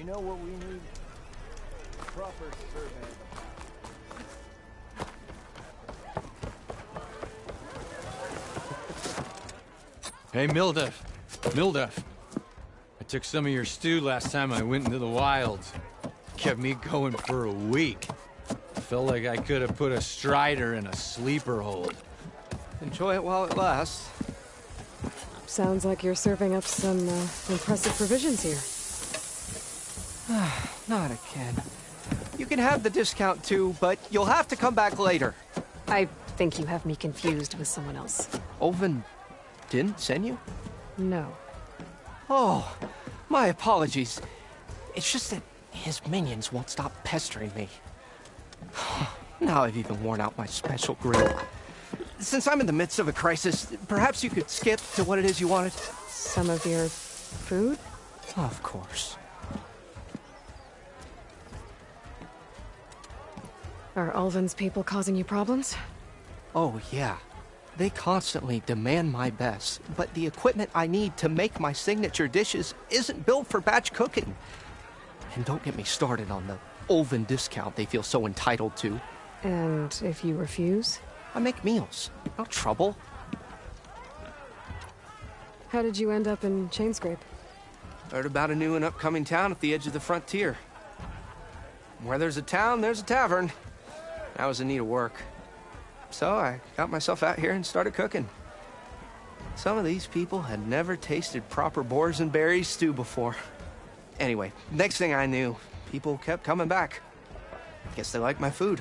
know what we need? Proper survey of the house. Hey, Mildef. I took some of your stew last time I went into the wilds. Kept me going for a week. Felt like I could have put a strider in a sleeper hold. Enjoy it while it lasts. Sounds like you're serving up some impressive provisions here. Not again. You can have the discount too, but you'll have to come back later. I think you have me confused with someone else. Olvin didn't send you? No. Oh, my apologies. It's just that his minions won't stop pestering me. Now I've even worn out my special grill. Since I'm in the midst of a crisis, perhaps you could skip to what it is you wanted? Some of your food? Of course. Are Ulvin's people causing you problems? Oh, yeah. They constantly demand my best, but the equipment I need to make my signature dishes isn't built for batch cooking. And don't get me started on the Ulvin discount they feel so entitled to. And if you refuse? I make meals, not trouble. How did you end up in Chainscrape? Heard about a new and upcoming town at the edge of the frontier. Where there's a town, there's a tavern. I was in need of work. So I got myself out here and started cooking. Some of these people had never tasted proper boars and berries stew before. Anyway, next thing I knew, people kept coming back. Guess they liked my food.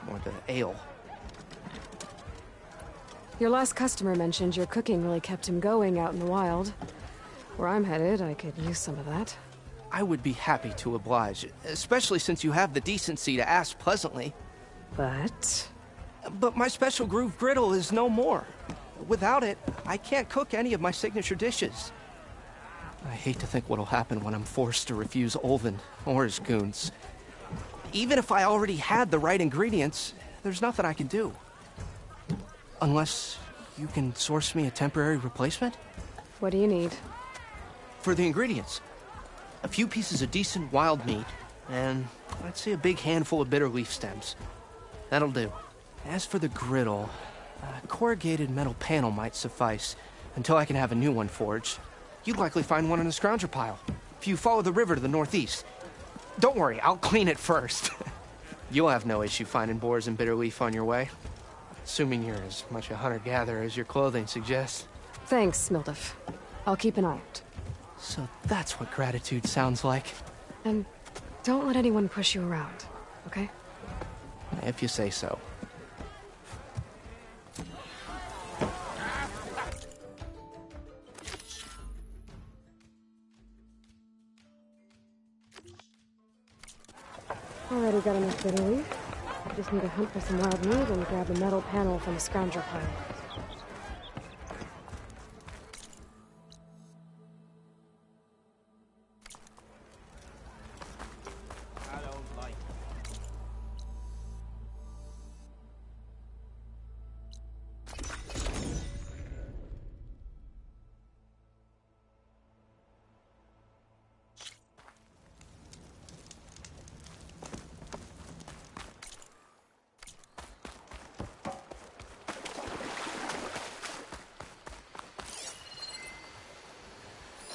Or the ale. Your last customer mentioned your cooking really kept him going out in the wild. Where I'm headed, I could use some of that. I would be happy to oblige, especially since you have the decency to ask pleasantly. But my special groove griddle is no more. Without it, I can't cook any of my signature dishes. I hate to think what'll happen when I'm forced to refuse Ulvin or his goons. Even if I already had the right ingredients, there's nothing I can do. Unless you can source me a temporary replacement? What do you need? For the ingredients, a few pieces of decent wild meat, and I'd say a big handful of bitter leaf stems. That'll do. As for the griddle, a corrugated metal panel might suffice until I can have a new one forged. You'd likely find one in a scrounger pile, if you follow the river to the northeast. Don't worry, I'll clean it first. You'll have no issue finding boars and bitter leaf on your way. Assuming you're as much a hunter-gatherer as your clothing suggests. Thanks, Mildef. I'll keep an eye out. So that's what gratitude sounds like. And don't let anyone push you around, okay? If you say so. Already got enough bitter leaf. Just need to hunt for some wild meat and grab a metal panel from a scrounger pile.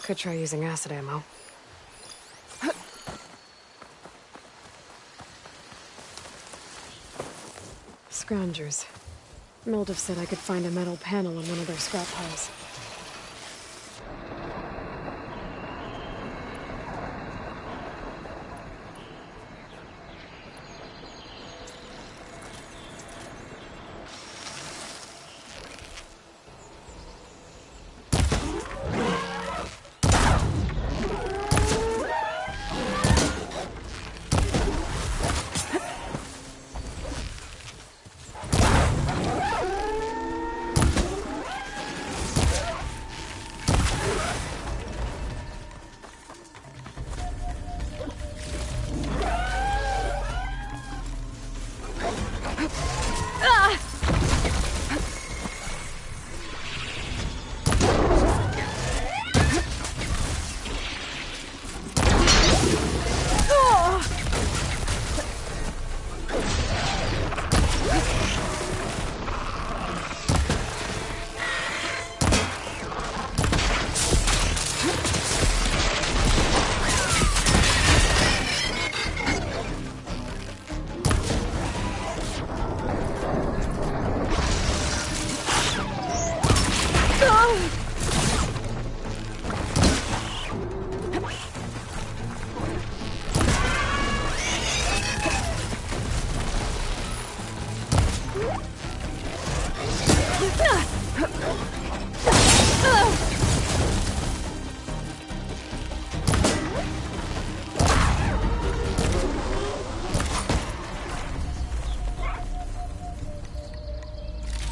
Could try using acid ammo. Scroungers. Mildef said I could find a metal panel in one of their scrap piles.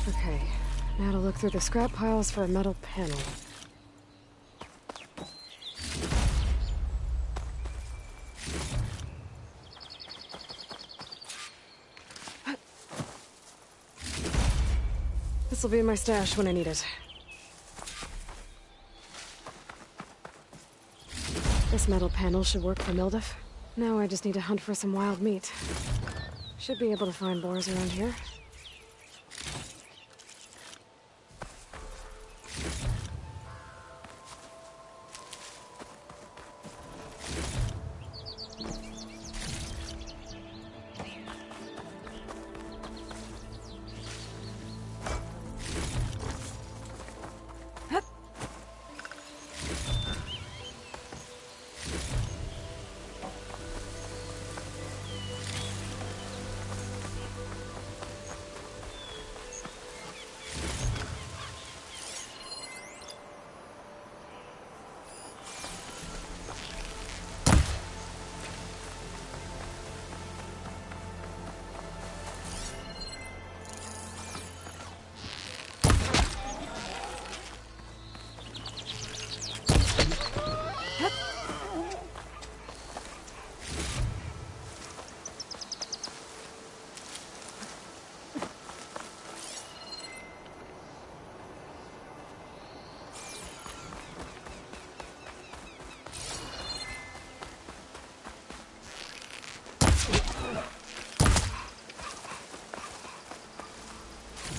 Okay, now to look through the scrap piles for a metal panel. This'll be in my stash when I need it. This metal panel should work for Mildef. Now I just need to hunt for some wild meat. Should be able to find boars around here.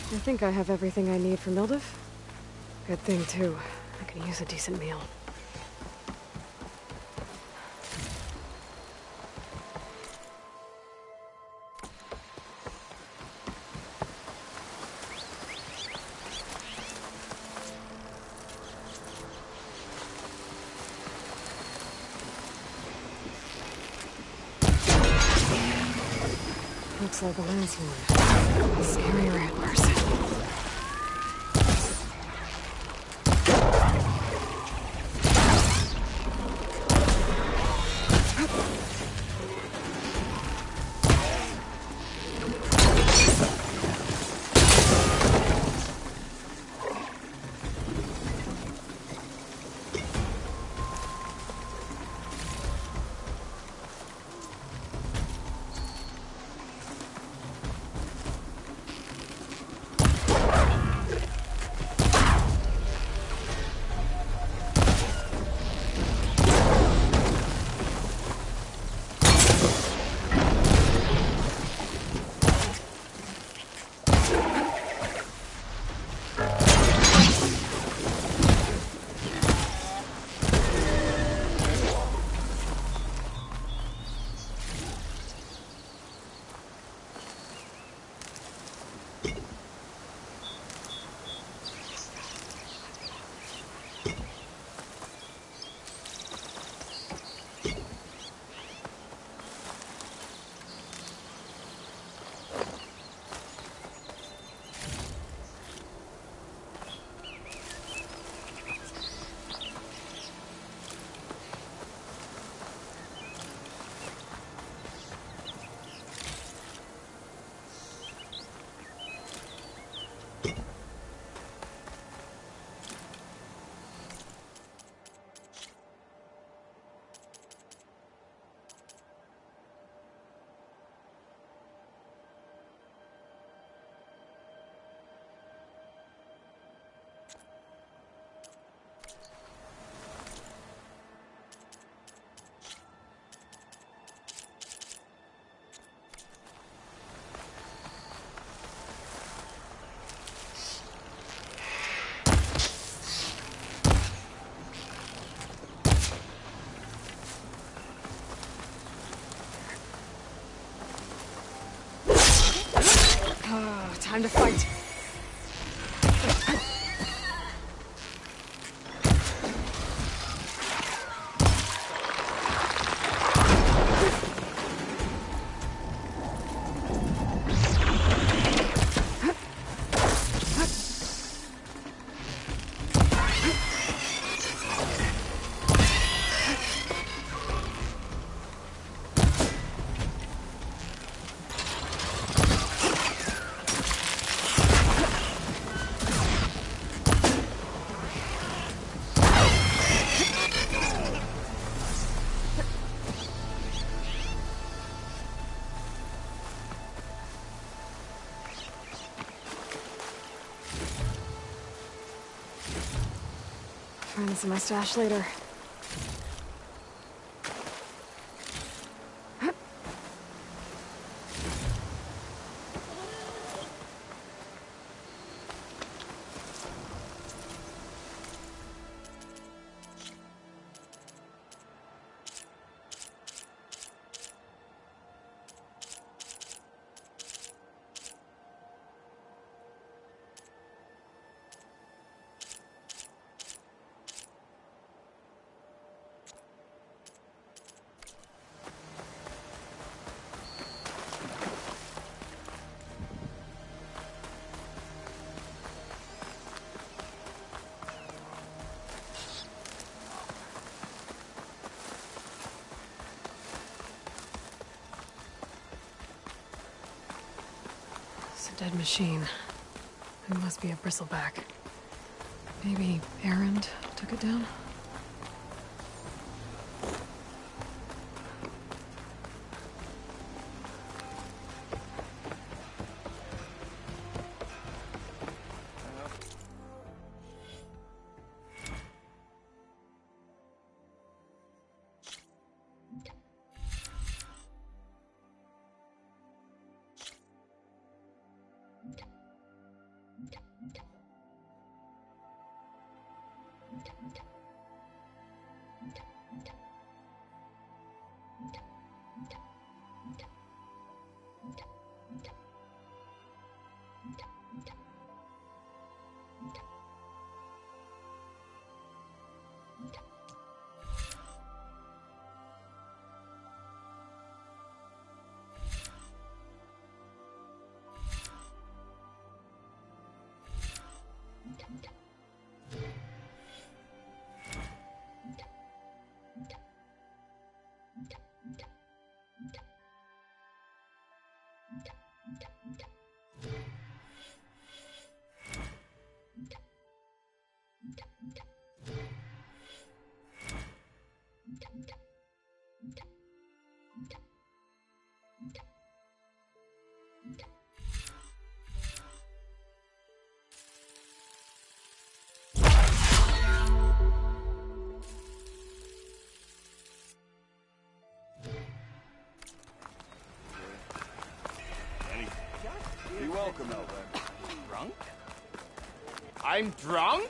I think I have everything I need for Mildef. Good thing, too. I could use a decent meal. Looks like a landslide. Scary rattlers. Time to fight. find this in my stash later. Dead machine. It must be a bristleback. Maybe Erend took it down? Be welcome, Elven. Drunk? I'm drunk?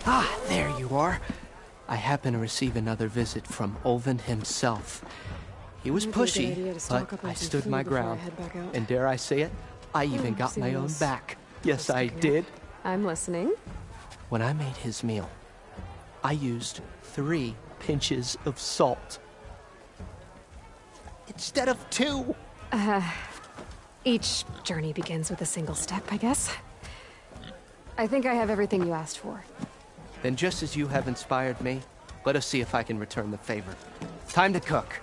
Ah, there you are. I happen to receive another visit from Ulven himself. He was Might be a good idea pushy, to stock but up on I some stood food my before I ground. head back out. And dare I say it, I even got see my what own else back. Yes, was I cooking up. did. I'm listening. When I made his meal, I used 3 pinches of salt. Instead of 2. Each journey begins with a single step, I guess. I think I have everything you asked for. Then just as you have inspired me, let us see if I can return the favor. Time to cook.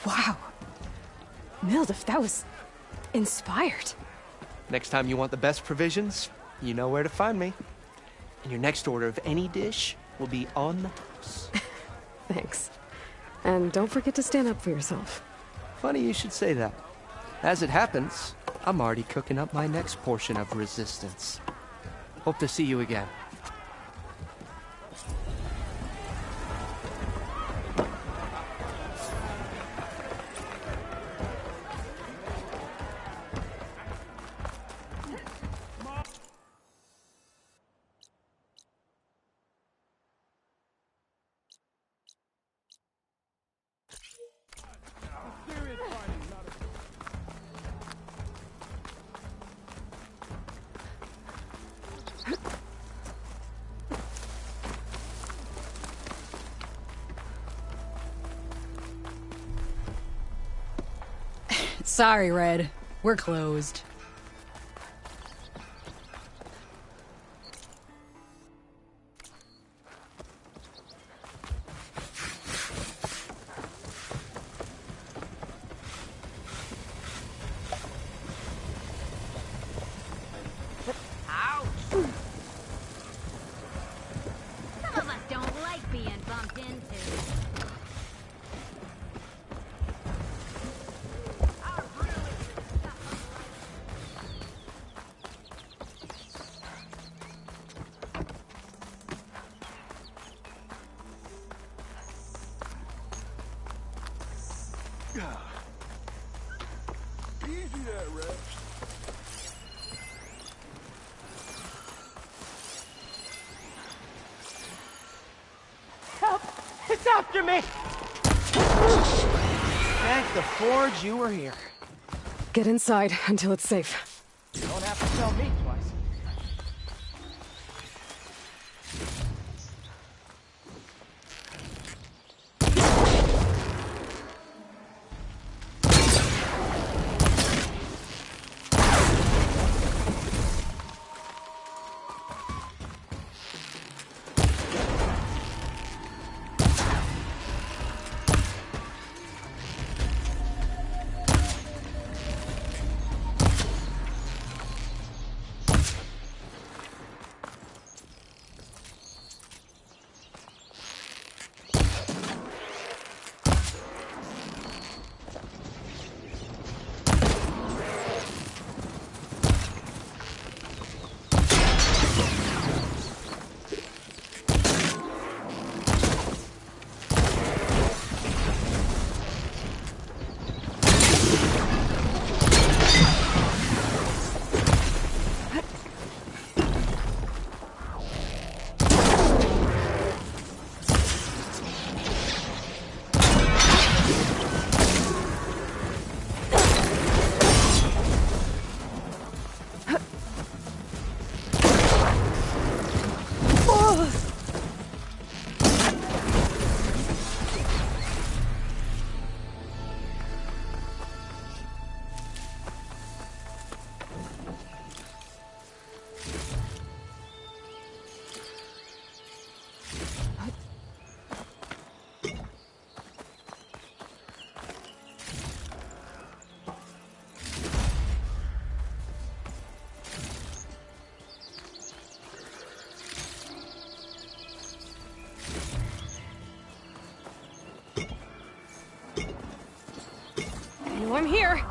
Wow. Mildef, that was inspired. Next time you want the best provisions, you know where to find me. And your next order of any dish will be on the house. Thanks. And don't forget to stand up for yourself. Funny you should say that. As it happens, I'm already cooking up my next portion of resistance. Hope to see you again. Sorry, Red. We're closed. Easy there, Red. Help! It's after me! Thank the Forge you were here. Get inside until it's safe. You don't have to tell me twice. I'm here.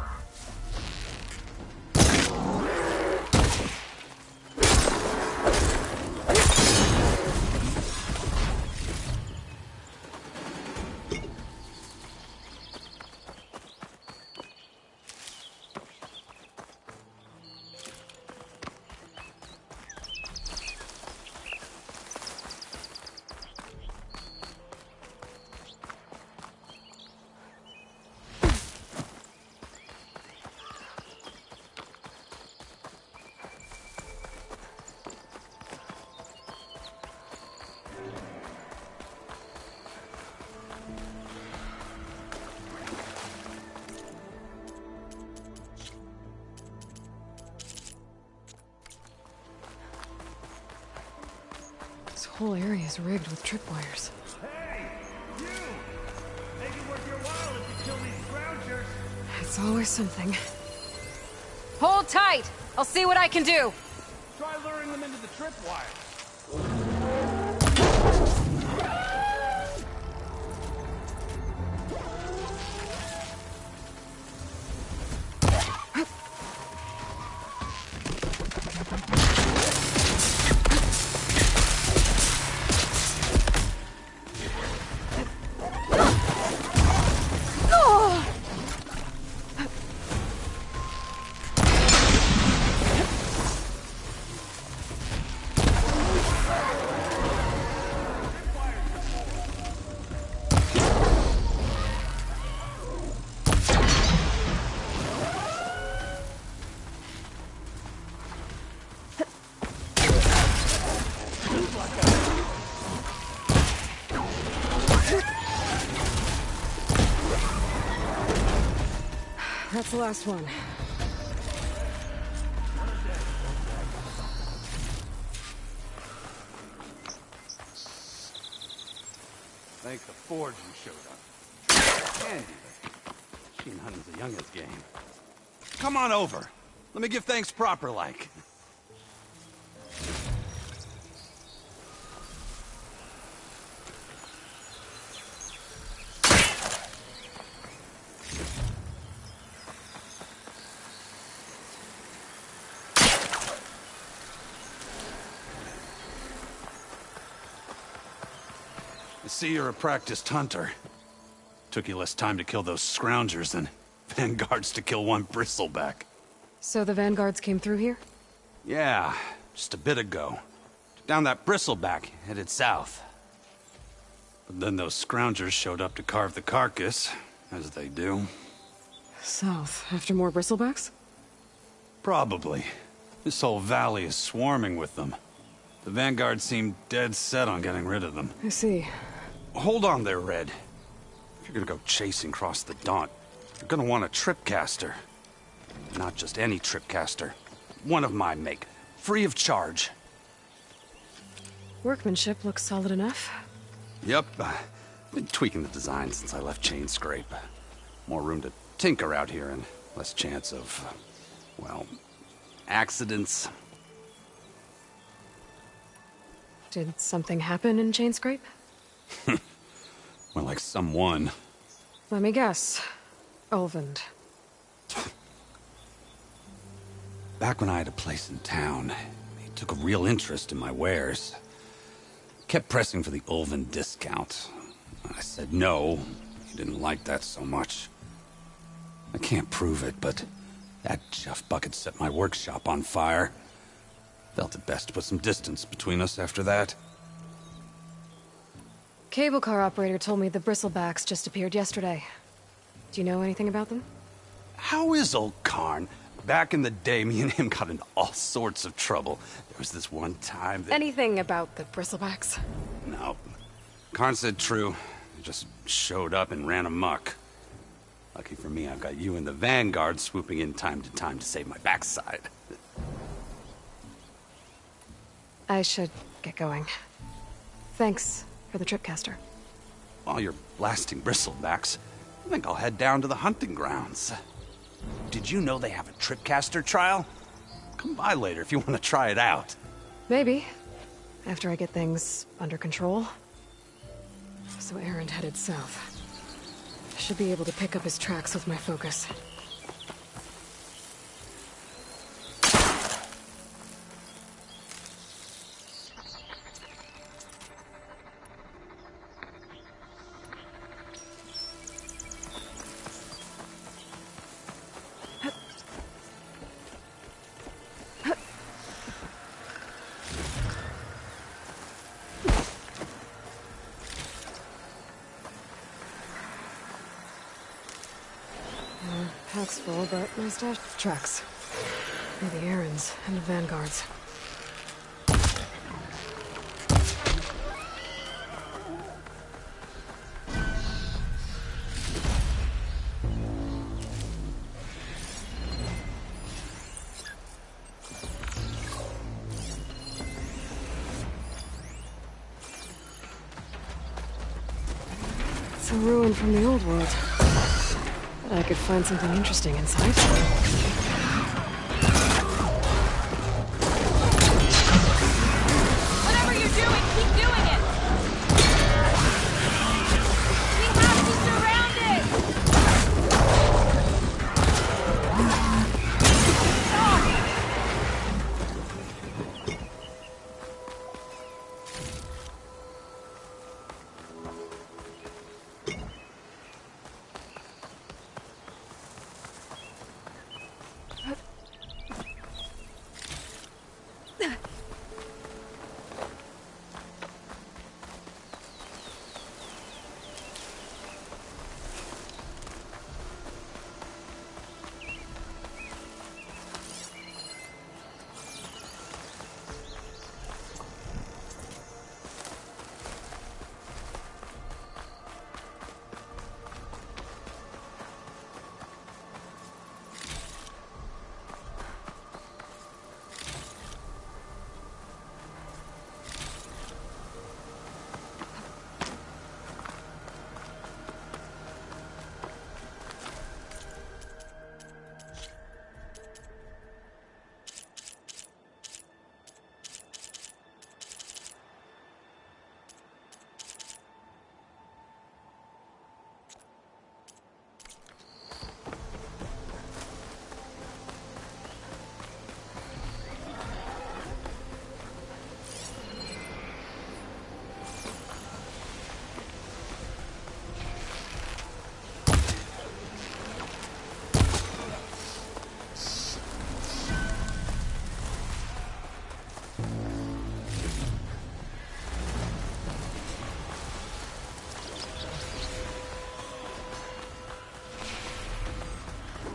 This whole area is rigged with tripwires. Hey, you! Make it worth your while if you kill these scroungers. It's always something. Hold tight! I'll see what I can do! Try luring them into the tripwire. That's the last one. Thank the Forge you showed up. Andy, she and Hunting's the youngest game. Come on over. Let me give thanks proper like. I see you're a practiced hunter. Took you less time to kill those scroungers than vanguards to kill one bristleback. So the vanguards came through here? Yeah, just a bit ago. Down that bristleback, headed south. But then those scroungers showed up to carve the carcass, as they do. South, after more bristlebacks? Probably. This whole valley is swarming with them. The vanguard seemed dead set on getting rid of them. I see. Hold on there, Red. If you're gonna go chasing across the Daunt, you're gonna want a tripcaster. Not just any tripcaster. One of my make. Free of charge. Workmanship looks solid enough. Yep. Been tweaking the design since I left Chain Scrape. More room to tinker out here and less chance of, well, accidents. Did something happen in Chainscrape? Well, like someone. Let me guess. Ulvund. Back when I had a place in town, he took a real interest in my wares. Kept pressing for the Ulvund discount. I said no. He didn't like that so much. I can't prove it, but that Jeff Bucket set my workshop on fire. Felt it best to put some distance between us after that. Cable car operator told me the bristlebacks just appeared yesterday. Do you know anything about them? How is old Karn? Back in the day, me and him got into all sorts of trouble. There was this one time that... Anything about the bristlebacks? No. Karn said true. Just showed up and ran amok. Lucky for me, I've got you and the Vanguard swooping in time to save my backside. I should get going. Thanks for the tripcaster. While you're blasting bristlebacks, I think I'll head down to the hunting grounds. Did you know they have a tripcaster trial? Come by later if you want to try it out. Maybe. After I get things under control. So Erend headed south. I should be able to pick up his tracks with my focus. Pack's full, but no stash tracks. Maybe Erend's and the Vanguard's. It's a ruin from the old world. I could find something interesting inside. Whatever you're doing, keep doing it! We have to surround it!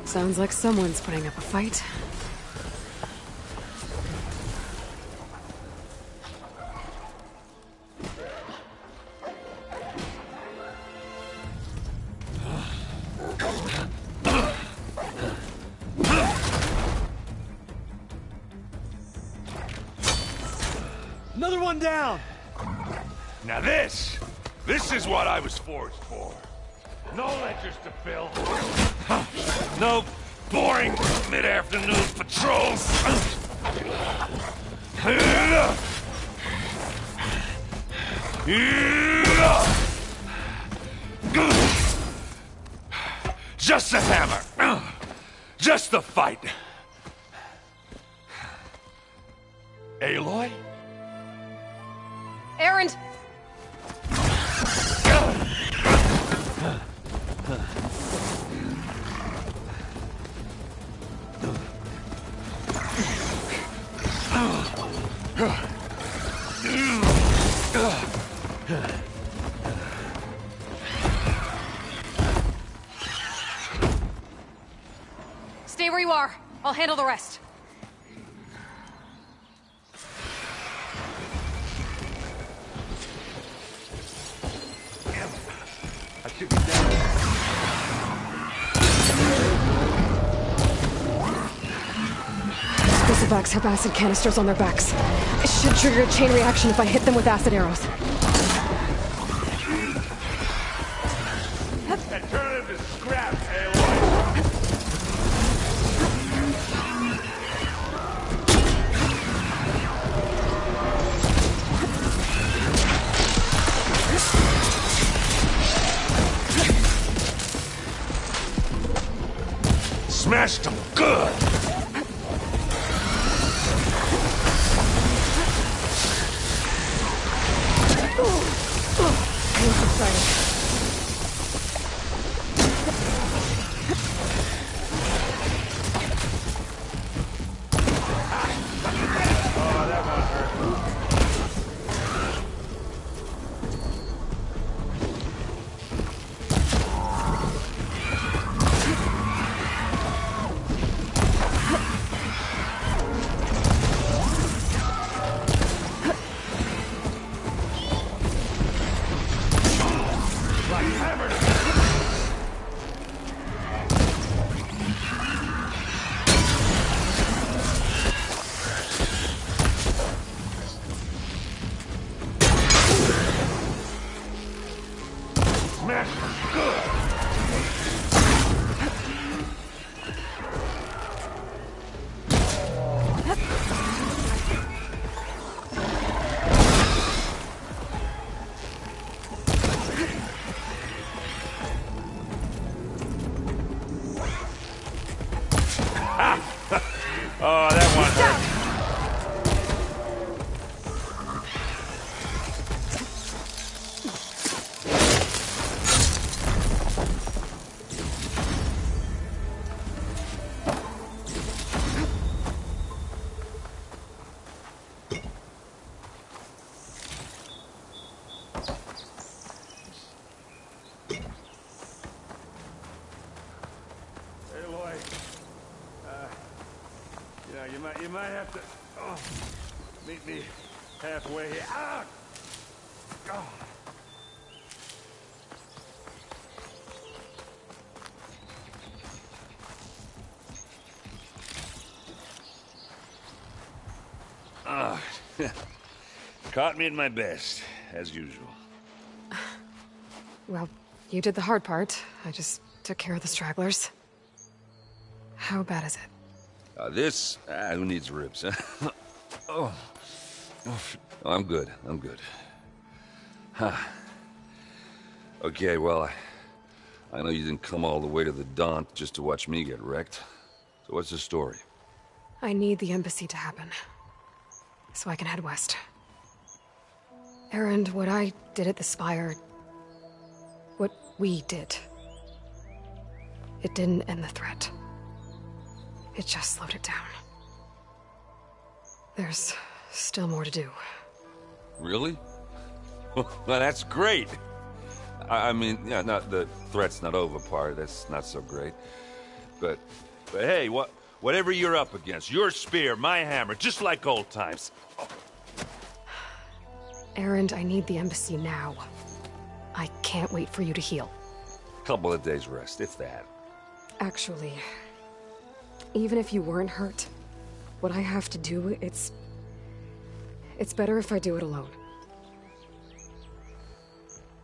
Sounds like someone's putting up a fight. Another one down! Now this is what I was forged for. No ledgers to fill. No boring mid-afternoon patrols. Just the hammer. Just the fight. Aloy? Erend! Stay where you are. I'll handle the rest. I should be down. Crucifix have acid canisters on their backs. It should trigger a chain reaction if I hit them with acid arrows. And turn it into scrap, Aloy. Smashed them good. Oh, that one hurt. Aloy, you might have to meet me halfway here. Ah! Oh. Caught me at my best, as usual. Well, you did the hard part. I just took care of the stragglers. How bad is it? Who needs ribs, huh? Oh, I'm good. Huh. Okay, well, I know you didn't come all the way to the Daunt just to watch me get wrecked. So what's the story? I need the embassy to happen, so I can head west. Erend, what I did at the Spire... what we did... it didn't end the threat. It just slowed it down. There's still more to do. Really? Well, that's great. I mean, yeah, not the threat's not over part. That's not so great. But hey, whatever you're up against, your spear, my hammer, just like old times. Erend, I need the embassy now. I can't wait for you to heal. Couple of days rest, if that. Actually, even if you weren't hurt, what I have to do, it's better if I do it alone.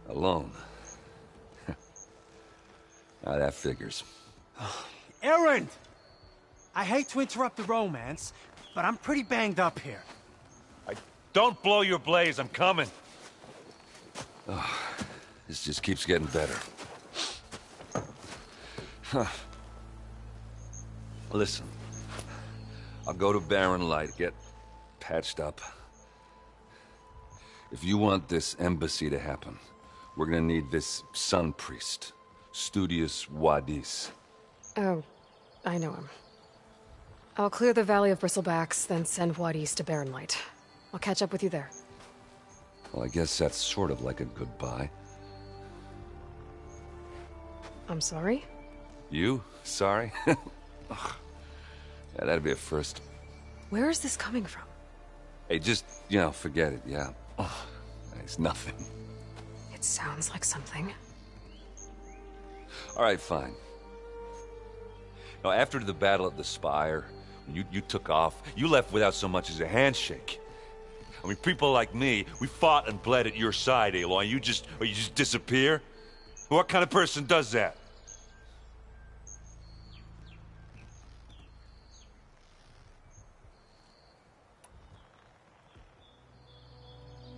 Alone? Now that figures. Erend! I hate to interrupt the romance, but I'm pretty banged up here. Don't blow your blaze, I'm coming. Oh, this just keeps getting better. Huh. Listen, I'll go to Barren Light, get patched up. If you want this embassy to happen, we're gonna need this Sun Priest, Studius Wadis. Oh, I know him. I'll clear the Valley of Bristlebacks, then send Wadis to Barren Light. I'll catch up with you there. Well, I guess that's sort of like a goodbye. I'm sorry? You? Sorry? Ugh. Yeah, that'd be a first. Where is this coming from? Hey, just, forget it, yeah. Ugh. It's nothing. It sounds like something. All right, fine. Now, after the Battle of the Spire, you took off, you left without so much as a handshake. I mean, people like me, we fought and bled at your side, Aloy, you just disappear? What kind of person does that?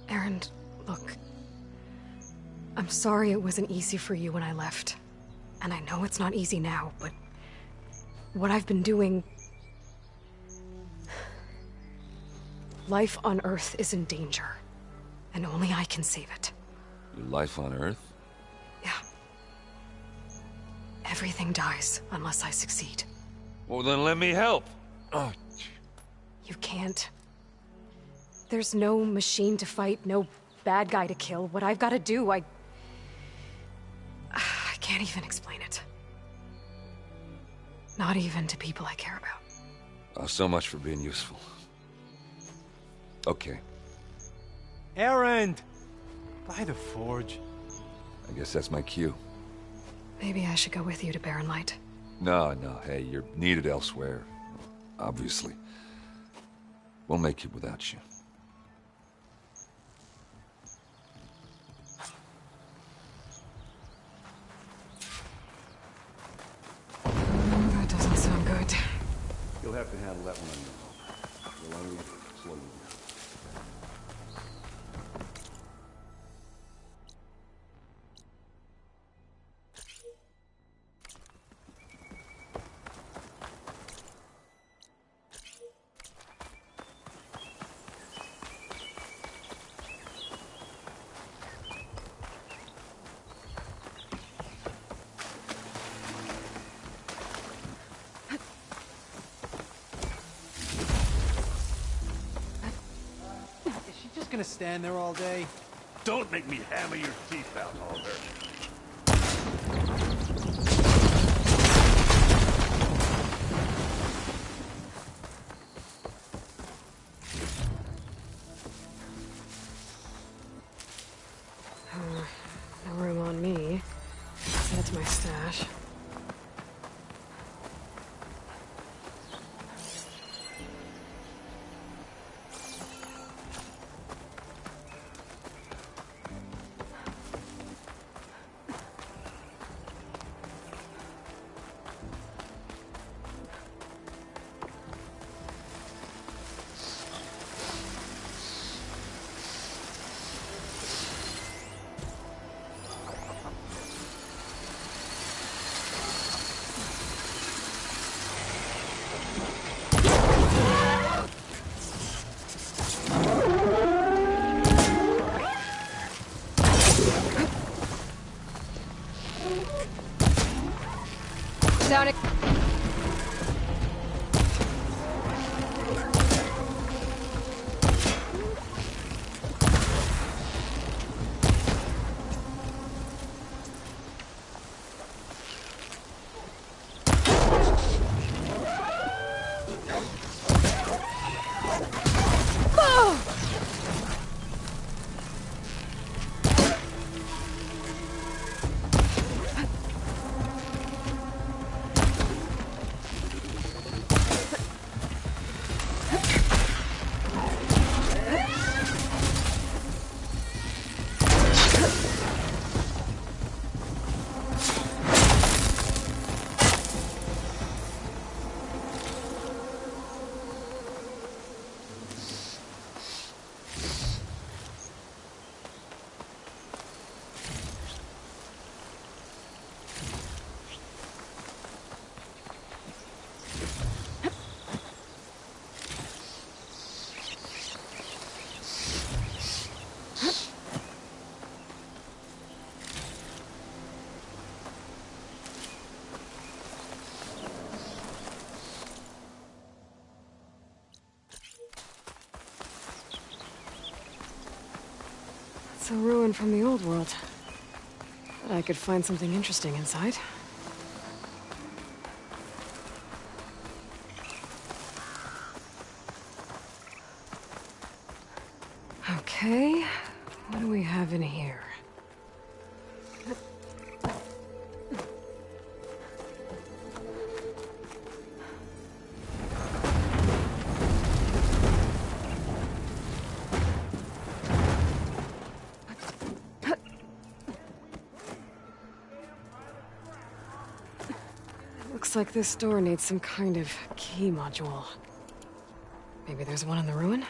Erend, look. I'm sorry it wasn't easy for you when I left. And I know it's not easy now, but what I've been doing... Life on Earth is in danger, and only I can save it. Your life on Earth? Yeah. Everything dies unless I succeed. Well, then let me help. Oh. You can't. There's no machine to fight, no bad guy to kill. What I've got to do, I can't even explain it. Not even to people I care about. Oh, so much for being useful. Okay. Erend! By the Forge. I guess that's my cue. Maybe I should go with you to Barren Light. No, hey, you're needed elsewhere. Obviously. We'll make it without you. That doesn't sound good. You'll have to handle that one on your own. You'll only slow you down. Gonna stand there all day? Don't make me hammer your teeth out, Alder. No room on me. That's my stash. It's a ruin from the old world. But I could find something interesting inside. Okay, what do we have in here? Looks like this door needs some kind of key module. Maybe there's one in the ruin?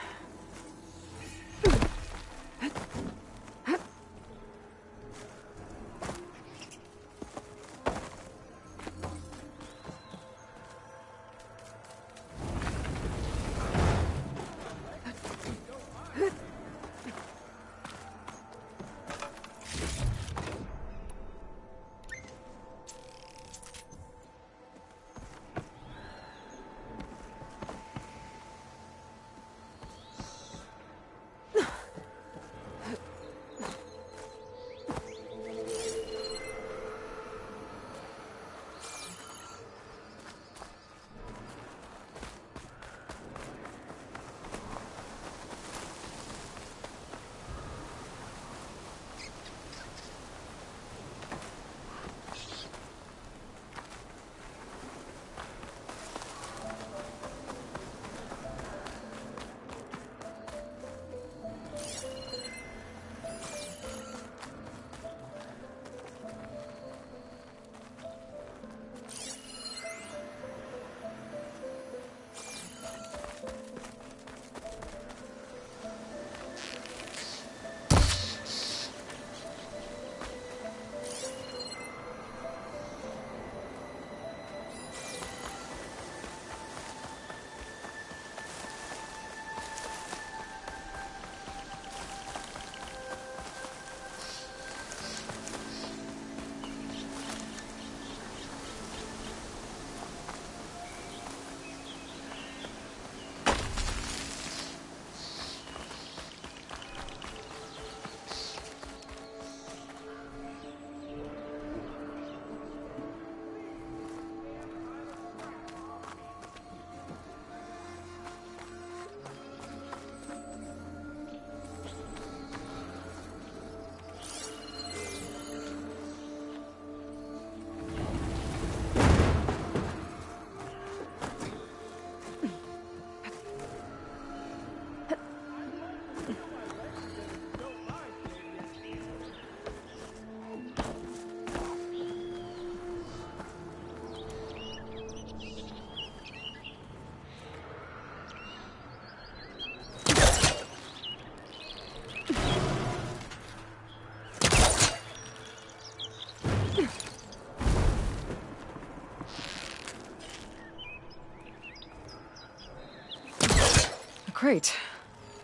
Great.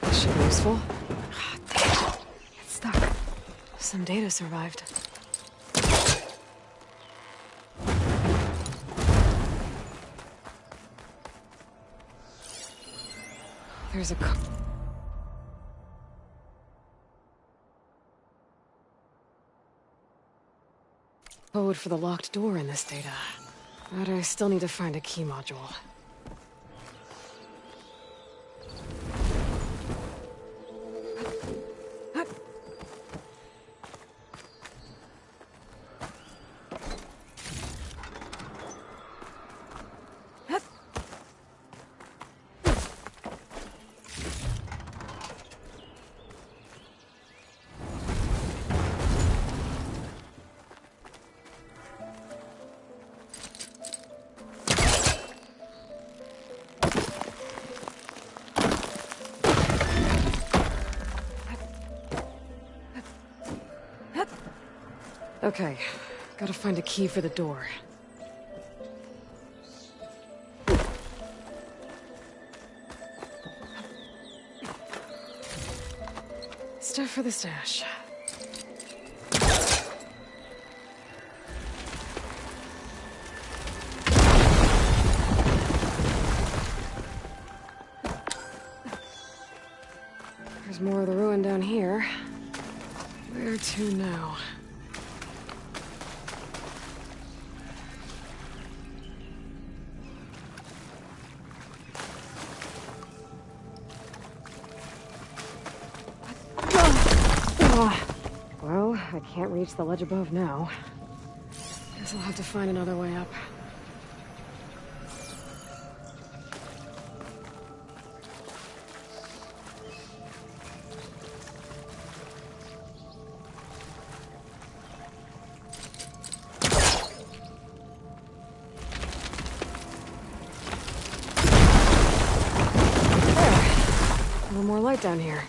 This should be useful. Damn it. It's stuck. Some data survived. There's a code for the locked door in this data. But I still need to find a key module. Okay, gotta find a key for the door. Stuff for the stash. There's more of the ruin down here. Where to now? Well, I can't reach the ledge above now. Guess I'll have to find another way up. A little more light down here.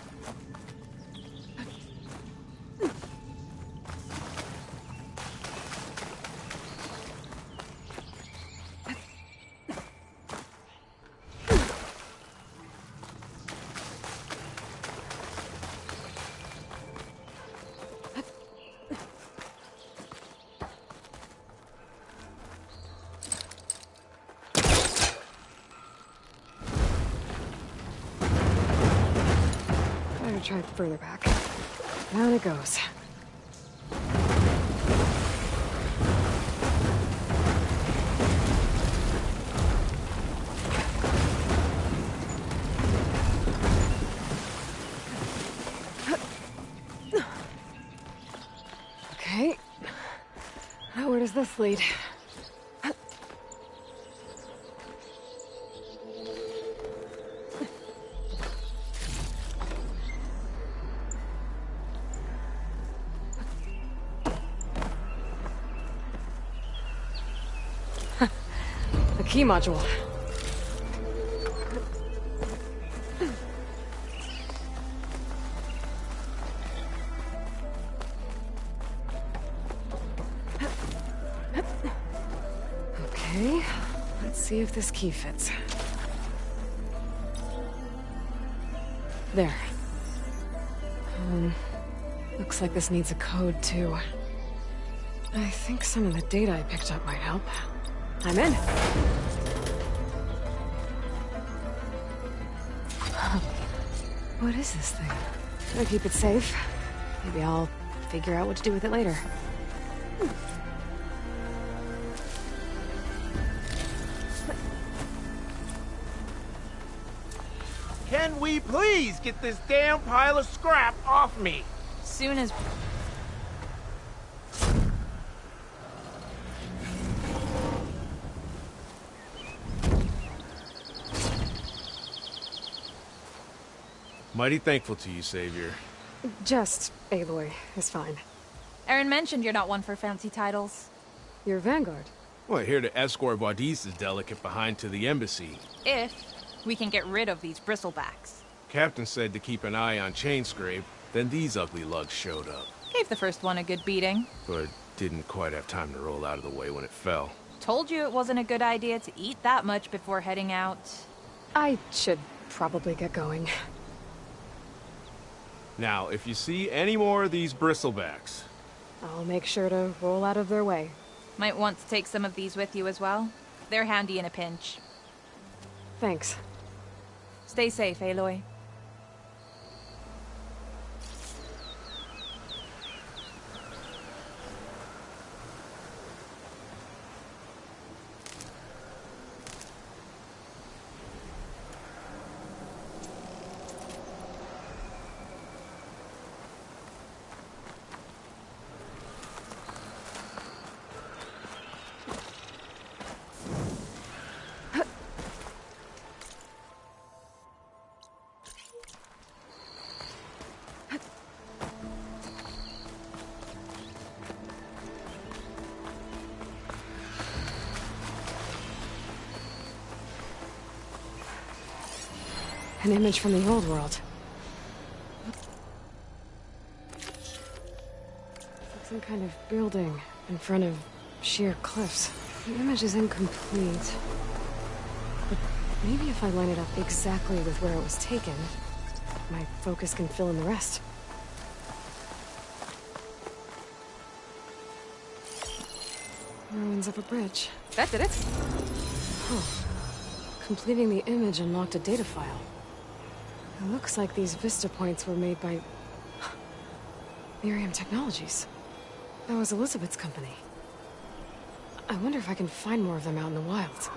Try further back. Down it goes. Okay. Now where does this lead? Key module. Okay, let's see if this key fits. There. Looks like this needs a code too. I think some of the data I picked up might help. I'm in. What is this thing? Gotta keep it safe. Maybe I'll figure out what to do with it later. Can we please get this damn pile of scrap off me? Soon as... Mighty thankful to you, Savior. Just Aloy is fine. Aaron mentioned you're not one for fancy titles. You're Vanguard. Well, here to escort Wadis's delegate behind to the embassy. If we can get rid of these bristlebacks. Captain said to keep an eye on Chainscrape, then these ugly lugs showed up. Gave the first one a good beating. But didn't quite have time to roll out of the way when it fell. Told you it wasn't a good idea to eat that much before heading out. I should probably get going. Now, if you see any more of these bristlebacks... I'll make sure to roll out of their way. Might want to take some of these with you as well. They're handy in a pinch. Thanks. Stay safe, Aloy. An image from the old world. It's like some kind of building in front of sheer cliffs. The image is incomplete. But maybe if I line it up exactly with where it was taken, my focus can fill in the rest. Ruins of a bridge. That did it. Oh. Completing the image unlocked a data file. It looks like these vista points were made by... Miriam Technologies. That was Elizabeth's company. I wonder if I can find more of them out in the wild.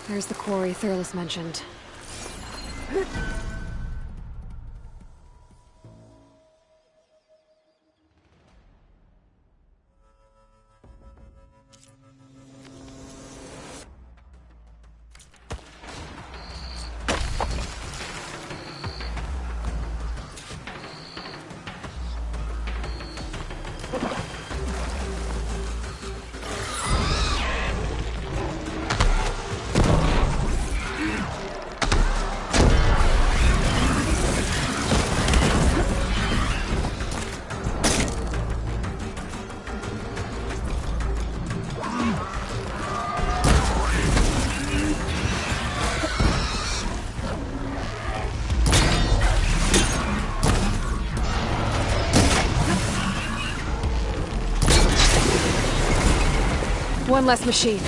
There's the quarry Thurles mentioned. One less machine.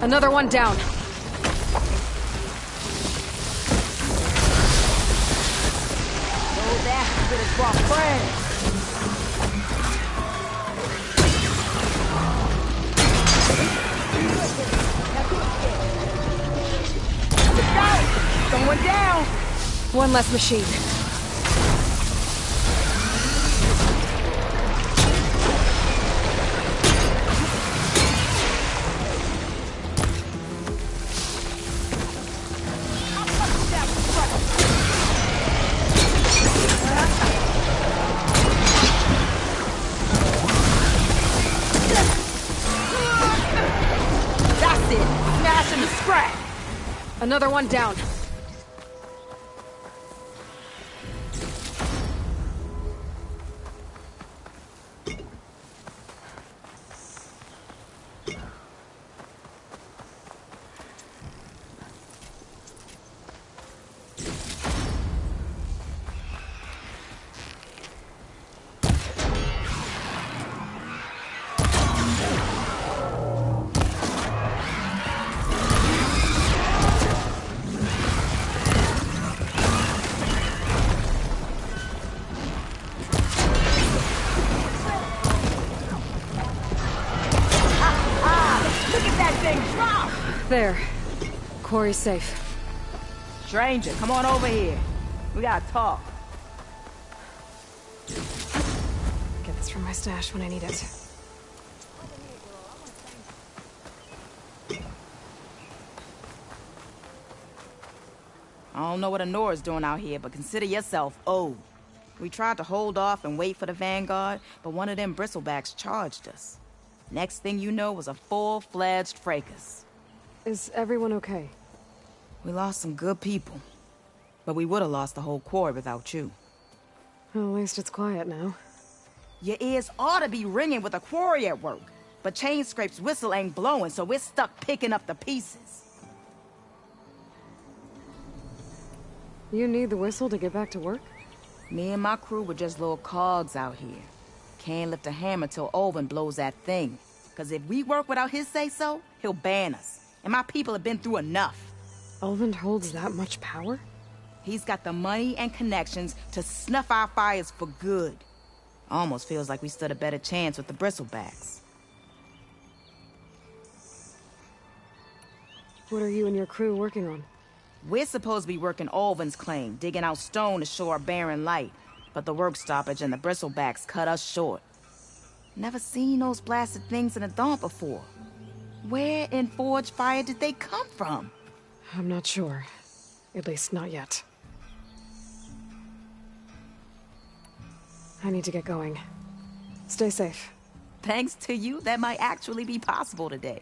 Another one down. Those asses better swap friends. Let's go! Someone down! One less machine. Another one down. There. Quarry's safe. Stranger, come on over here. We gotta talk. Get this from my stash when I need it. I don't know what Honora's doing out here, but consider yourself owed. We tried to hold off and wait for the Vanguard, but one of them bristlebacks charged us. Next thing you know was a full-fledged fracas. Is everyone okay? We lost some good people. But we would have lost the whole quarry without you. Well, at least it's quiet now. Your ears ought to be ringing with a quarry at work. But Chainscrape's whistle ain't blowing, so we're stuck picking up the pieces. You need the whistle to get back to work? Me and my crew were just little cogs out here. Can't lift a hammer till Olvin blows that thing. Cause if we work without his say-so, he'll ban us. And my people have been through enough. Olvin holds that much power? He's got the money and connections to snuff our fires for good. Almost feels like we stood a better chance with the Bristlebacks. What are you and your crew working on? We're supposed to be working Olvin's claim, digging out stone to show our barren light. But the work stoppage and the Bristlebacks cut us short. Never seen those blasted things in the Dawn before. Where in Forge Fire did they come from? I'm not sure. At least not yet. I need to get going. Stay safe. Thanks to you, that might actually be possible today.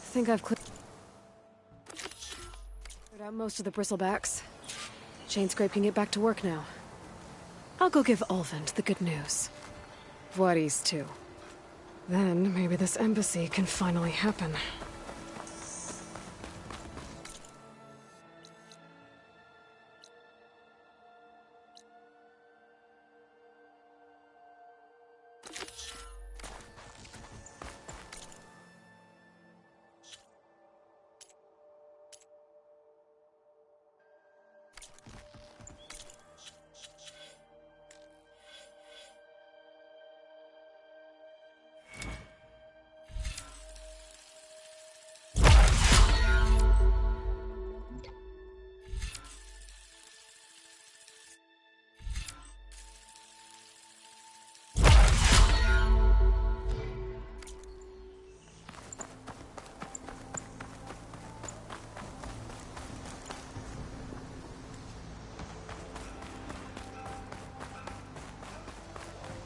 I think I've cleared out most of the Bristlebacks. Chainscrape can get back to work now. I'll go give Olvin the good news. Voorhis too. Then maybe this embassy can finally happen.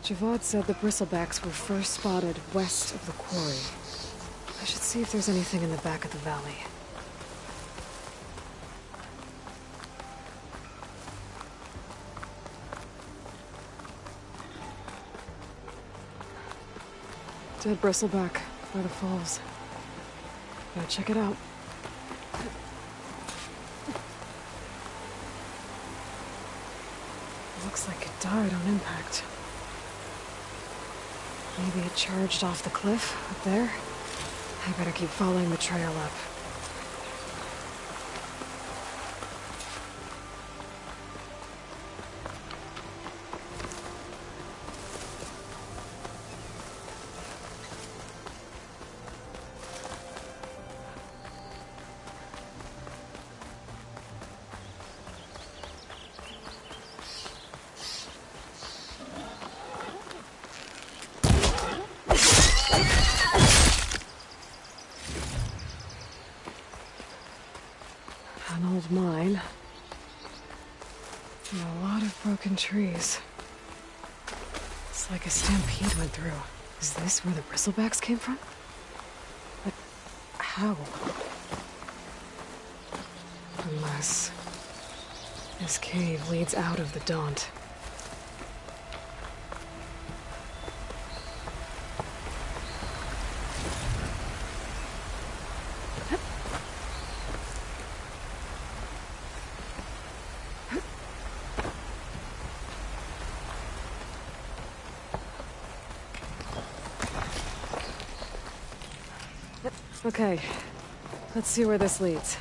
Javad said the Bristlebacks were first spotted west of the quarry. I should see if there's anything in the back of the valley. Dead Bristleback by the falls. Gotta check it out. Looks like it died on impact. Maybe it charged off the cliff up there. I better keep following the trail up. An old mine. And a lot of broken trees. It's like a stampede went through. Is this where the Bristlebacks came from? But how? Unless this cave leads out of the Daunt. Okay, let's see where this leads.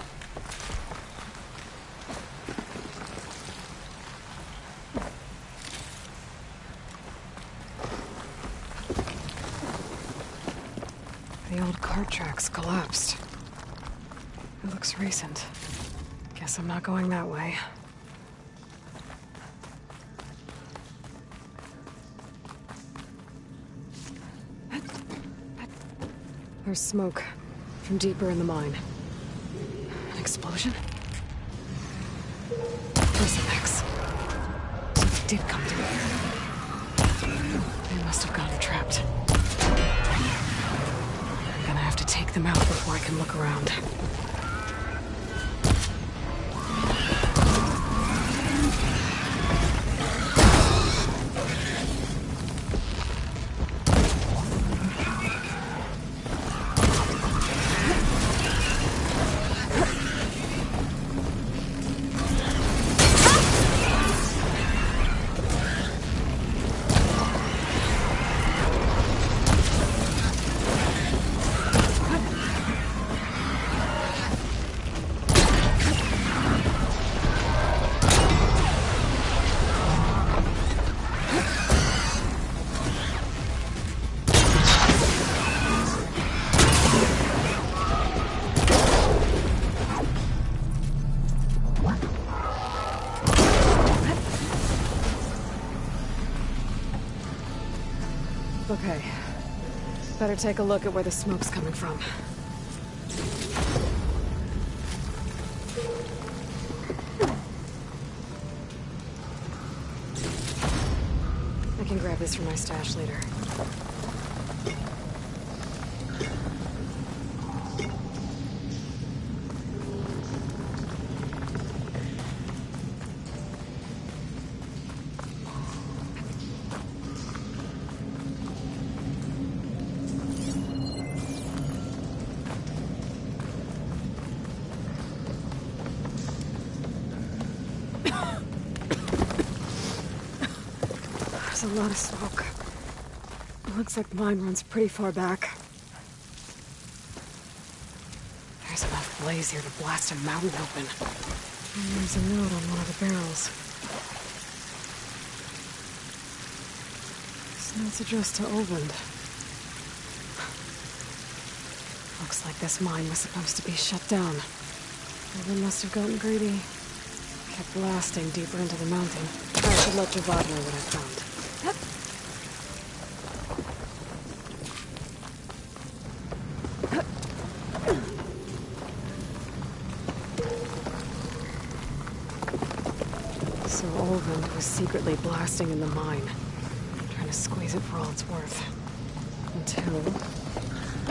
The old cart tracks collapsed. It looks recent. Guess I'm not going that way. There's smoke from deeper in the mine. An explosion? Bristlebacks. So they did come through here. They must have gotten trapped. I'm gonna have to take them out before I can look around. Okay. Better take a look at where the smoke's coming from. I can grab this from my stash later. There's a lot of smoke. It looks like the mine runs pretty far back. There's enough blaze here to blast a mountain open. And there's a note on one of the barrels. This note's addressed to Olvend. Looks like this mine was supposed to be shut down. Olvend must have gotten greedy. Kept blasting deeper into the mountain. I should let Javad know what I found. So Olvend was secretly blasting in the mine, trying to squeeze it for all it's worth. Until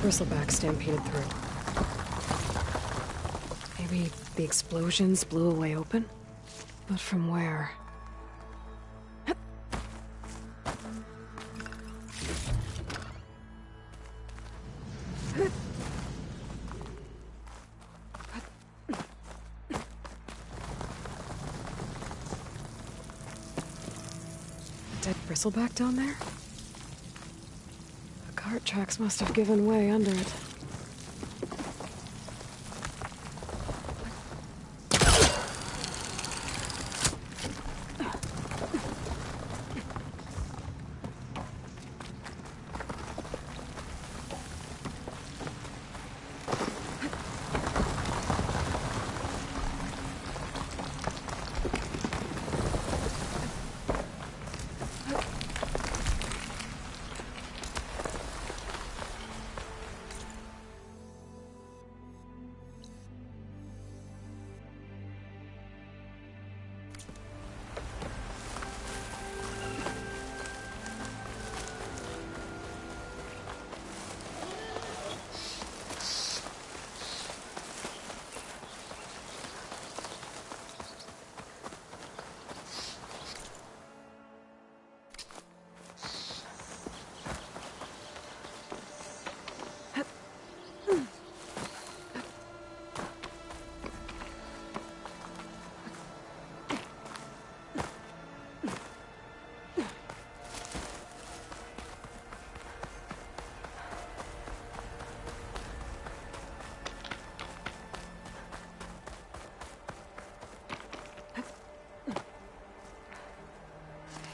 Bristleback stampeded through. Maybe the explosions blew a way open? But from where? Dead bristleback down there? The cart tracks must have given way under it.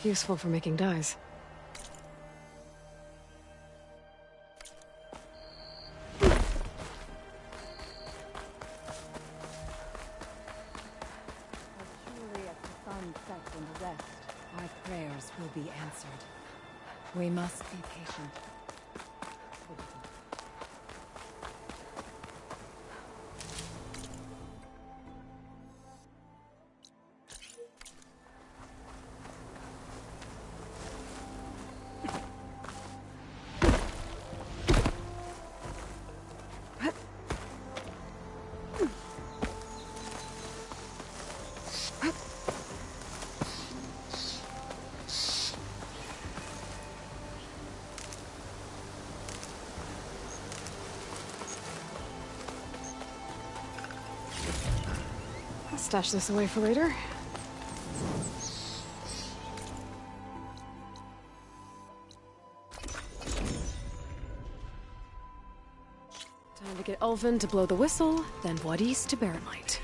Useful for making dyes. Our prayers will be answered. We must be patient. Stash this away for later. Time to get Ulvund to blow the whistle, then Wadis to Barret Light.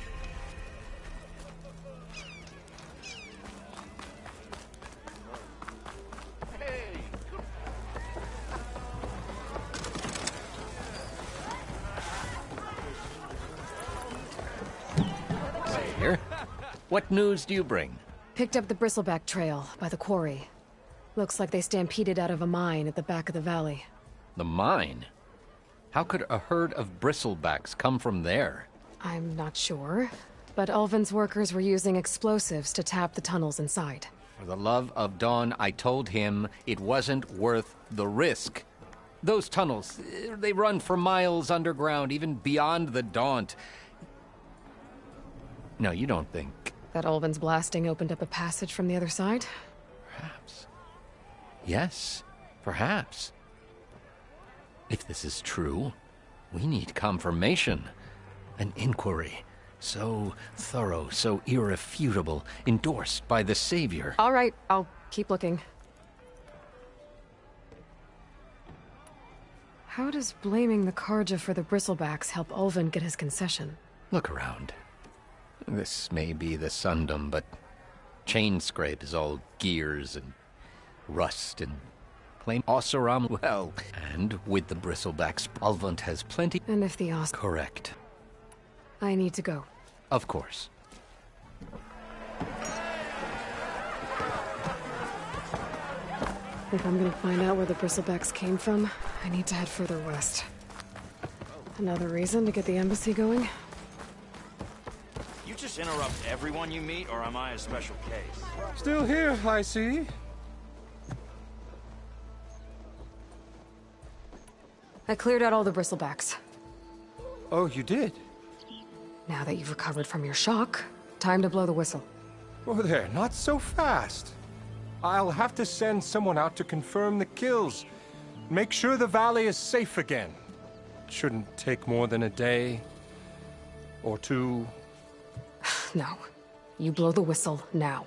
What news do you bring? Picked up the Bristleback trail by the quarry. Looks like they stampeded out of a mine at the back of the valley. The mine? How could a herd of bristlebacks come from there? I'm not sure, but Ulvin's workers were using explosives to tap the tunnels inside. For the love of Dawn, I told him it wasn't worth the risk. Those tunnels, they run for miles underground, even beyond the Daunt. No, you don't think... That Ulvin's blasting opened up a passage from the other side? Perhaps. Yes, perhaps. If this is true, we need confirmation. An inquiry. So thorough, so irrefutable, endorsed by the Savior. All right, I'll keep looking. How does blaming the Carja for the Bristlebacks help Ulvin get his concession? Look around. This may be the Sundom, but Chainscrape is all gears and rust and claim Oseram well. And with the Bristlebacks, Ulvund has plenty... And if the Correct. I need to go. Of course. If I'm gonna find out where the Bristlebacks came from, I need to head further west. Another reason to get the embassy going? You just interrupt everyone you meet, or am I a special case? Still here, I see. I cleared out all the Bristlebacks. Oh, you did? Now that you've recovered from your shock, time to blow the whistle. Oh there, not so fast. I'll have to send someone out to confirm the kills. Make sure the valley is safe again. Shouldn't take more than a day. Or two. No. You blow the whistle now.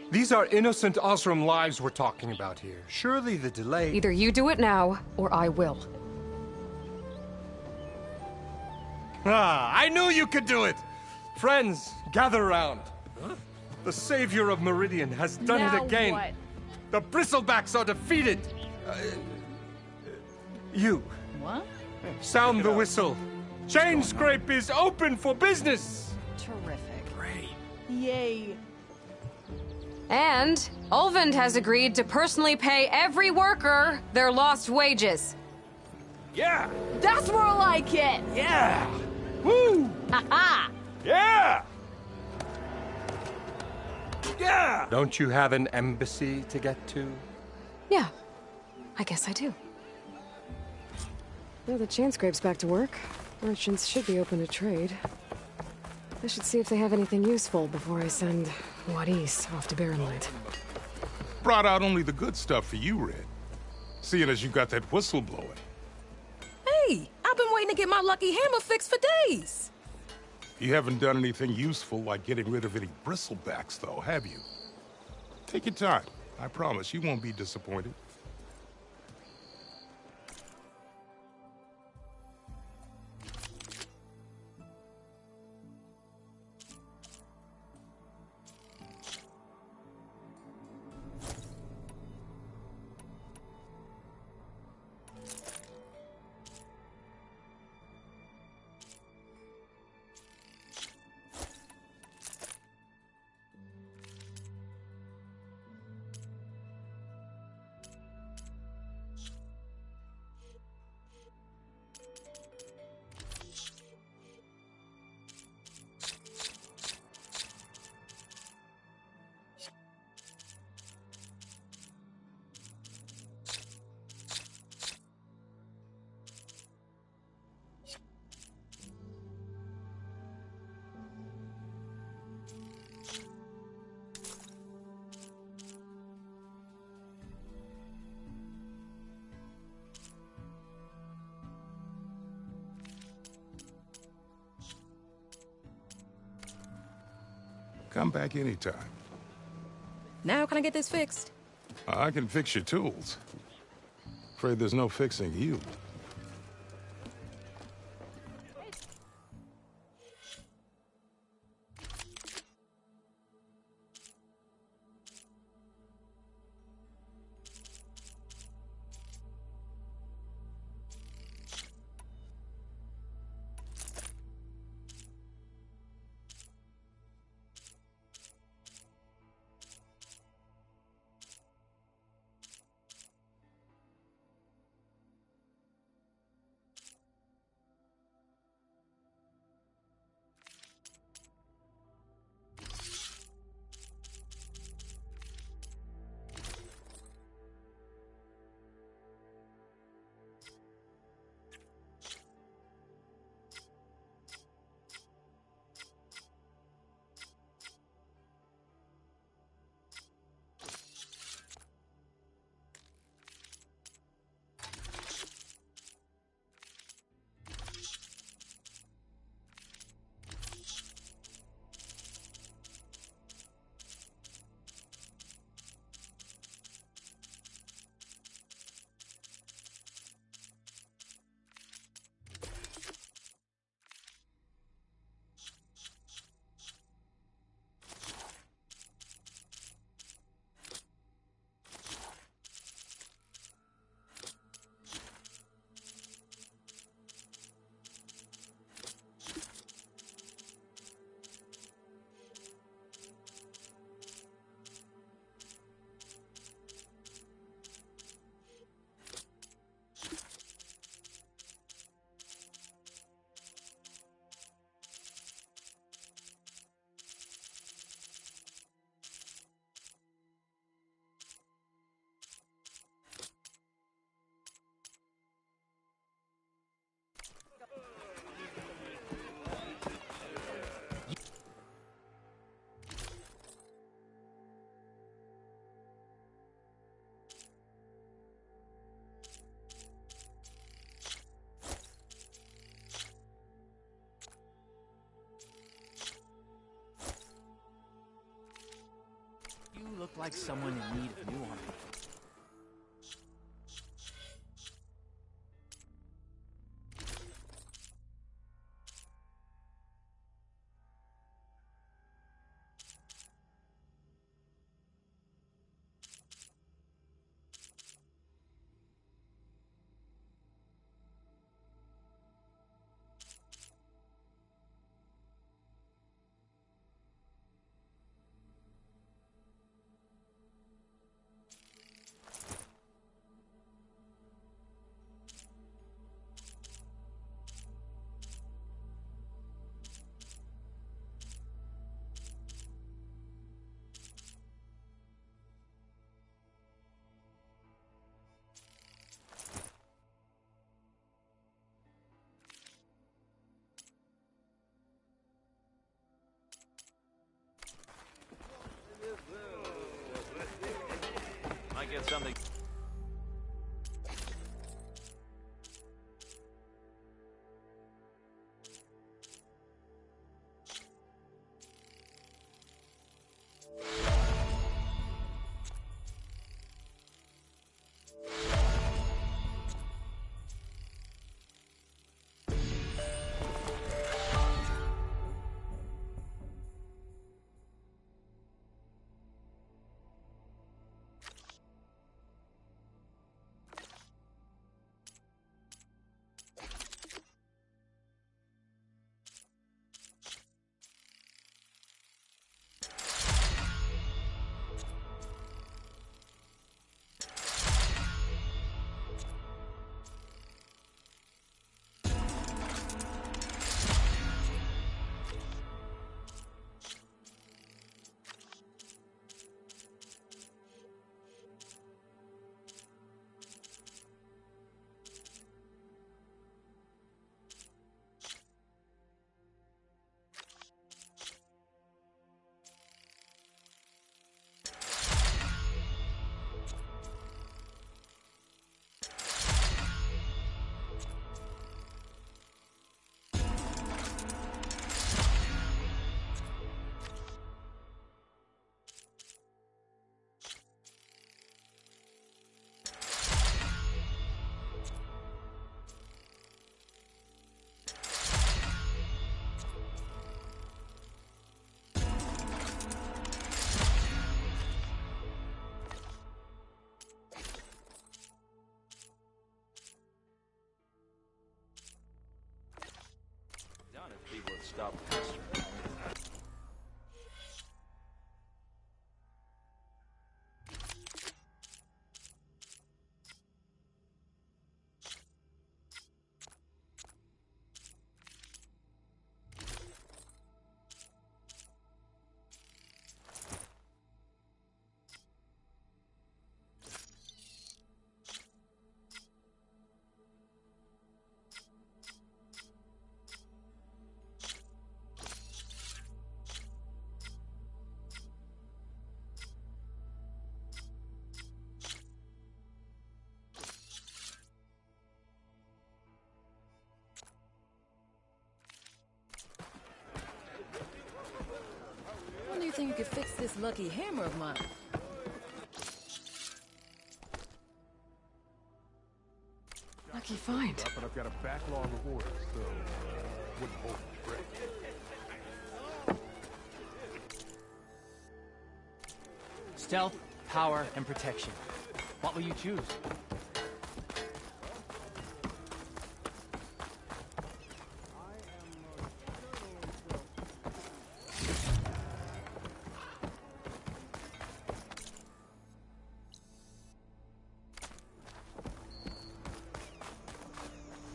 These are innocent Osram lives we're talking about here. Surely the delay... Either you do it now, or I will. Ah, I knew you could do it! Friends, gather around. Huh? The Savior of Meridian has done Now it again. what? The Bristlebacks are defeated. You. What? Sound the whistle. Chainscrape is open for business. Terrific. Great. Yay. And Ulvund has agreed to personally pay every worker their lost wages. Yeah! That's more like it! Yeah! Woo! Ha-ha! Yeah! Yeah! Don't you have an embassy to get to? Yeah, I guess I do. Well, the Chainscrape's back to work. Merchants should be open to trade. I should see if they have anything useful before I send Wadis off to Barrenlight. Brought out only the good stuff for you, Red. Seeing as you got that whistle blowing. Hey, I've been waiting to get my lucky hammer fixed for days. You haven't done anything useful like getting rid of any bristlebacks, though, have you? Take your time. I promise you won't be disappointed. Come back anytime. Now can I get this fixed? I can fix your tools. Afraid there's no fixing you. like someone in need of new armor. Might get something. People would stop pestering. When do you think you could fix this lucky hammer of mine? Lucky find. But I've got a backlog of orders, so wouldn't hold my breath. Stealth, power, and protection. What will you choose?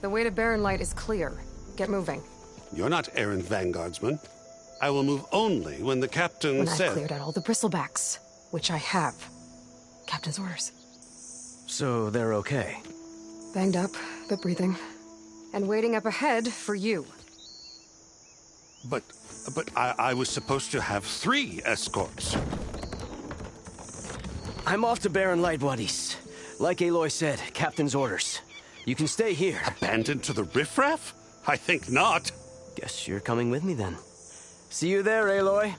The way to Barren Light is clear. Get moving. You're not errant vanguardsman. I will move only when the captain When says... I've cleared out all the bristlebacks, which I have. Captain's orders. So they're okay? Banged up, but breathing. And waiting up ahead for you. But I was supposed to have 3 escorts. I'm off to Barren Light, Wadis. Like Aloy said, Captain's orders. You can stay here. Abandoned to the riffraff? I think not. Guess you're coming with me then. See you there, Aloy.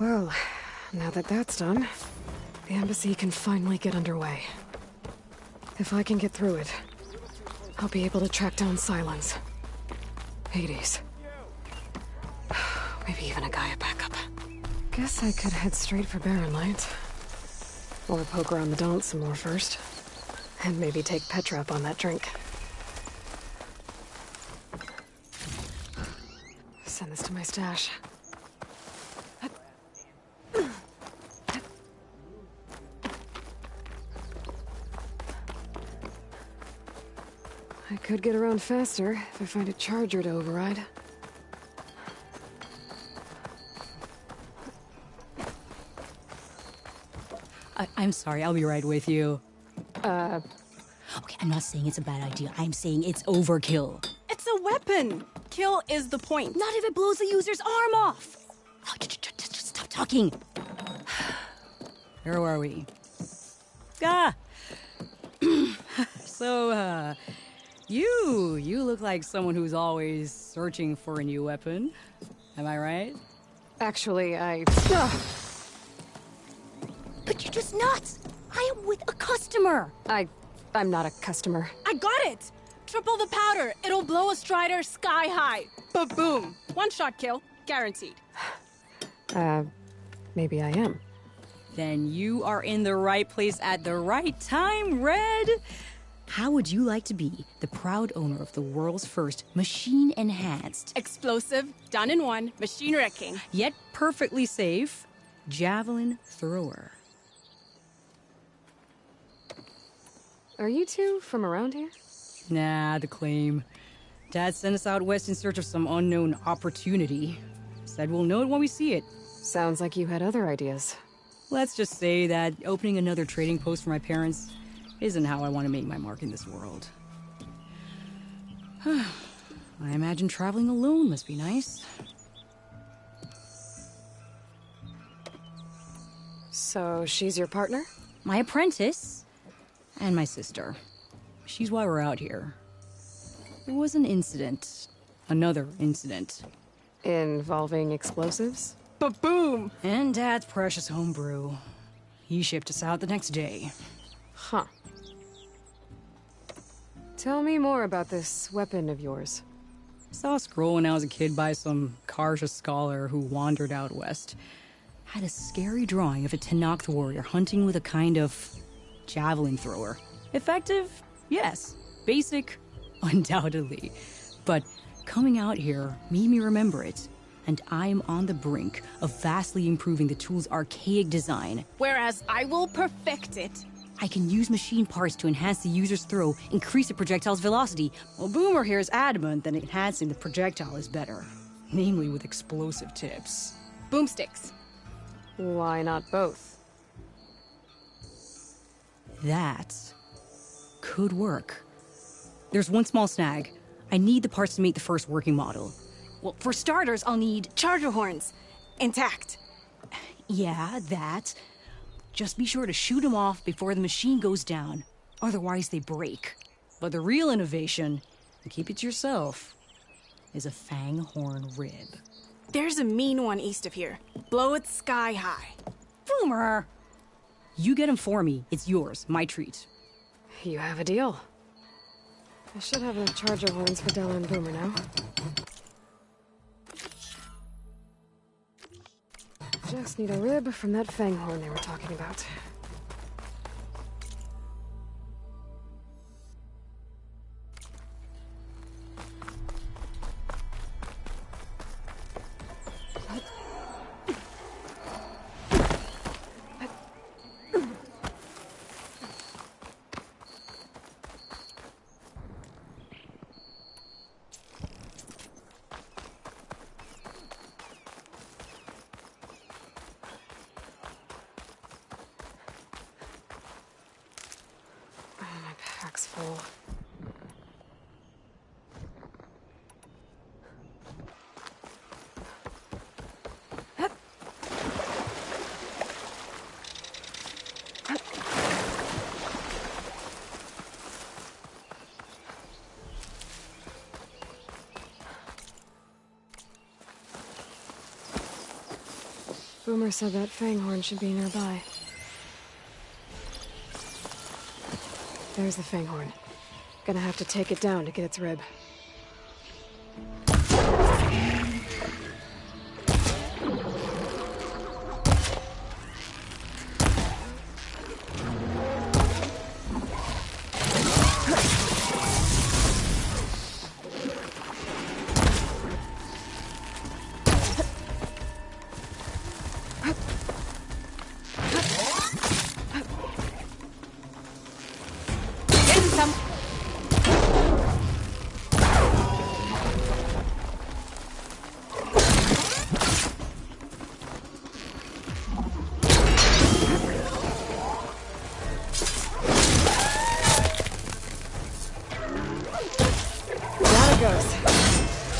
Well, now that that's done, the embassy can finally get underway. If I can get through it, I'll be able to track down Silence, Hades, maybe even a Gaia backup. Guess I could head straight for Barren Light. Or poke around the Daunt some more first. And maybe take Petra up on that drink. Send this to my stash. I could get around faster if I find a charger to override. I'm sorry, I'll be right with you. Okay, I'm not saying it's a bad idea. I'm saying it's overkill. It's a weapon. Kill is the point. Not if it blows the user's arm off. Oh, just stop talking. Where are we? So, you look like someone who's always searching for a new weapon. Am I right? Actually, But you're just nuts! I am with a customer! I'm not a customer. I got it! Triple the powder. It'll blow a Strider sky high. Ba-boom. One-shot kill. Guaranteed. Maybe I am. Then you are in the right place at the right time, Red! How would you like to be the proud owner of the world's first machine-enhanced, explosive, done in one, machine wrecking, yet perfectly safe, javelin thrower? Are you two from around here? Nah, the claim. Dad sent us out west in search of some unknown opportunity. Said we'll know it when we see it. Sounds like you had other ideas. Let's just say that opening another trading post for my parents isn't how I want to make my mark in this world. I imagine traveling alone must be nice. So she's your partner? My apprentice and my sister. She's why we're out here. There was an incident. Another incident. Involving explosives? Ba-boom! And Dad's precious homebrew. He shipped us out the next day. Huh. Tell me more about this weapon of yours. Saw a scroll when I was a kid by some Karja scholar who wandered out west. Had a scary drawing of a Tenakth warrior hunting with a kind of javelin thrower. Effective? Yes. Basic? Undoubtedly. But coming out here made me remember it. And I'm on the brink of vastly improving the tool's archaic design. Whereas I will perfect it. I can use machine parts to enhance the user's throw, increase the projectile's velocity. Well, Boomer here is adamant that enhancing the projectile is better. Namely with explosive tips. Boomsticks. Why not both? That could work. There's one small snag. I need the parts to make the first working model. Well, for starters, I'll need charger horns. Intact. Yeah, that. Just be sure to shoot them off before the machine goes down. Otherwise, they break. But the real innovation, and keep it to yourself, is a fang horn rib. There's a mean one east of here. Blow it sky high. Boomer! You get him for me. It's yours. My treat. You have a deal. I should have enough charger horns for Della and Boomer now. Just need a rib from that fang horn they were talking about. Full. Boomer said that Fanghorn should be nearby. There's the Fanghorn. Gonna have to take it down to get its rib.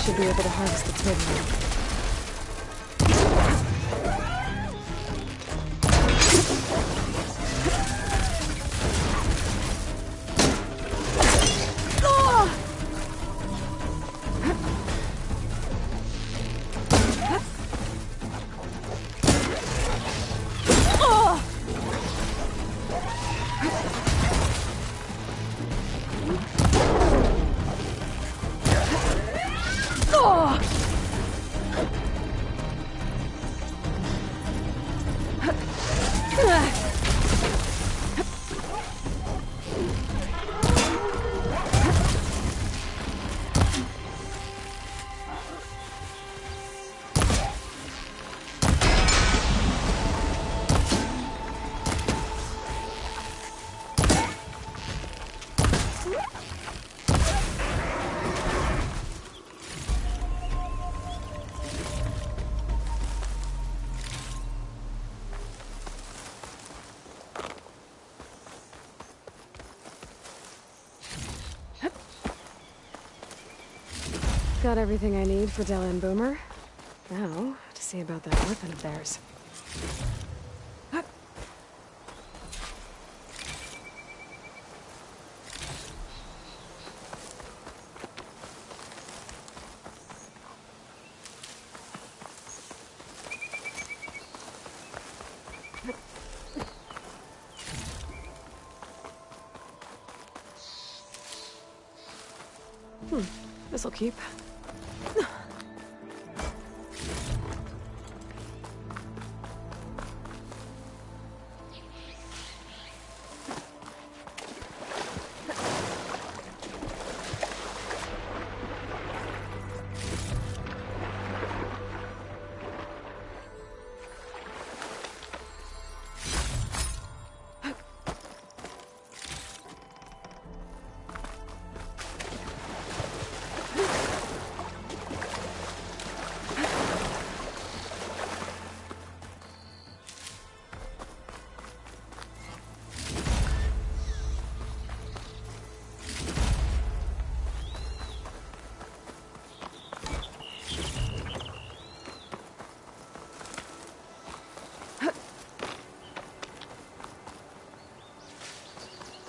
Should be able to harvest its rib now. Got everything I need for Della and Boomer. Now, to see about that weapon of theirs. This'll keep.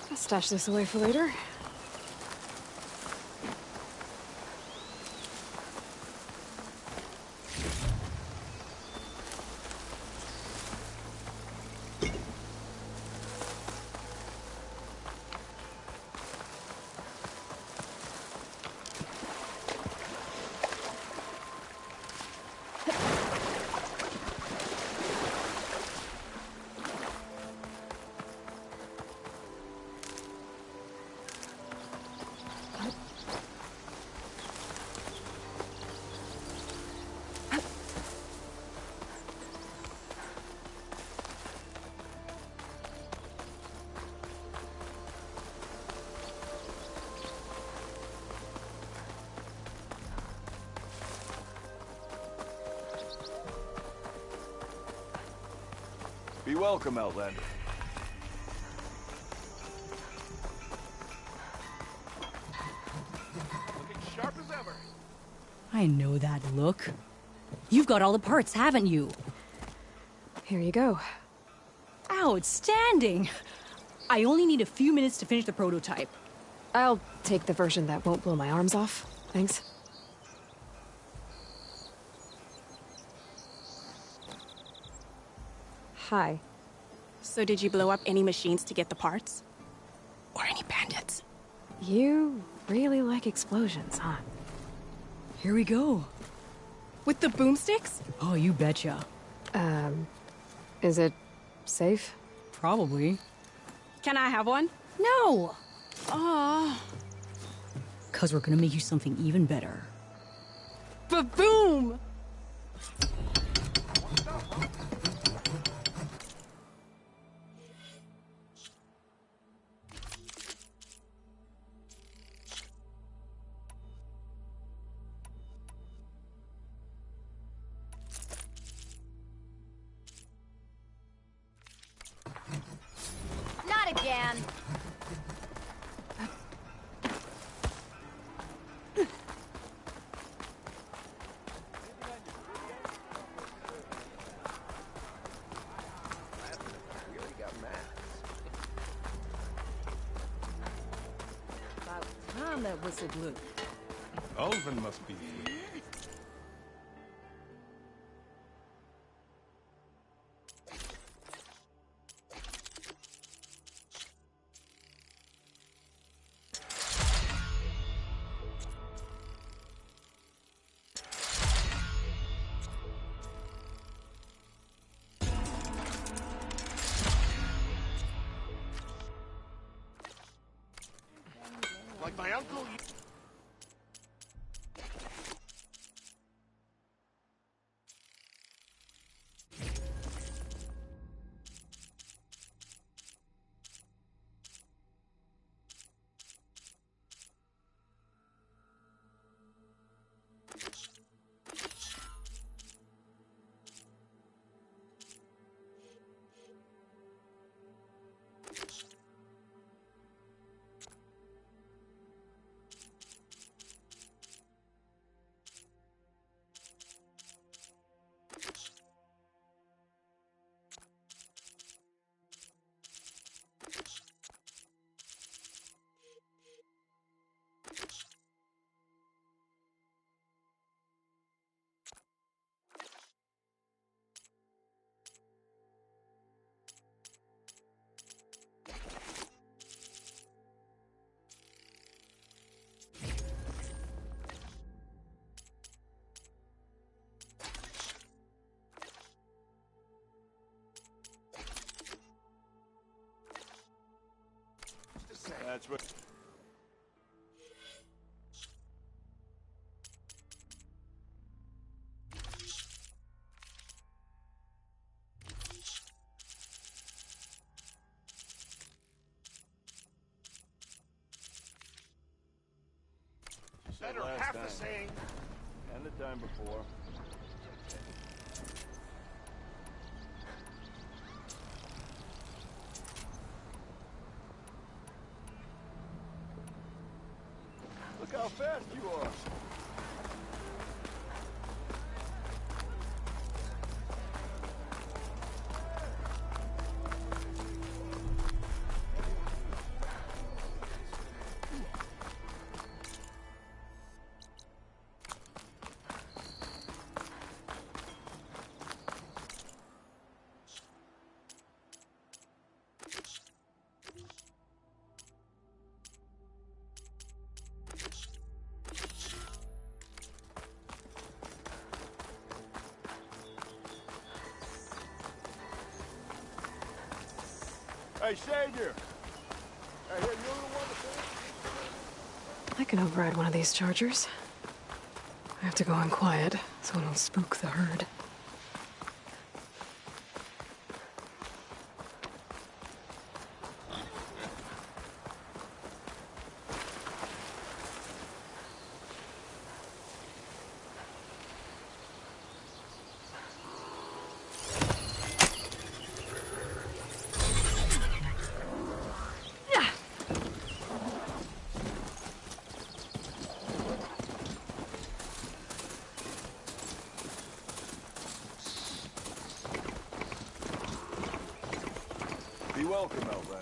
I'll stash this away for later. Be welcome, Outlander. Looking sharp as ever. I know that look. You've got all the parts, haven't you? Here you go. Outstanding! I only need a few minutes to finish the prototype. I'll take the version that won't blow my arms off. Thanks. Hi. So did you blow up any machines to get the parts? Or any bandits? You really like explosions, huh? Here we go. With the boomsticks? Oh, you betcha. Is it safe? Probably. Can I have one? No! Aw. 'Cause we're gonna make you something even better. Ba-boom! Not again. About time that whistle blew. Ulvin must be free. Like my uncle. That's what. Better last half time. the same. And the time before. Look how fast you are. Hey, Savior! Hey, here, you're the one to I can override one of these chargers. I have to go in quiet, so I don't spook the herd. Be welcome, Elven.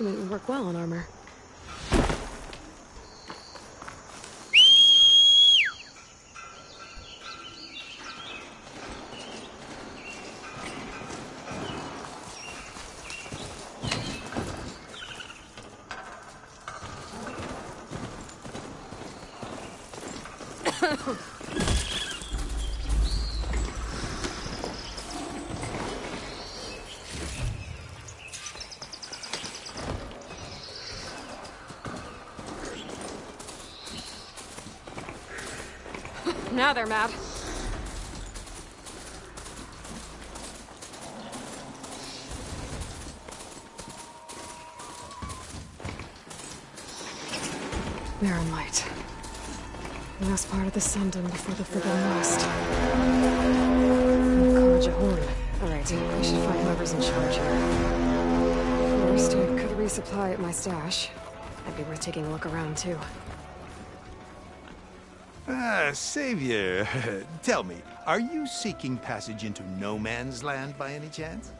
compliment would work well on armor. Now they're mad. Barren Light. The last part of the Sundom before the Forbidden West. Karaja Horn. Alright, we should find whoever's in charge here. First, I could resupply at my stash. Might be worth taking a look around, too. Savior, tell me, are you seeking passage into no man's land by any chance?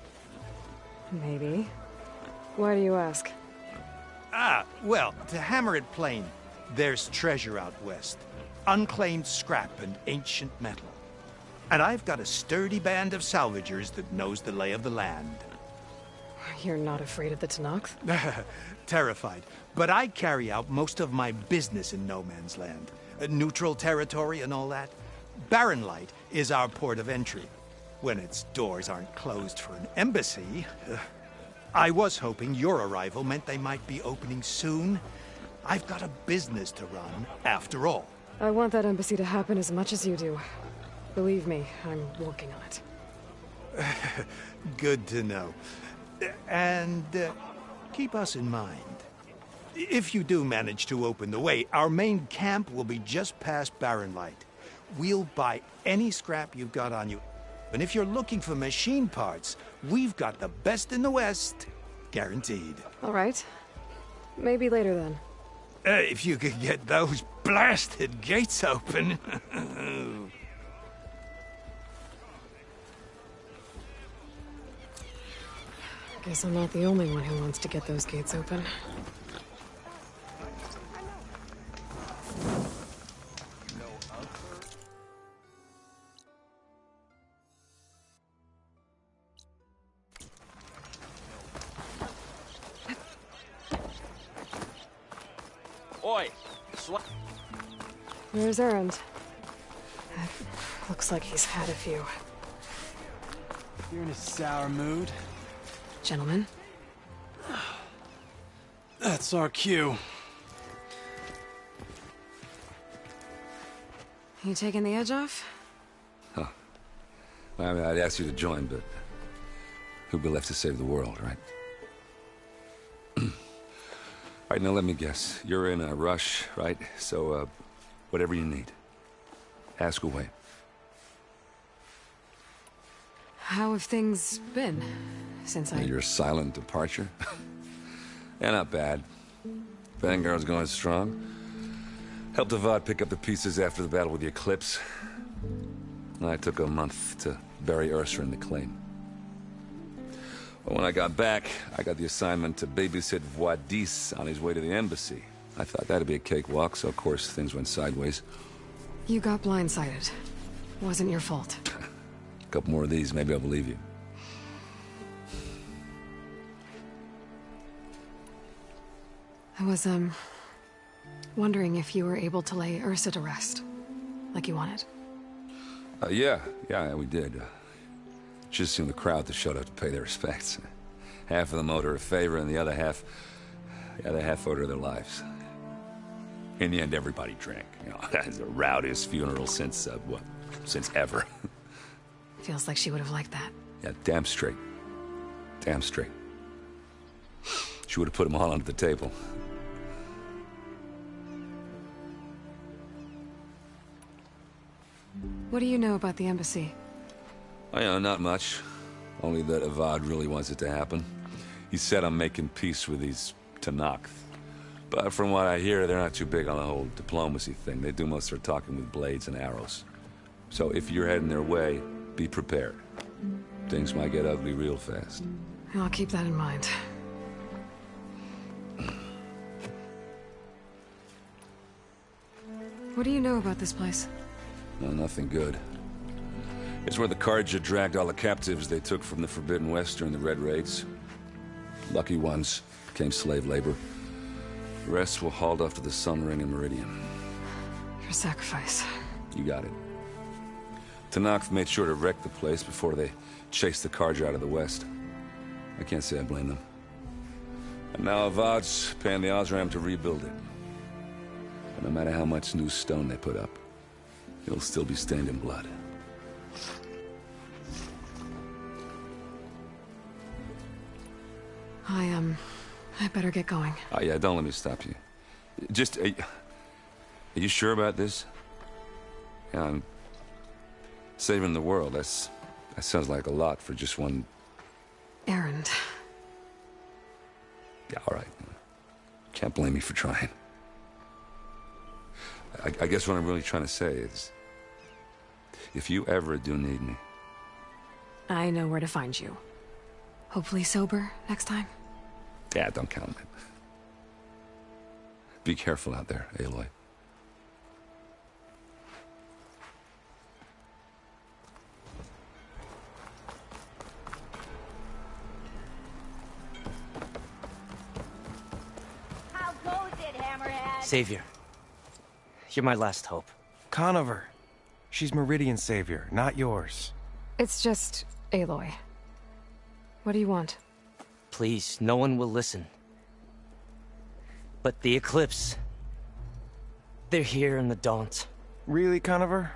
Maybe. Why do you ask? Well, to hammer it plain, there's treasure out west. Unclaimed scrap and ancient metal. And I've got a sturdy band of salvagers that knows the lay of the land. You're not afraid of the Tenakth? Terrified. But I carry out most of my business in no man's land. Neutral territory and all that. Barren Light is our port of entry. When its doors aren't closed for an embassy. I was hoping your arrival meant they might be opening soon. I've got a business to run, after all. I want that embassy to happen as much as you do. Believe me, I'm working on it. Good to know. And keep us in mind. If you do manage to open the way, our main camp will be just past Barren Light. We'll buy any scrap you've got on you. And if you're looking for machine parts, we've got the best in the West. Guaranteed. All right. Maybe later then. If you could get those blasted gates open. Guess I'm not the only one who wants to get those gates open. Oi! Where's Erend? Looks like he's had a few. You're in a sour mood. Gentlemen? That's our cue. You taking the edge off? Huh. I mean, I'd ask you to join, but who'd be left to save the world, right? All right, now let me guess. You're in a rush, right? So, whatever you need, ask away. How have things been since Your silent departure? Yeah, not bad. Vanguard's going strong. Helped Avad pick up the pieces after the battle with the Eclipse. I took a month to bury Ursa in the claim. But when I got back, I got the assignment to babysit Voidis on his way to the embassy. I thought that'd be a cakewalk, so of course things went sideways. You got blindsided. Wasn't your fault. A couple more of these, maybe I'll believe you. I was, wondering if you were able to lay Ursa to rest, like you wanted. Yeah, we did. Just seemed the crowd that showed up to pay their respects. Half of them owed her a favor, and the other half owed her their lives. In the end, everybody drank. You know, that's the rowdiest funeral since ever. Feels like she would have liked that. Yeah, damn straight. Damn straight. She would have put them all under the table. What do you know about the embassy? I know, not much. Only that Avad really wants it to happen. He said I'm making peace with these Tenakth. But from what I hear, they're not too big on the whole diplomacy thing. They do most of their talking with blades and arrows. So if you're heading their way, be prepared. Things might get ugly real fast. I'll keep that in mind. What do you know about this place? No, nothing good. It's where the Carja dragged all the captives they took from the Forbidden West during the Red Raids. Lucky ones became slave labor. The rest were hauled off to the Sun Ring and Meridian. Your sacrifice. You got it. Tenakth made sure to wreck the place before they chased the Carja out of the West. I can't say I blame them. And now Avad's paying the Osram to rebuild it. And no matter how much new stone they put up, it'll still be stained in blood. I better get going. Oh yeah, don't let me stop you. Just, are you sure about this? Yeah, I'm saving the world. That sounds like a lot for just one... Errand. Yeah, all right. Can't blame me for trying. I guess what I'm really trying to say is, if you ever do need me... I know where to find you. Hopefully sober next time. Yeah, don't count on it. Be careful out there, Aloy. How goes it, Hammerhead? Savior. You're my last hope. Conover. She's Meridian's savior, not yours. It's just Aloy. What do you want? Please, no one will listen. But the Eclipse... they're here in the Daunt. Really, Conover?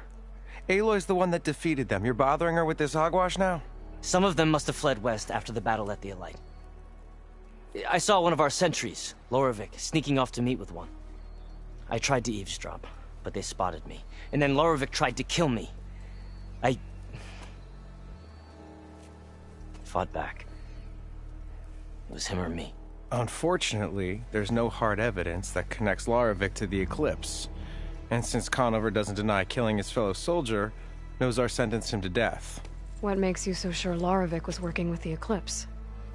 Aloy's the one that defeated them. You're bothering her with this hogwash now? Some of them must have fled west after the battle at the Elite. I saw one of our sentries, Loravik, sneaking off to meet with one. I tried to eavesdrop, but they spotted me. And then Loravik tried to kill me. I... fought back. It was him or me. Unfortunately, there's no hard evidence that connects Loravik to the Eclipse. And since Conover doesn't deny killing his fellow soldier, Nozar sentenced him to death. What makes you so sure Loravik was working with the Eclipse?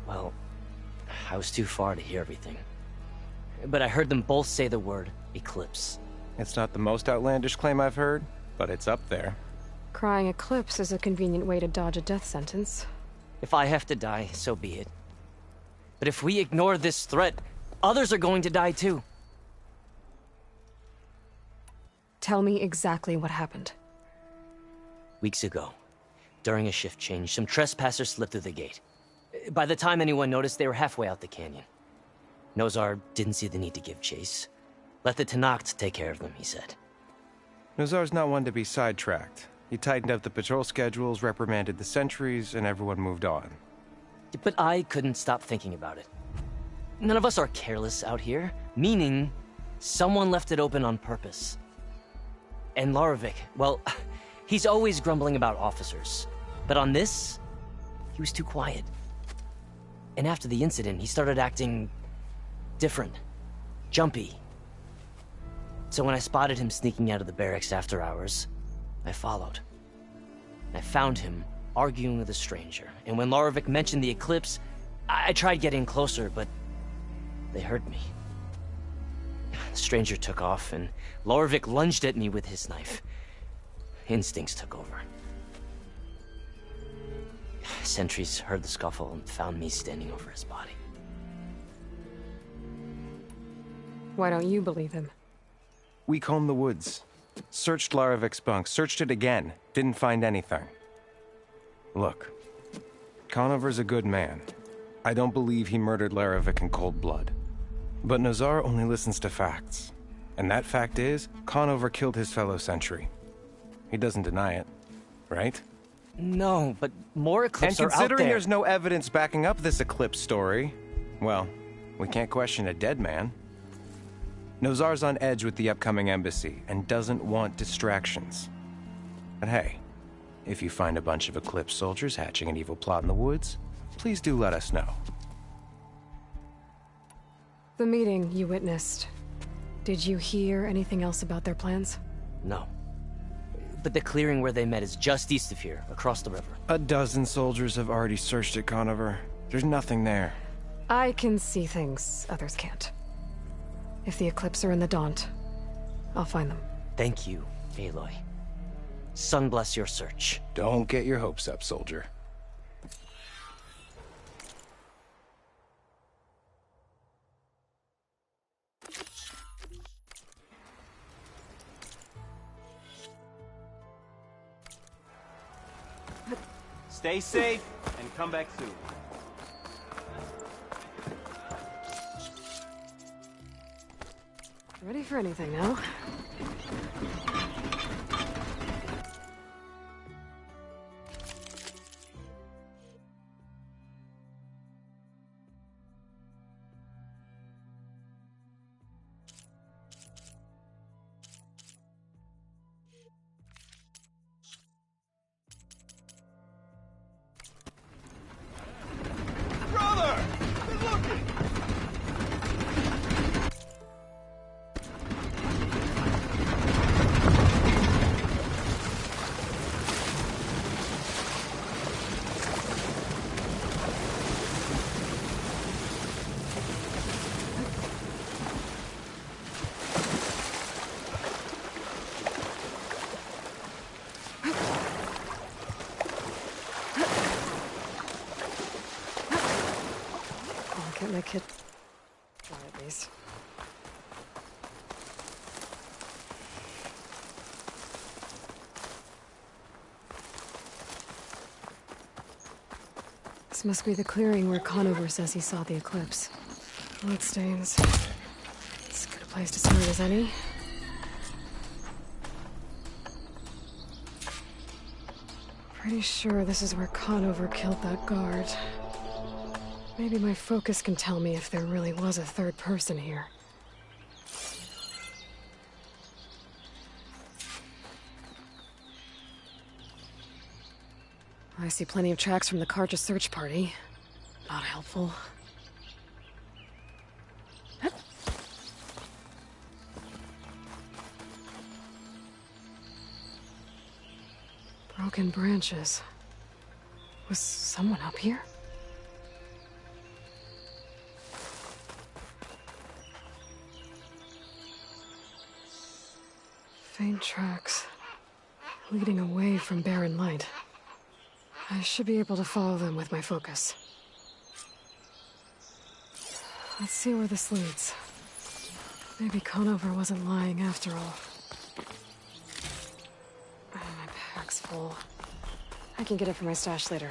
Well, I was too far to hear everything. But I heard them both say the word Eclipse. It's not the most outlandish claim I've heard, but it's up there. Crying Eclipse is a convenient way to dodge a death sentence. If I have to die, so be it. But if we ignore this threat, others are going to die too. Tell me exactly what happened. Weeks ago, during a shift change, some trespassers slipped through the gate. By the time anyone noticed, they were halfway out the canyon. Nozar didn't see the need to give chase. Let the Tenakth take care of them, he said. Nozar's not one to be sidetracked. He tightened up the patrol schedules, reprimanded the sentries, and everyone moved on. But I couldn't stop thinking about it. None of us are careless out here, meaning someone left it open on purpose. And Loravik, well, he's always grumbling about officers. But on this, he was too quiet. And after the incident, he started acting different, jumpy. So when I spotted him sneaking out of the barracks after hours, I followed. I found him arguing with a stranger, and when Loravik mentioned the Eclipse, I tried getting closer, but they heard me. The stranger took off, and Loravik lunged at me with his knife. Instincts took over. Sentries heard the scuffle and found me standing over his body. Why don't you believe him? We combed the woods. Searched Loravik's bunk, searched it again. Didn't find anything. Look, Conover's a good man. I don't believe he murdered Loravik in cold blood. But Nozar only listens to facts. And that fact is, Conover killed his fellow sentry. He doesn't deny it, right? No, but more Eclipse are out there. And considering there's no evidence backing up this Eclipse story, well, we can't question a dead man. Nozar's on edge with the upcoming embassy and doesn't want distractions. But hey, if you find a bunch of Eclipse soldiers hatching an evil plot in the woods, please do let us know. The meeting you witnessed. Did you hear anything else about their plans? No. But the clearing where they met is just east of here, across the river. A dozen soldiers have already searched it, Conover. There's nothing there. I can see things others can't. If the Eclipse are in the Daunt, I'll find them. Thank you, Aloy. Sun bless your search. Don't get your hopes up, soldier. Stay safe and come back soon. Ready for anything now? Get my kid dry at least. This must be the clearing where Conover says he saw the eclipse. Bloodstains. It's as good a place to start as any. Pretty sure this is where Conover killed that guard. Maybe my focus can tell me if there really was a third person here. I see plenty of tracks from the Carja search party. Not helpful. Broken branches. Was someone up here? Faint tracks, leading away from Barren Light. I should be able to follow them with my focus. Let's see where this leads. Maybe Conover wasn't lying after all. Oh, my pack's full. I can get it from my stash later.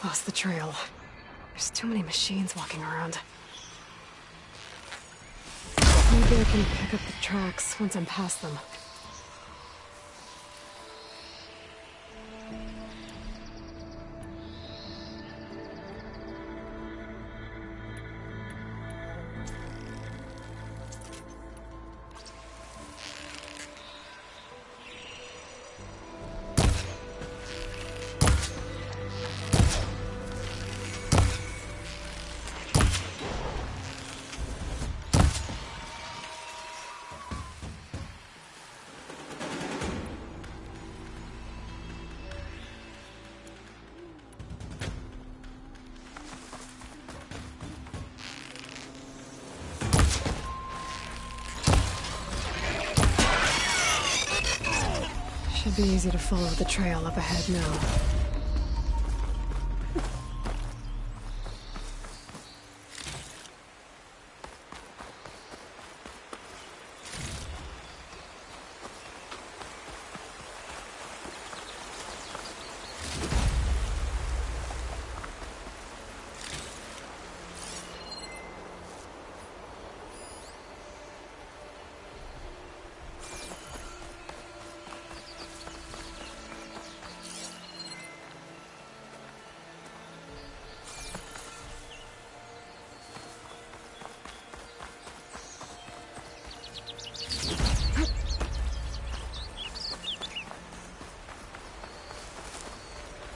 Lost the trail. There's too many machines walking around. Maybe I can pick up the tracks once I'm past them. Should be easy to follow the trail up ahead now.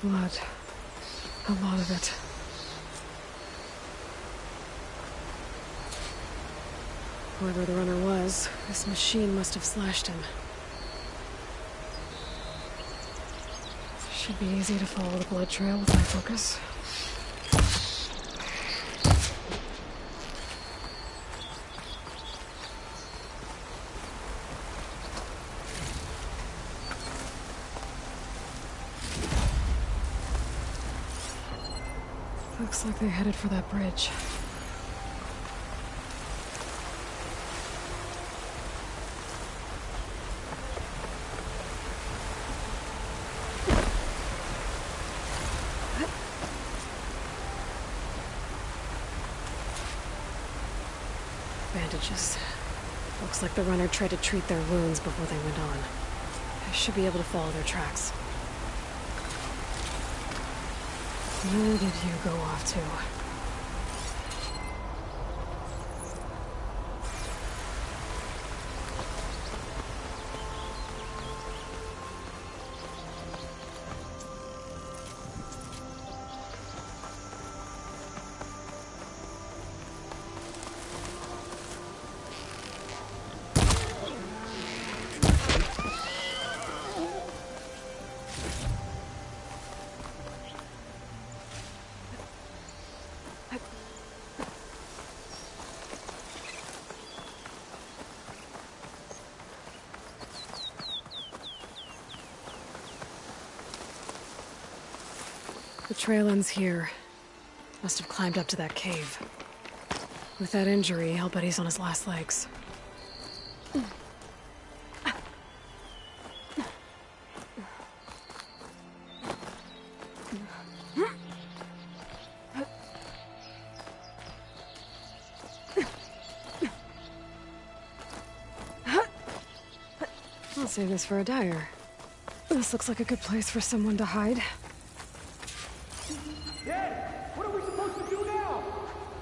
Blood. A lot of it. Whoever the runner was, this machine must have slashed him. Should be easy to follow the blood trail with my focus. Looks like they headed for that bridge. Bandages. Looks like the runner tried to treat their wounds before they went on. I should be able to follow their tracks. Where did you go off to? The trail ends here. Must have climbed up to that cave. With that injury, I'll bet he's on his last legs. I'll save this for a dyer. This looks like a good place for someone to hide. Dad, what are we supposed to do now?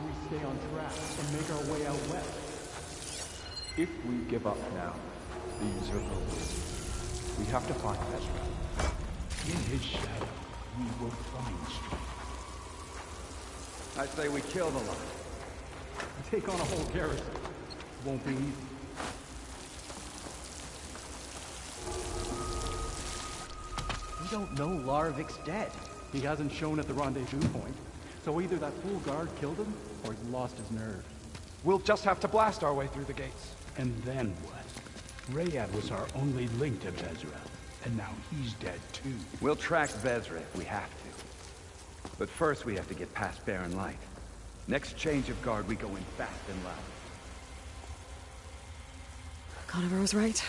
We stay on track and make our way out west. If we give up now, these are over. We have to find Ezra. In his shadow, we will find strength. I say we kill the lot. Take on a whole garrison. Won't be easy. We don't know Larvik's dead. He hasn't shown at the rendezvous point. So either that fool guard killed him, or he's lost his nerve. We'll just have to blast our way through the gates. And then what? Rayad was our only link to Vezra, and now he's dead too. We'll track Vezra if we have to. But first we have to get past Barren Light. Next change of guard, we go in fast and loud. Conover was right.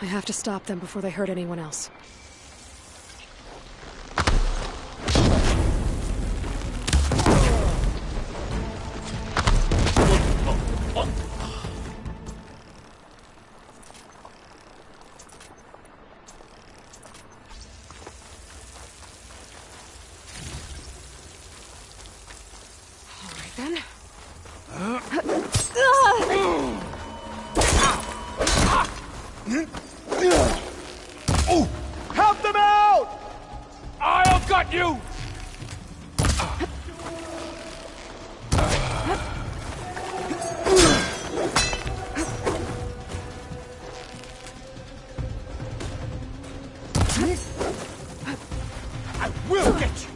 I have to stop them before they hurt anyone else. Help them out! I'll gut you! I will get you!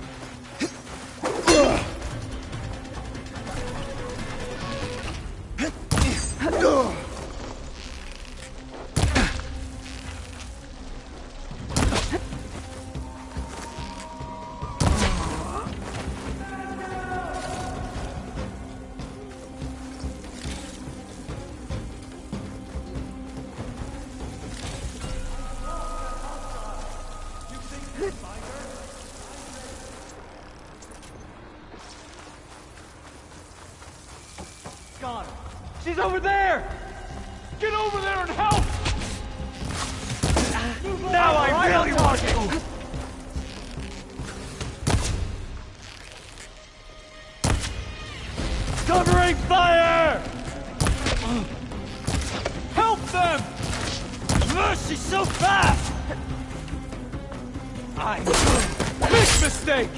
Got her. She's over there! Get over there and help! Now I really want you! Covering fire! Help them! She's so fast! Big mistake!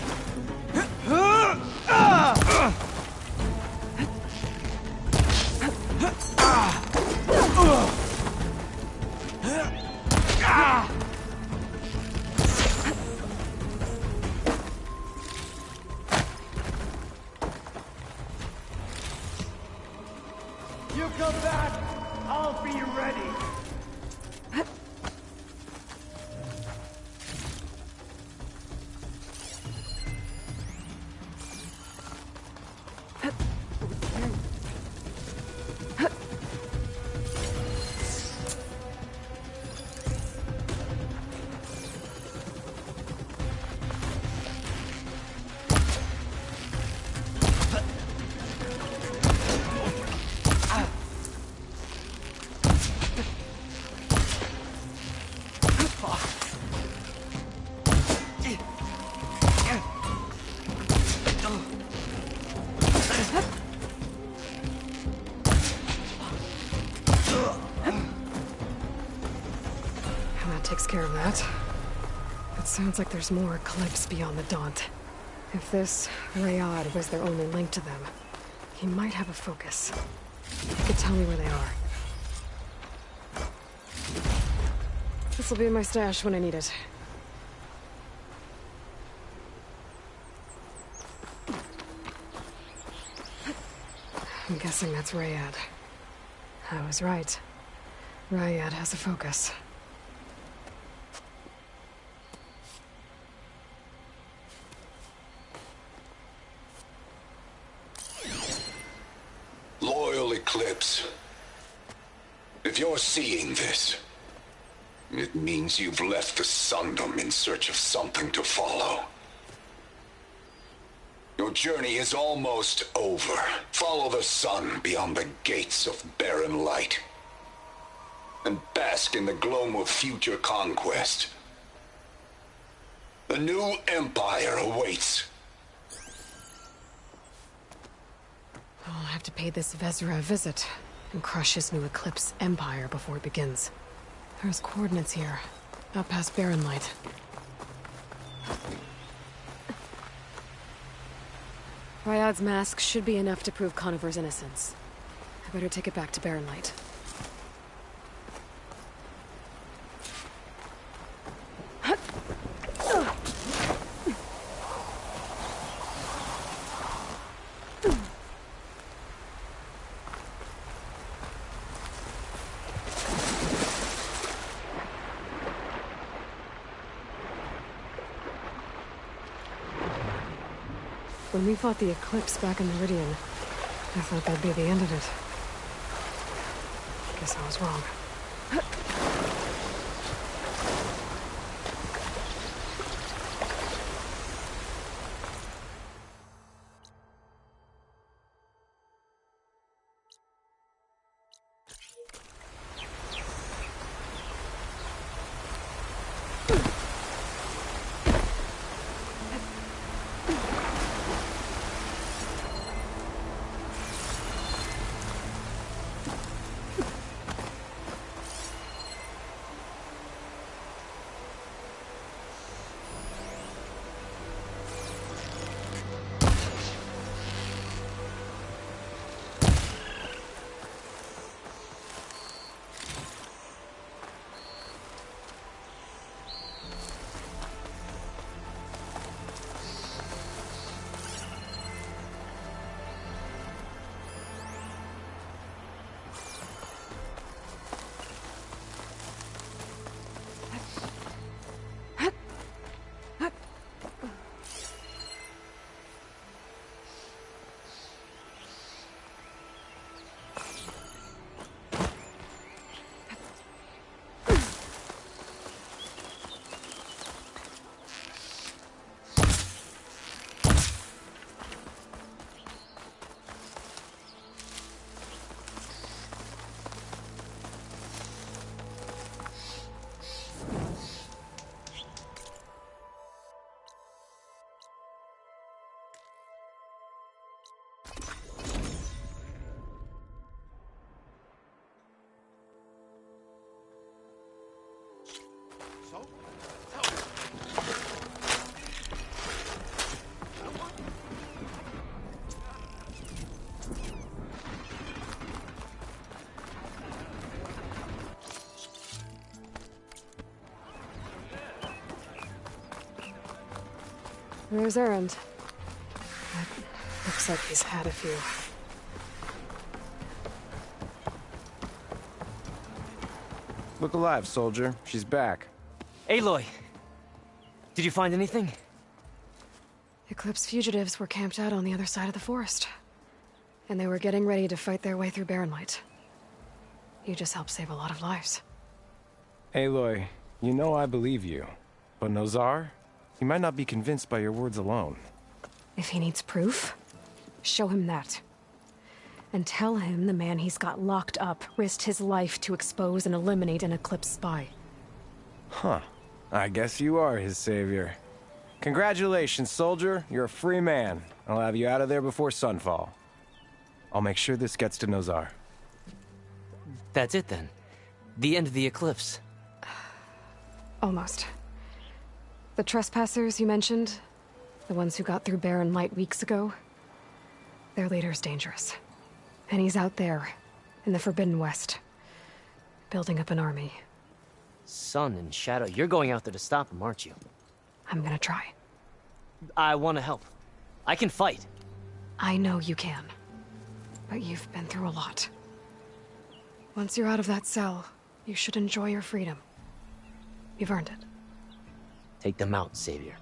You come back, I'll be ready. care of that. It sounds like there's more Eclipse beyond the Daunt. If this Rayad was their only link to them, he might have a focus. He could tell me where they are. This'll be in my stash when I need it. I'm guessing that's Rayad. I was right. Rayad has a focus. Loyal Eclipse. If you're seeing this, it means you've left the Sundom in search of something to follow. Your journey is almost over. Follow the sun beyond the gates of barren light. And bask in the gloam of future conquest. The new empire awaits. I'll have to pay this Vezra a visit and crush his new Eclipse empire before it begins. There's coordinates here, out past Barren Light. Ryad's mask should be enough to prove Conover's innocence. I better take it back to Barren Light. When we fought the Eclipse back in Meridian, I thought that'd be the end of it. Guess I was wrong. There's Erend. Looks like he's had a few. Look alive, soldier. She's back. Aloy! Did you find anything? Eclipse fugitives were camped out on the other side of the forest. And they were getting ready to fight their way through Barren Light. You just helped save a lot of lives. Aloy, you know I believe you. But Nozar? He might not be convinced by your words alone. If he needs proof, show him that. And tell him the man he's got locked up risked his life to expose and eliminate an Eclipse spy. Huh. I guess you are his savior. Congratulations, soldier. You're a free man. I'll have you out of there before sunfall. I'll make sure this gets to Nozar. That's it then. The end of the Eclipse. Almost. The trespassers you mentioned, the ones who got through Barren Light weeks ago, their leader's dangerous. And he's out there, in the Forbidden West, building up an army. Sun and Shadow, you're going out there to stop him, aren't you? I'm gonna try. I want to help. I can fight. I know you can. But you've been through a lot. Once you're out of that cell, you should enjoy your freedom. You've earned it. Take them out, Savior.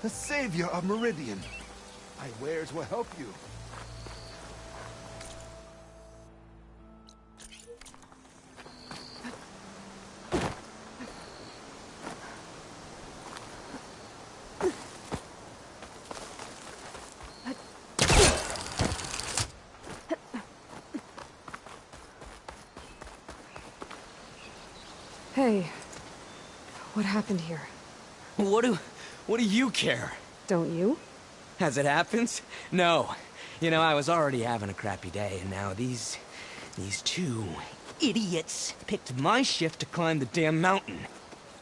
The savior of Meridian. My wares will help you. Hey, what happened here? What do you care? Don't you? As it happens? No. You know, I was already having a crappy day, and now these two idiots picked my shift to climb the damn mountain.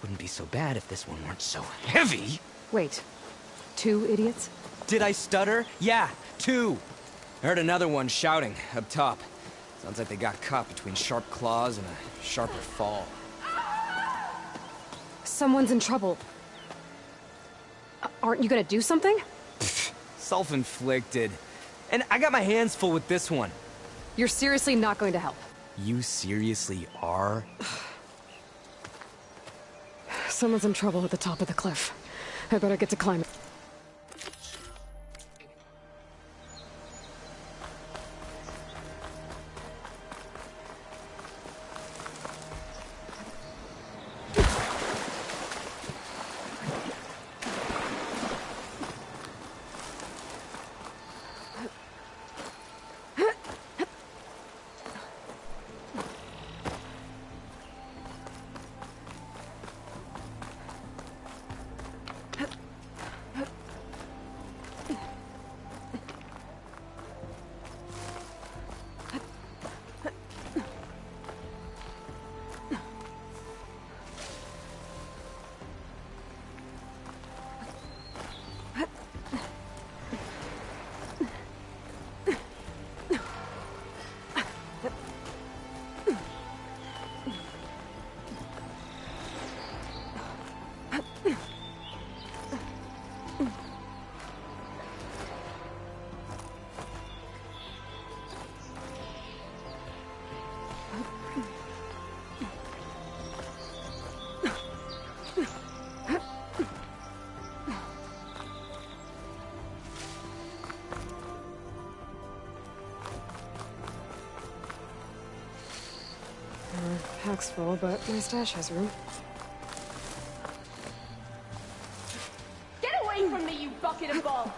Wouldn't be so bad if this one weren't so heavy. Wait, 2 idiots? Did I stutter? Yeah, 2. I heard another one shouting up top. Sounds like they got caught between sharp claws and a sharper fall. Someone's in trouble. Aren't you gonna do something? Self-inflicted. And I got my hands full with this one. You're seriously not going to help? You seriously are? Someone's in trouble at the top of the cliff. I better get to climbing. pack's full, but my stash has room. Get away from me, you bucket of balls!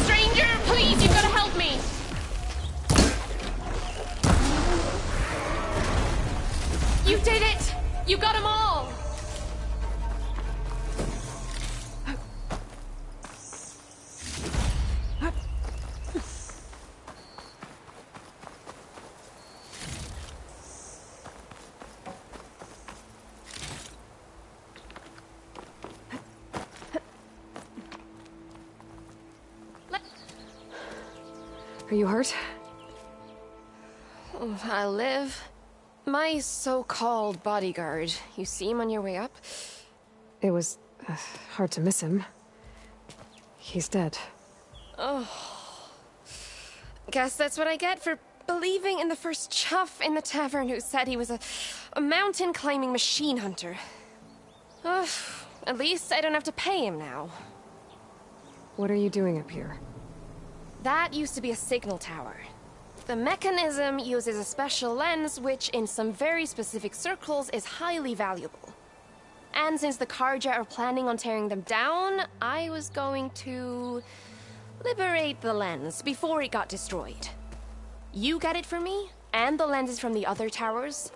Stranger, please, you've got to help me! You did it! You got them all! Are you hurt? Oh, I live. My so-called bodyguard. You see him on your way up? It was hard to miss him. He's dead. Oh. Guess that's what I get for believing in the first chuff in the tavern who said he was a mountain-climbing machine hunter. Ugh. At least I don't have to pay him now. What are you doing up here? That used to be a signal tower. The mechanism uses a special lens which, in some very specific circles, is highly valuable. And since the Carja are planning on tearing them down, I was going to liberate the lens before it got destroyed. You get it for me, and the lenses from the other towers.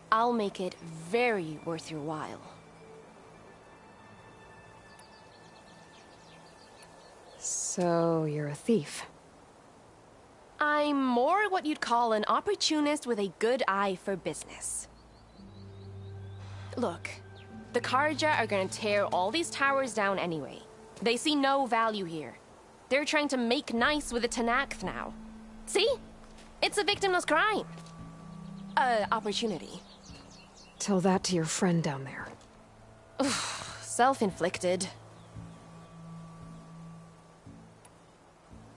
I'll make it very worth your while. So, you're a thief. I'm more what you'd call an opportunist with a good eye for business. Look, the Carja are gonna tear all these towers down anyway. They see no value here. They're trying to make nice with the Tenakth now. See? It's a victimless crime. Opportunity. Tell that to your friend down there. Self-inflicted.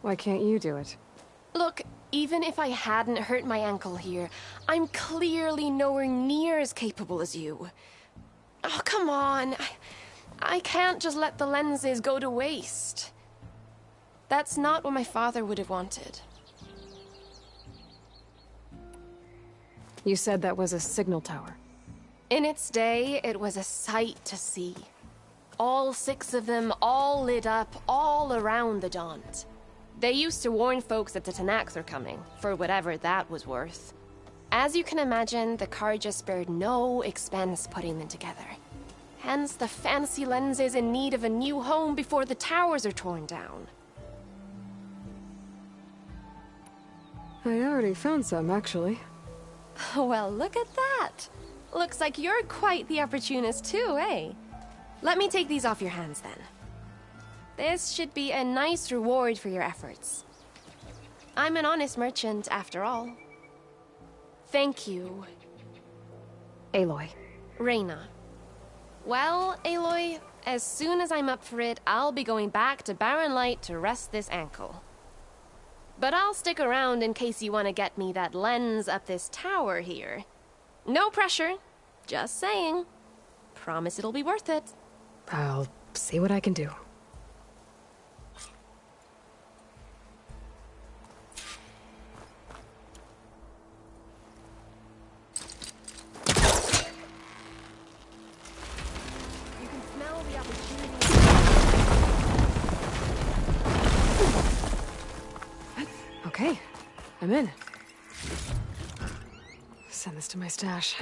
Why can't you do it? Look, even if I hadn't hurt my ankle here, I'm clearly nowhere near as capable as you. Oh, come on. I can't just let the lenses go to waste. That's not what my father would have wanted. You said that was a signal tower. In its day, it was a sight to see. All 6 of them, all lit up, all around the Daunt. They used to warn folks that the Tenakth are coming, for whatever that was worth. As you can imagine, the Carja spared no expense putting them together. Hence the fancy lenses in need of a new home before the towers are torn down. I already found some, actually. Well, look at that. Looks like you're quite the opportunist too, eh? Let me take these off your hands then. This should be a nice reward for your efforts. I'm an honest merchant, after all. Thank you. Aloy. Reyna. Well, Aloy, as soon as I'm up for it, I'll be going back to Barren Light to rest this ankle. But I'll stick around in case you want to get me that lens up this tower here. No pressure. Just saying. Promise it'll be worth it. I'll see what I can do. Okay, I'm in. Send this to my stash.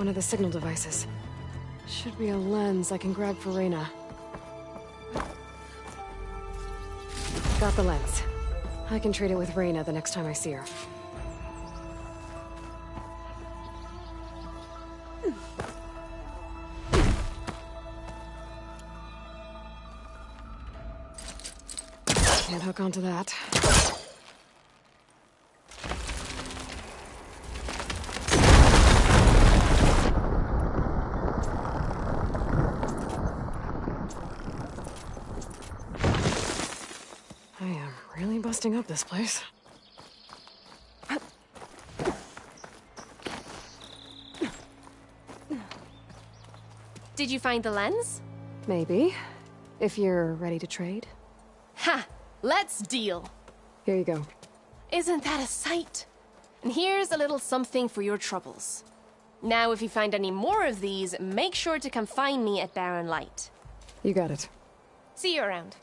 one of the signal devices. Should be a lens I can grab for Reyna. Got the lens. I can trade it with Reyna the next time I see her. Can't hook onto that. I am really busting up this place. Did you find the lens? Maybe. If you're ready to trade. Ha! Let's deal! Here you go. Isn't that a sight? And here's a little something for your troubles. Now, if you find any more of these, make sure to come find me at Barren Light. You got it. See you around.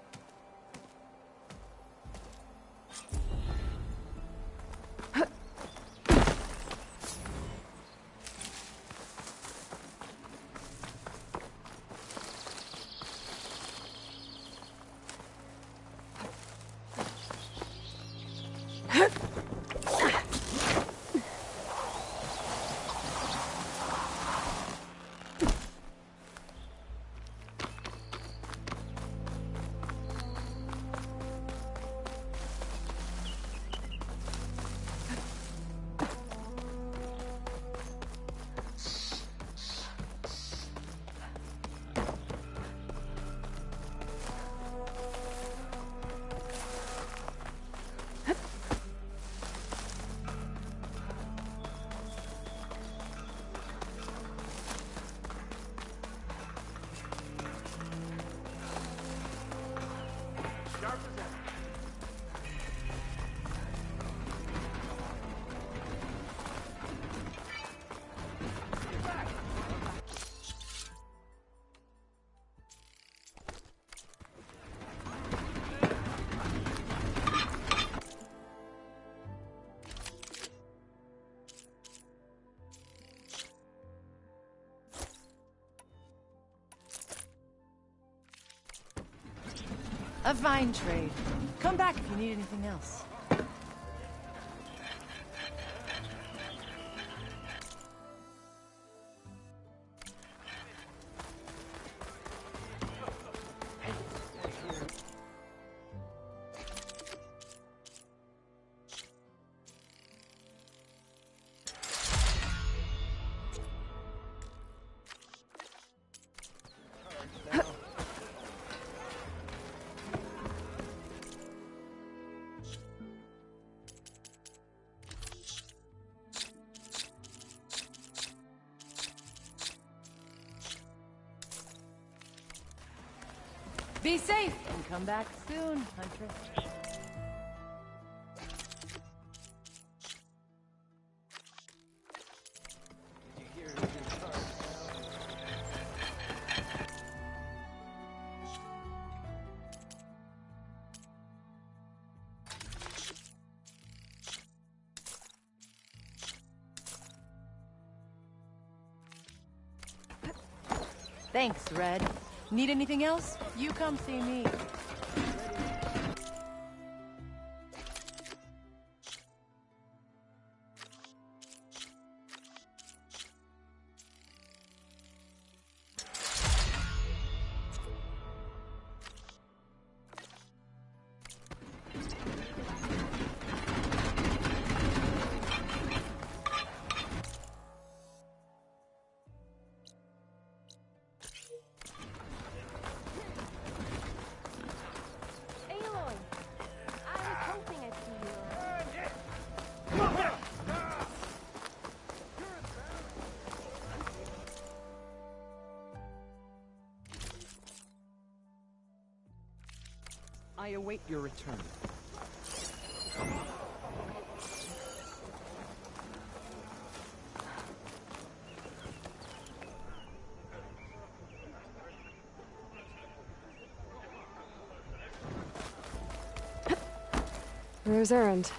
A fine trade. Come back if you need anything else. Be safe and come back soon, Huntress. Thanks, Red. Need anything else? You come see me. I await your return. Where's Erend?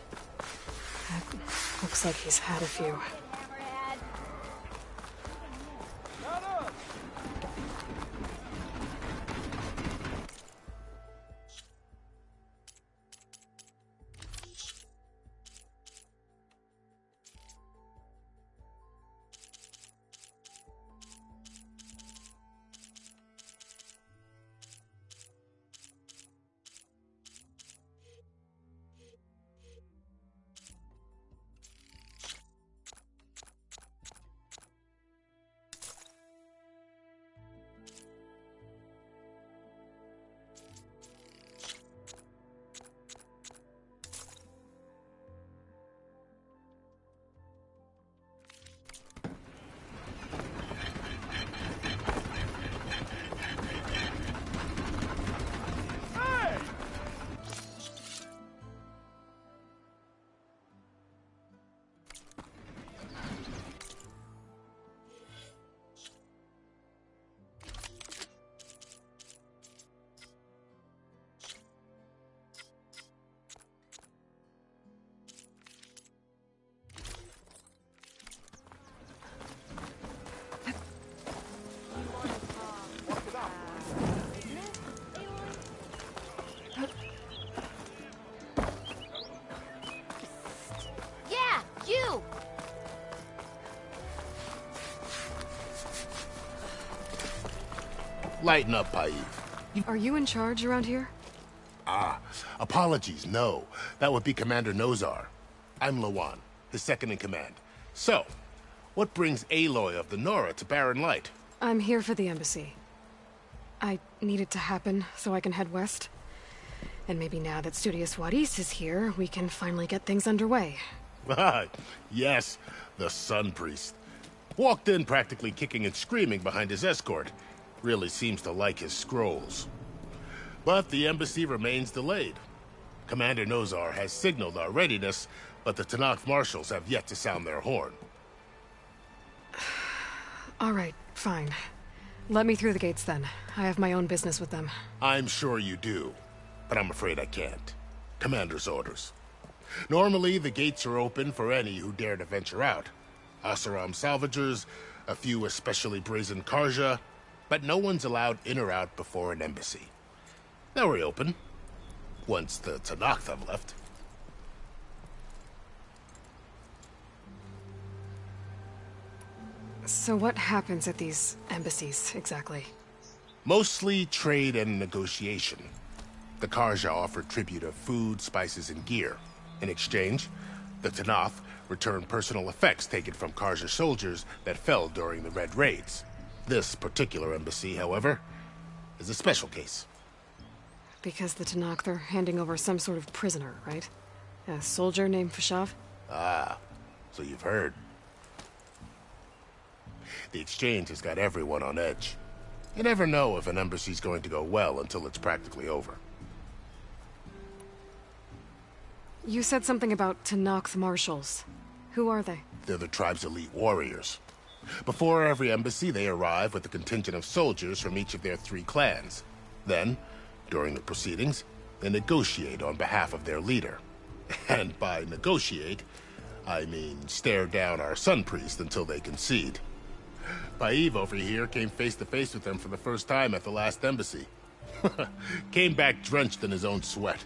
Looks like he's had a few. Lighten up, Paiv. Are you in charge around here? Ah, apologies, no. That would be Commander Nozar. I'm Lawan, his second-in-command. So, what brings Aloy of the Nora to Barren Light? I'm here for the embassy. I need it to happen so I can head west. And maybe now that Studious Wadis is here, we can finally get things underway. Yes, the Sun Priest. Walked in practically kicking and screaming behind his escort. Really seems to like his scrolls. But the embassy remains delayed. Commander Nozar has signaled our readiness, but the Tenakth marshals have yet to sound their horn. All right, fine. Let me through the gates then. I have my own business with them. I'm sure you do, but I'm afraid I can't. Commander's orders. Normally, the gates are open for any who dare to venture out. Oseram salvagers, a few especially brazen Karja, but no one's allowed in or out before an embassy. They'll reopen, once the Tenakth have left. So what happens at these embassies, exactly? Mostly trade and negotiation. The Karja offer tribute of food, spices, and gear. In exchange, the Tenakth return personal effects taken from Karja soldiers that fell during the Red Raids. This particular embassy, however, is a special case. Because the Tenakth are handing over some sort of prisoner, right? A soldier named Fashav? Ah, so you've heard. The exchange has got everyone on edge. You never know if an embassy's going to go well until it's practically over. You said something about Tenakth marshals. Who are they? They're the tribe's elite warriors. Before every embassy, they arrive with a contingent of soldiers from each of their 3 clans. Then, during the proceedings, they negotiate on behalf of their leader. And by negotiate, I mean stare down our Sun Priest until they concede. Paiv over here came face to face with them for the first time at the last embassy. Came back drenched in his own sweat.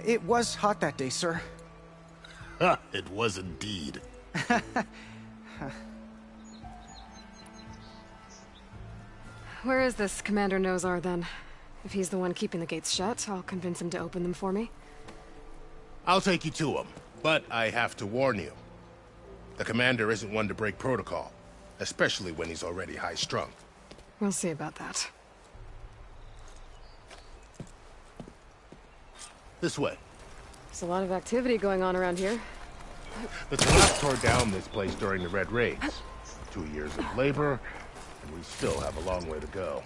It was hot that day, sir. It was indeed. Where is this Commander Nozar, then? If he's the one keeping the gates shut, I'll convince him to open them for me. I'll take you to him, but I have to warn you. The commander isn't one to break protocol, especially when he's already high-strung. We'll see about that. This way. There's a lot of activity going on around here. The Tenakth tore down this place during the Red Raids. 2 years of labor, and we still have a long way to go.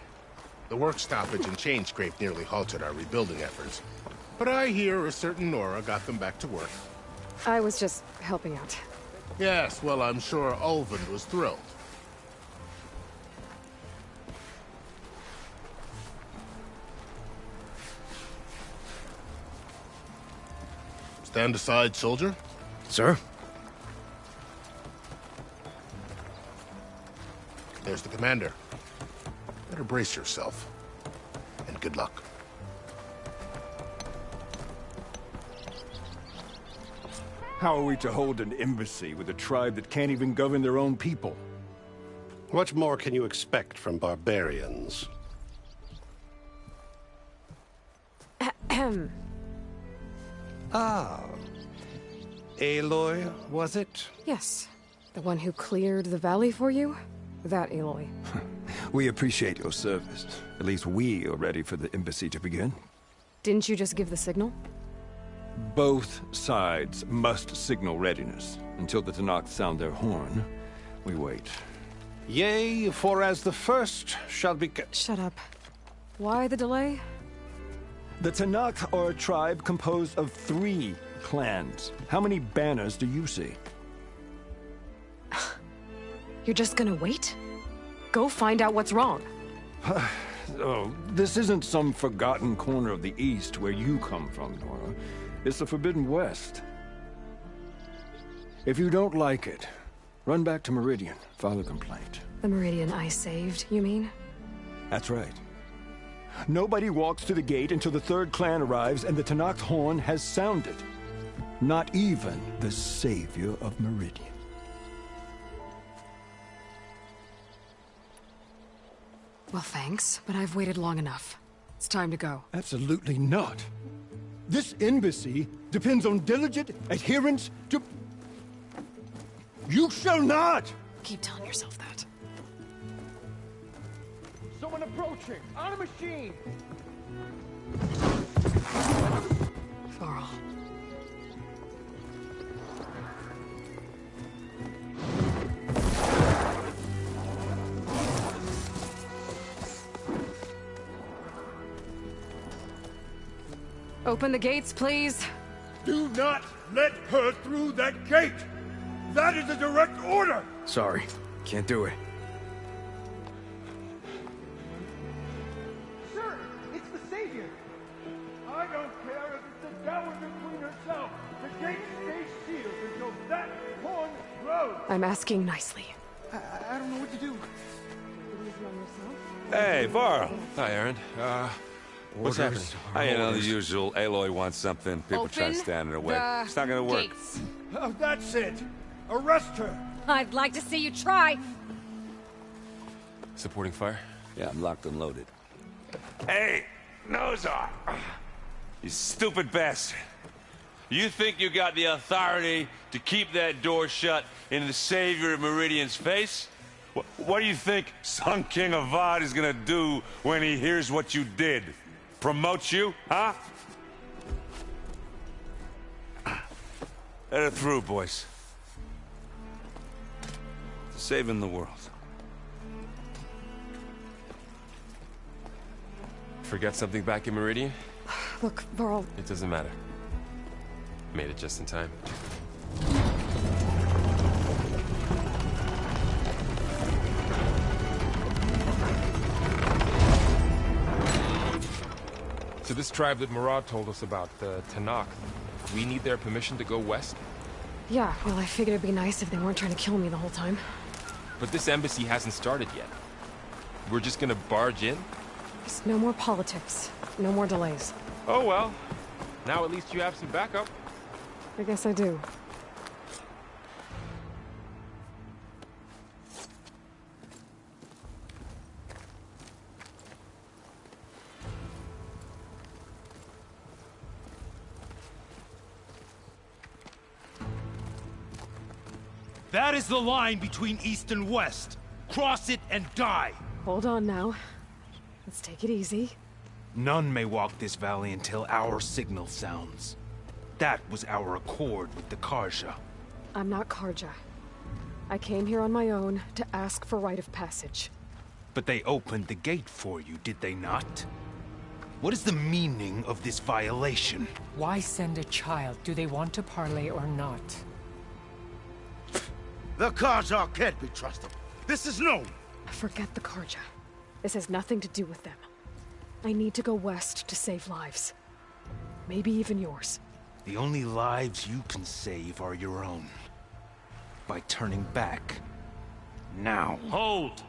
The work stoppage and chain scrape nearly halted our rebuilding efforts. But I hear a certain Nora got them back to work. I was just helping out. Yes, well, I'm sure Ulvund was thrilled. Stand aside, soldier. Sir? There's the commander. Better brace yourself. And good luck. How are we to hold an embassy with a tribe that can't even govern their own people? What more can you expect from barbarians? Ah. Aloy, was it? Yes. The one who cleared the valley for you? That Aloy. We appreciate your service. At least we are ready for the embassy to begin. Didn't you just give the signal? Both sides must signal readiness. Until the Tenakth sound their horn, we wait. Yea, for as the first shall be... Shut up. Why the delay? The Tenakth are a tribe composed of 3 clans. How many banners do you see? You're just gonna wait? Go find out what's wrong. Oh, this isn't some forgotten corner of the East where you come from, Nora. It's the Forbidden West. If you don't like it, run back to Meridian, file a complaint. The Meridian I saved, you mean? That's right. Nobody walks to the gate until the 3rd clan arrives and the Tenakth horn has sounded. Not even the savior of Meridian. Well, thanks, but I've waited long enough. It's time to go. Absolutely not. This embassy depends on diligent adherence to... You shall not! Keep telling yourself that. Someone approaching! On a machine! Varl. Open the gates, please. Do not let her through that gate! That is a direct order! Sorry, can't do it. Sir, it's the Savior! I don't care if it's the Dowager Queen herself! The gate stays sealed until that horn blows! I'm asking nicely. I don't know what to do. Hey, Varl. Hi, Aaron. What's happening? You know, the usual. Aloy wants something. People try to Open stand in her way. the It's not gonna work. gates. Oh, that's it! Arrest her! I'd like to see you try. Supporting fire? Yeah, I'm locked and loaded. Hey, Nozar! You stupid bastard. You think you got the authority to keep that door shut in the Savior of Meridian's face? What do you think Sun King Avad is gonna do when he hears what you did? Promote you, huh? Let her through, boys. Saving the world. Forget something back in Meridian? Look, Varl. It doesn't matter. Made it just in time. So this tribe that Murad told us about, the Tanakh, we need their permission to go west? Yeah, well, I figured it'd be nice if they weren't trying to kill me the whole time. But this embassy hasn't started yet. We're just gonna barge in? Just no more politics. No more delays. Oh well. Now at least you have some backup. I guess I do. That is the line between East and West. Cross it and die. Hold on now. Let's take it easy. None may walk this valley until our signal sounds. That was our accord with the Karja. I'm not Karja. I came here on my own to ask for rite of passage. But they opened the gate for you, did they not? What is the meaning of this violation? Why send a child? Do they want to parley or not? The Karja can't be trusted. This is known. Forget the Karja. This has nothing to do with them. I need to go west to save lives. Maybe even yours. The only lives you can save are your own. By turning back. Now. Hold!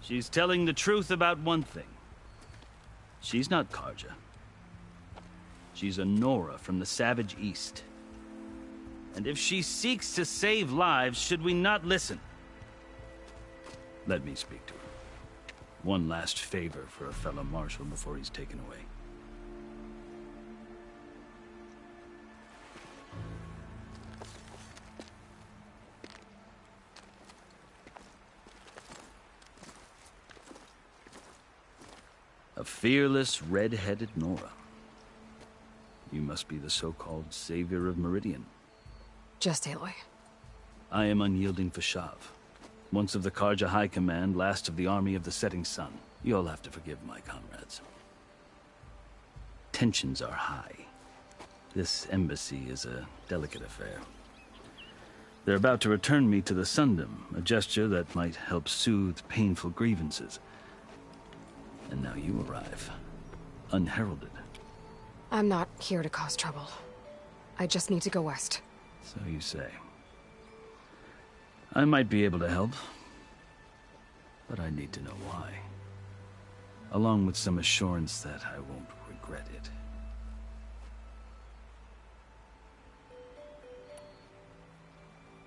She's telling the truth about one thing. She's not Karja. She's a Nora from the Savage East. And if she seeks to save lives, should we not listen? Let me speak to her. One last favor for a fellow marshal before he's taken away. A fearless, red-headed Nora. You must be the so-called Savior of Meridian. Just Aloy. I am Unyielding Fashav. Once of the Karja High Command, last of the Army of the Setting Sun. You'll have to forgive my comrades. Tensions are high. This embassy is a delicate affair. They're about to return me to the Sundom, a gesture that might help soothe painful grievances. And now you arrive, unheralded. I'm not here to cause trouble. I just need to go west. So you say. I might be able to help, but I need to know why. Along with some assurance that I won't regret it.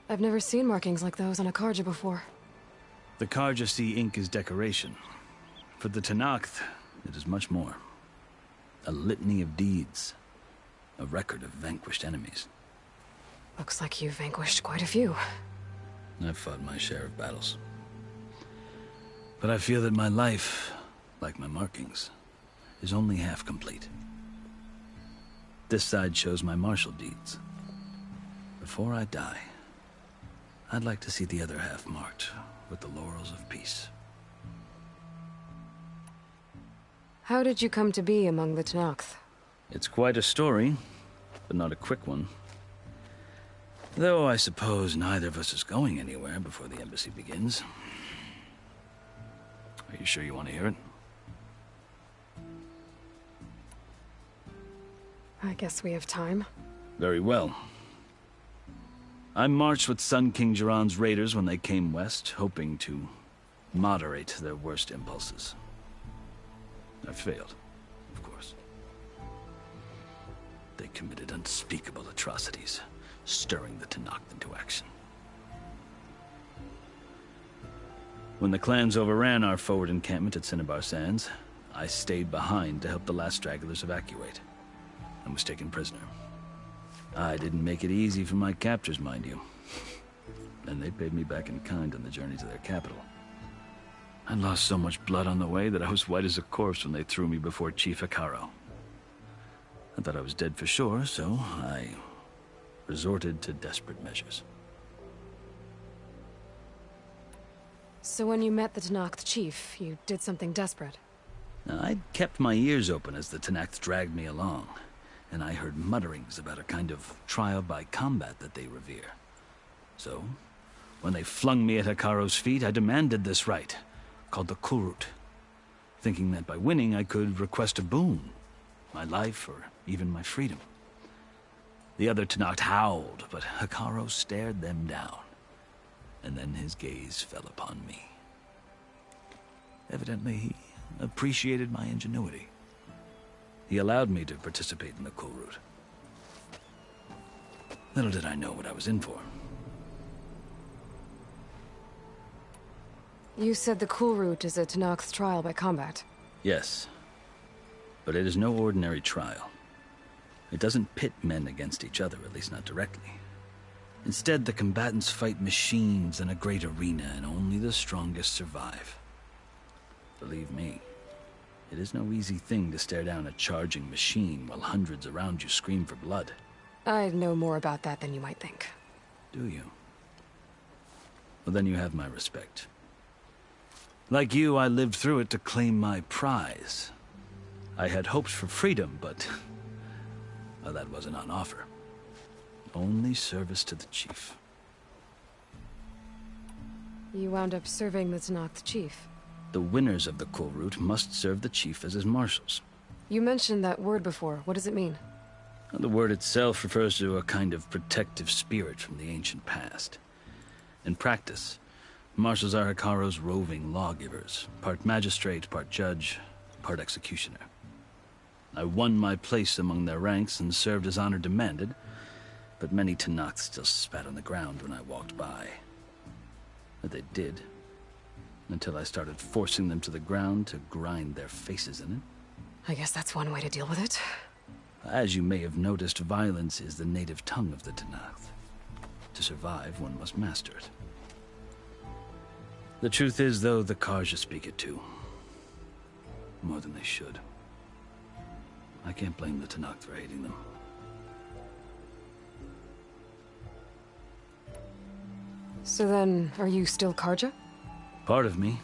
I've never seen markings like those on a Karja before. The Karja see ink as decoration. For the Tenakth, it is much more. A litany of deeds. A record of vanquished enemies. Looks like you've vanquished quite a few. I've fought my share of battles. But I feel that my life, like my markings, is only half complete. This side shows my martial deeds. Before I die, I'd like to see the other half marked with the laurels of peace. How did you come to be among the Tenakth? It's quite a story, but not a quick one. Though I suppose neither of us is going anywhere before the embassy begins. Are you sure you want to hear it? I guess we have time. Very well. I marched with Sun King Jiran's raiders when they came west, hoping to moderate their worst impulses. I failed, of course. They committed unspeakable atrocities, stirring the Tenakth into action. When the clans overran our forward encampment at Cinnabar Sands, I stayed behind to help the last stragglers evacuate, and was taken prisoner. I didn't make it easy for my captors, mind you. And they paid me back in kind on the journey to their capital. I lost so much blood on the way that I was white as a corpse when they threw me before Chief Hekarro. I thought I was dead for sure, so I resorted to desperate measures. So when you met the Tenakth chief, you did something desperate? I'd kept my ears open as the Tenakth dragged me along, and I heard mutterings about a kind of trial by combat that they revere. So, when they flung me at Hekarro's feet, I demanded this rite, called the Kulrut, thinking that by winning I could request a boon, my life or even my freedom. The other Tenakth howled, but Hekarro stared them down, and then his gaze fell upon me. Evidently, he appreciated my ingenuity. He allowed me to participate in the Kulrut. Little did I know what I was in for. You said the Kulrut is a Tenakth trial by combat. Yes, but it is no ordinary trial. It doesn't pit men against each other, at least not directly. Instead, the combatants fight machines in a great arena, and only the strongest survive. Believe me, it is no easy thing to stare down a charging machine while hundreds around you scream for blood. I know more about that than you might think. Do you? Well, then you have my respect. Like you, I lived through it to claim my prize. I had hoped for freedom, but well, that wasn't on offer. Only service to the chief. You wound up serving the Tenakth chief. The winners of the Kulrut must serve the chief as his marshals. You mentioned that word before. What does it mean? The word itself refers to a kind of protective spirit from the ancient past. In practice, marshals are Hekarro's roving lawgivers, part magistrate, part judge, part executioner. I won my place among their ranks and served as honor demanded, but many Tenakth still spat on the ground when I walked by. But they did, until I started forcing them to the ground to grind their faces in it. I guess that's one way to deal with it. As you may have noticed, violence is the native tongue of the Tenakth. To survive, one must master it. The truth is, though, the Karja speak it too. More than they should. I can't blame the Tenakth for hating them. So then, are you still Karja? Part of me,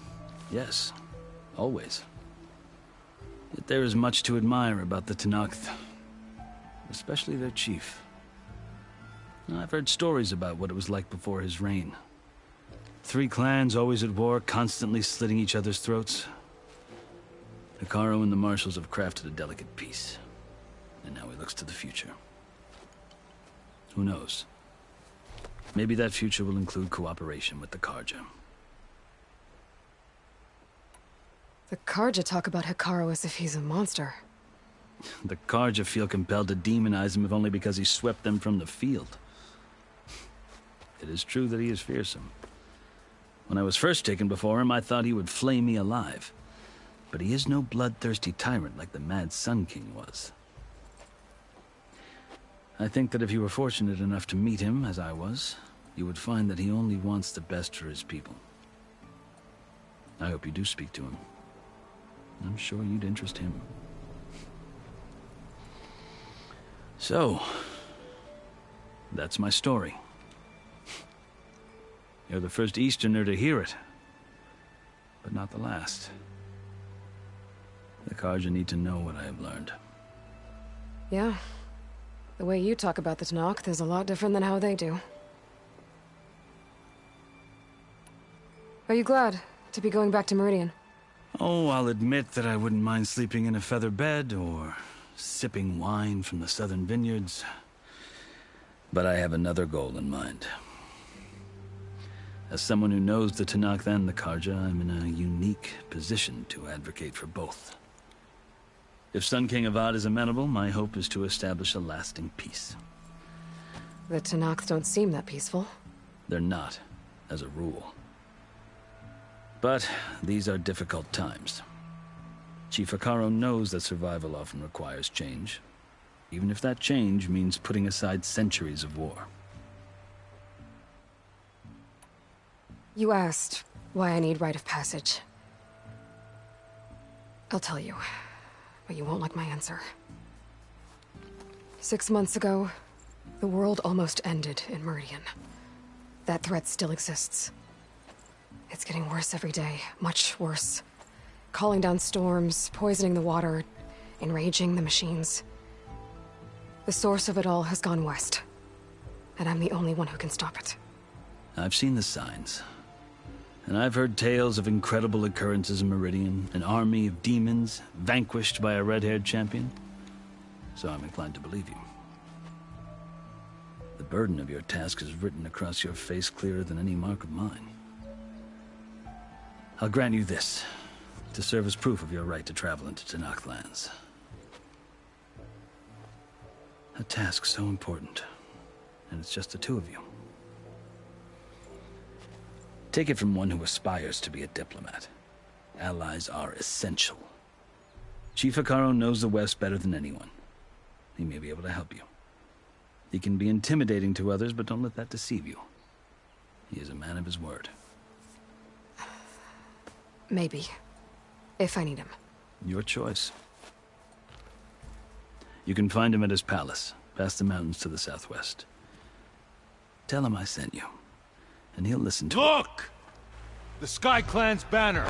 yes. Always. Yet there is much to admire about the Tenakth. Especially their chief. I've heard stories about what it was like before his reign. 3 clans always at war, constantly slitting each other's throats. Hekarro and the marshals have crafted a delicate peace. And now he looks to the future. Who knows? Maybe that future will include cooperation with the Karja. The Karja talk about Hekarro as if he's a monster. The Karja feel compelled to demonize him if only because he swept them from the field. It is true that he is fearsome. When I was first taken before him, I thought he would flay me alive. But he is no bloodthirsty tyrant like the Mad Sun King was. I think that if you were fortunate enough to meet him, as I was, you would find that he only wants the best for his people. I hope you do speak to him. I'm sure you'd interest him. So, that's my story. You're the first Easterner to hear it, but not the last. The Carja need to know what I have learned. Yeah. The way you talk about the Tenakth is a lot different than how they do. Are you glad to be going back to Meridian? Oh, I'll admit that I wouldn't mind sleeping in a feather bed or sipping wine from the southern vineyards. But I have another goal in mind. As someone who knows the Tenakth and the Carja, I'm in a unique position to advocate for both. If Sun King Avad is amenable, my hope is to establish a lasting peace. The Tenakth don't seem that peaceful. They're not, as a rule. But these are difficult times. Chief Hekarro knows that survival often requires change, even if that change means putting aside centuries of war. You asked why I need rite of passage. I'll tell you, but you won't like my answer. 6 months ago, the world almost ended in Meridian. That threat still exists. It's getting worse every day, much worse. Calling down storms, poisoning the water, enraging the machines. The source of it all has gone west, and I'm the only one who can stop it. I've seen the signs. And I've heard tales of incredible occurrences in Meridian, an army of demons vanquished by a red-haired champion. So I'm inclined to believe you. The burden of your task is written across your face clearer than any mark of mine. I'll grant you this, to serve as proof of your right to travel into Tenakth lands. A task so important, and it's just the two of you. Take it from one who aspires to be a diplomat. Allies are essential. Chief Hekarro knows the West better than anyone. He may be able to help you. He can be intimidating to others, but don't let that deceive you. He is a man of his word. Maybe. If I need him. Your choice. You can find him at his palace, past the mountains to the southwest. Tell him I sent you, and he'll listen to it. Look! The Sky Clan's banner!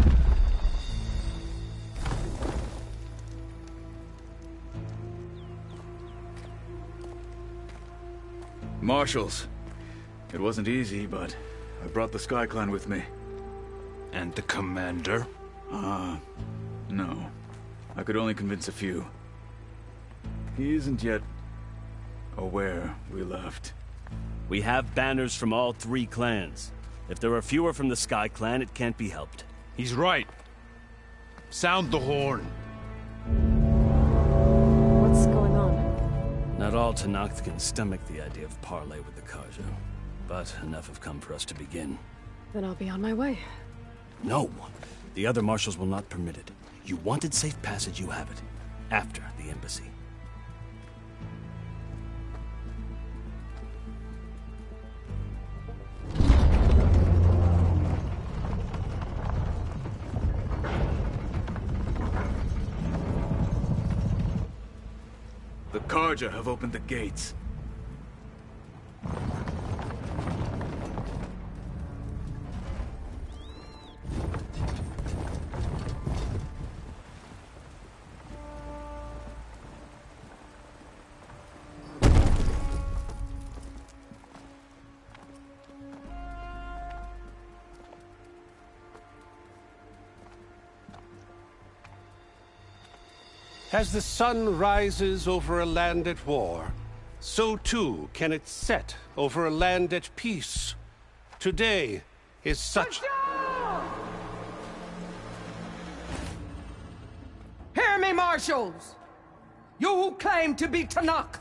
Marshals. It wasn't easy, but I brought the Sky Clan with me. And the commander? No. I could only convince a few. He isn't yet aware we left. We have banners from all 3 clans. If there are fewer from the Sky Clan, it can't be helped. He's right. Sound the horn. What's going on? Not all Tenakth can stomach the idea of parley with the Carja, but enough have come for us to begin. Then I'll be on my way. No! The other marshals will not permit it. You wanted safe passage, you have it. After the embassy. The Carja have opened the gates. As the sun rises over a land at war, so too can it set over a land at peace. Today is such... Hear me, marshals! You who claim to be Tenakth!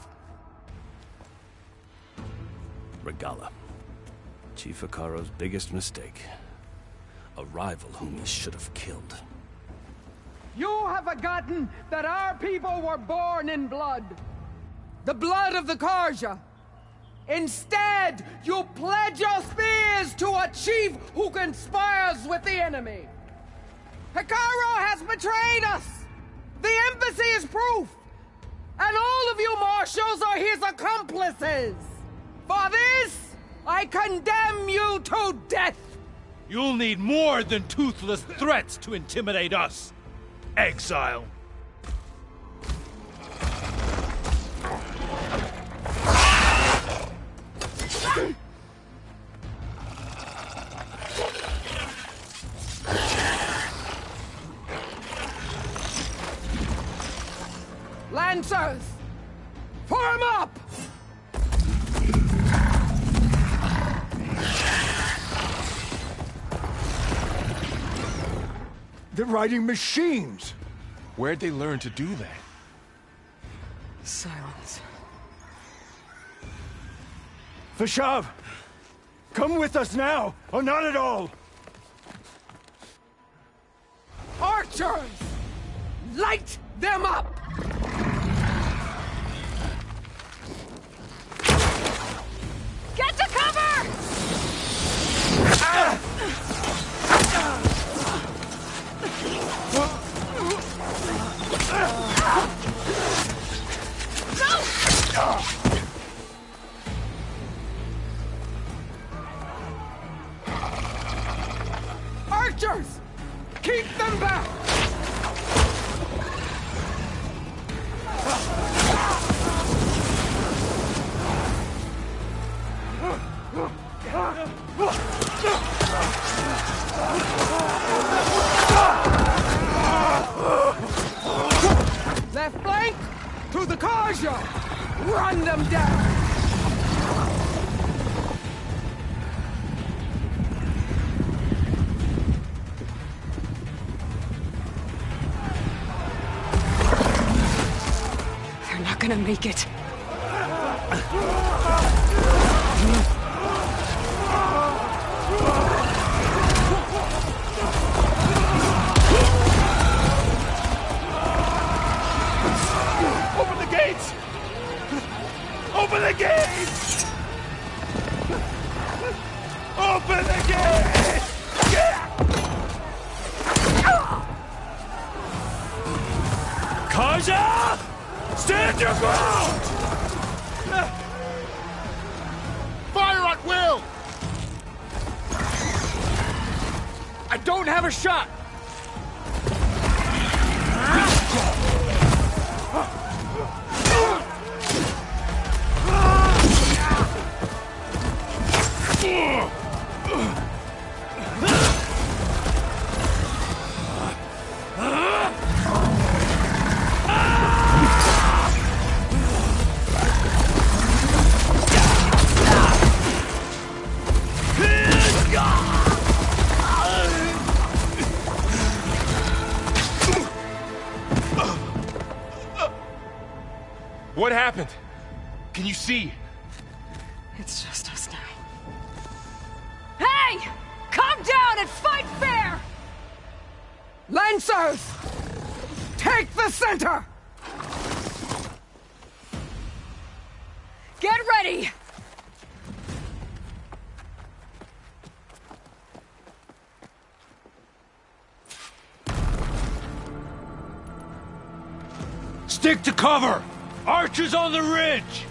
Regalla. Chief Hekarro's biggest mistake. A rival whom he should have killed. You have forgotten that our people were born in blood. The blood of the Carja. Instead, you pledge your spears to a chief who conspires with the enemy. Hekarro has betrayed us! The embassy is proof! And all of you marshals are his accomplices! For this, I condemn you to death! You'll need more than toothless threats to intimidate us, exile. Lancers! Form up! They're riding machines! Where'd they learn to do that? Silence. Vashav! Come with us now, or not at all! Archers! Light them up! Get to cover! Archers! Keep them back! Left flank to the Carja! Run them down! They're not gonna make it. Open the gates! Open the gates! Open the gates! Carja! Stand your ground! Fire at will! I don't have a shot! What happened? Can you see? It's just us now. Hey! Calm down and fight fair! Lancers! Take the center! Get ready! Stick to cover! Archers on the ridge!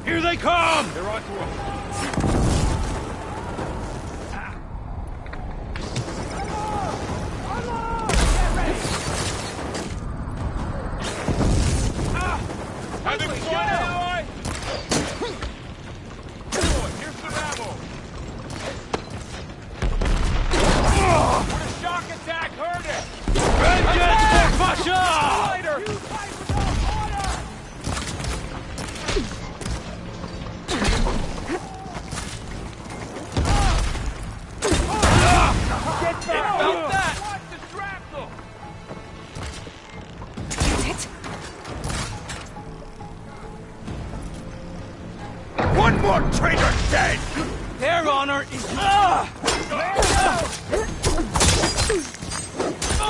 Here they come! They're on to us. Have him fly, ally! Here's some ammo! Would a shock attack hurt it? Vengeance for Vashav! Get back! Felt that! Watch the shrapnel! one more traitor dead! Their honor is...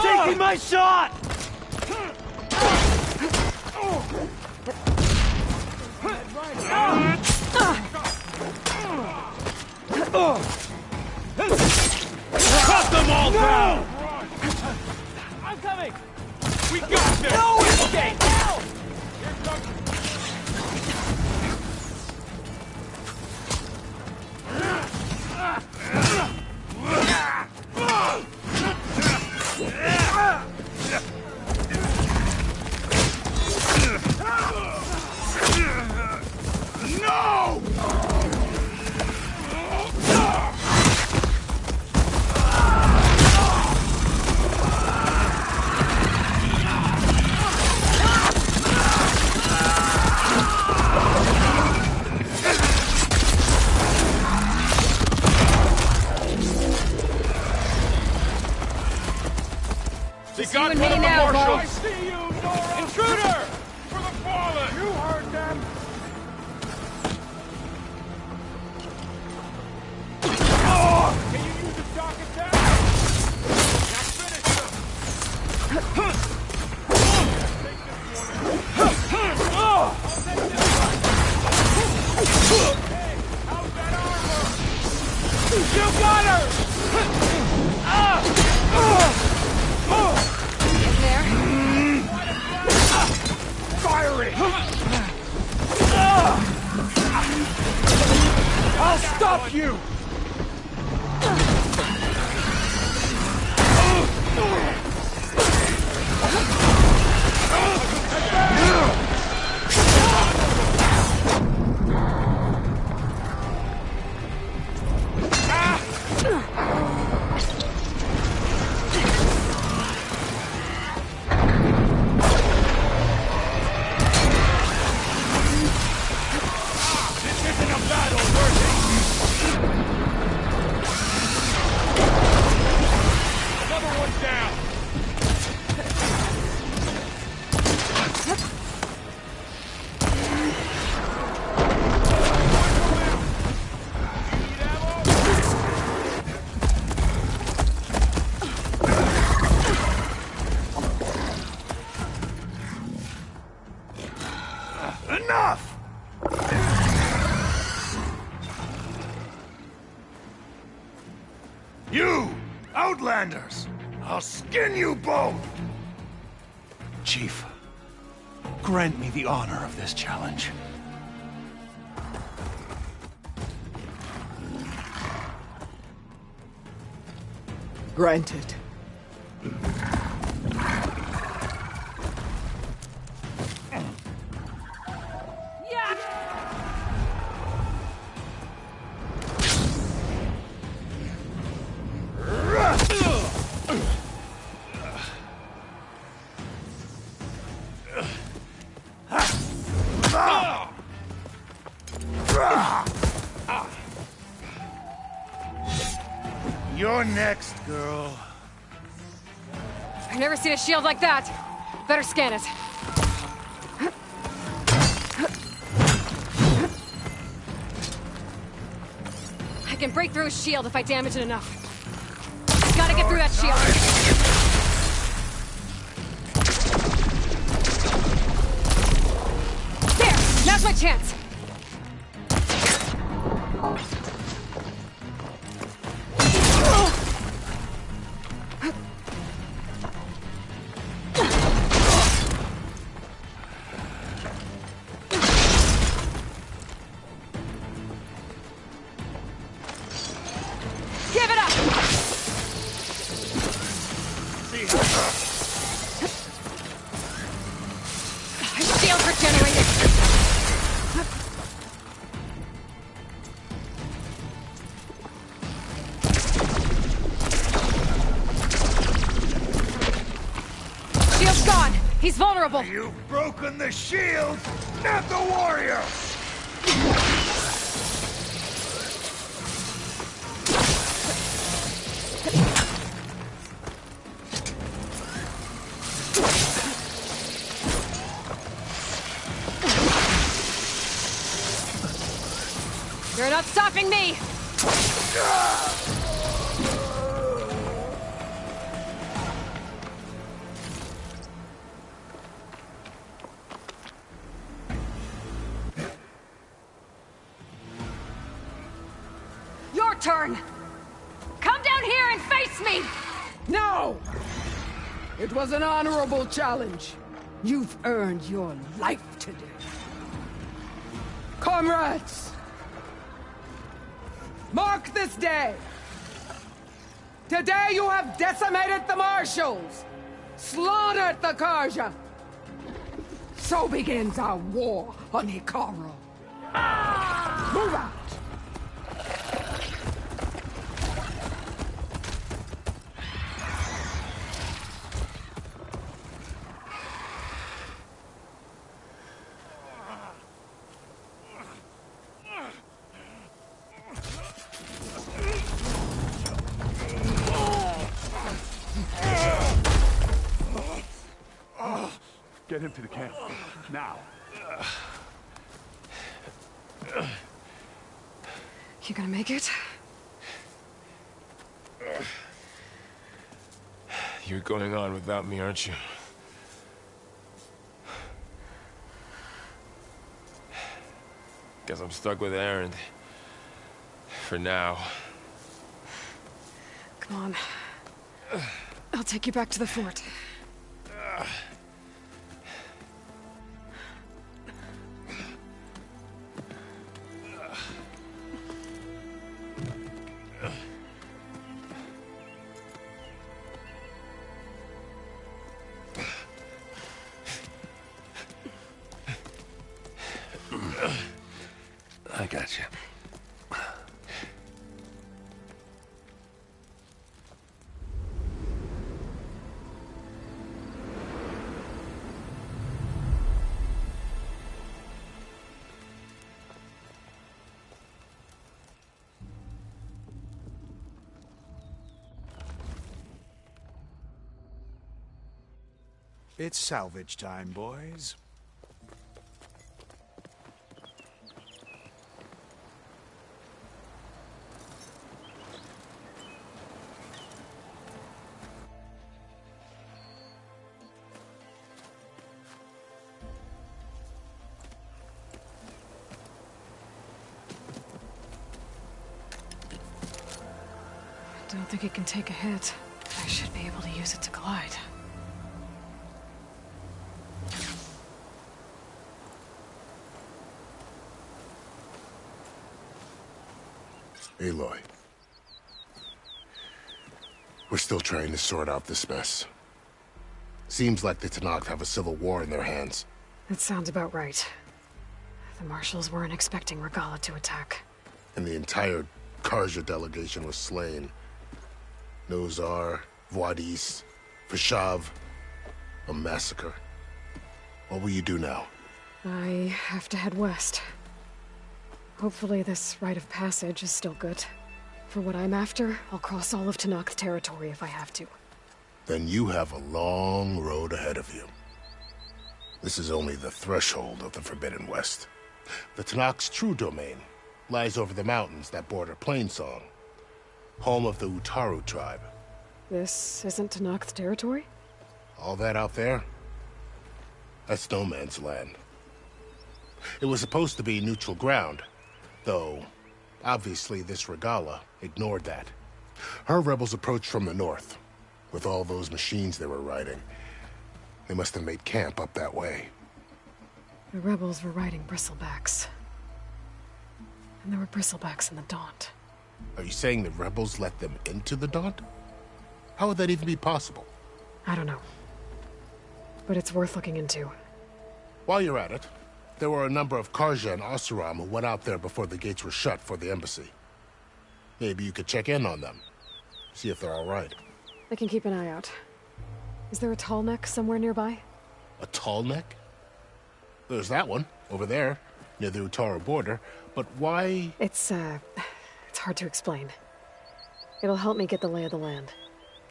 Taking my shot! Cut them all down! I'm coming! We got this! No escape! Help! No! They got one of the marshals! I see you, Nora! Intruder! For the fallen! You heard them! Oh! Can you use a shock attack? Now finish them! Hey, how's that armor? You got her! Fire it! I'll stop you! Enough! You, Outlanders! I'll skin you both! Chief, grant me the honor of this challenge. Granted. You're next, girl. I've never seen a shield like that. Better scan it. I can break through his shield if I damage it enough. Gotta get through that shield. There! Now's my chance! Give it up! Shields regenerated. Shield's gone. He's vulnerable. You've broken the shield, not the warrior! You're not stopping me! Your turn! Come down here and face me! No! It was an honorable challenge. You've earned your life today. Comrades! Mark this day! Today you have decimated the Marshals! Slaughtered the Carja! So begins our war on Hikaru. Move out! Get him to the camp. Now. You gonna make it? You're going on without me, aren't you? Guess I'm stuck with Erend. For now. Come on. I'll take you back to the fort. I got you. It's salvage time, boys. I don't think it can take a hit. I should be able to use it to glide. Aloy. We're still trying to sort out this mess. Seems like the Tenakth have a civil war in their hands. That sounds about right. The Marshals weren't expecting Regalla to attack. And the entire Carja delegation was slain. Nozar, Vuadis, Vashav. A massacre. What will you do now? I have to head west. Hopefully this rite of passage is still good. For what I'm after, I'll cross all of Tenakth territory if I have to. Then you have a long road ahead of you. This is only the threshold of the Forbidden West. The Tenakth's true domain lies over the mountains that border Plainsong, home of the Utaru tribe. This isn't Tenakth territory? All that out there? That's no man's land. It was supposed to be neutral ground, though obviously this Regalla ignored that. Her rebels approached from the north, with all those machines they were riding. They must have made camp up that way. The rebels were riding bristlebacks. And there were bristlebacks in the Daunt. Are you saying the rebels let them into the Daunt? How would that even be possible? I don't know. But it's worth looking into. While you're at it, there were a number of Carja and Oseram who went out there before the gates were shut for the embassy. Maybe you could check in on them. See if they're all right. I can keep an eye out. Is there a tall neck somewhere nearby? A tall neck? There's that one, over there, near the Utaru border. But why? It's hard to explain. It'll help me get the lay of the land.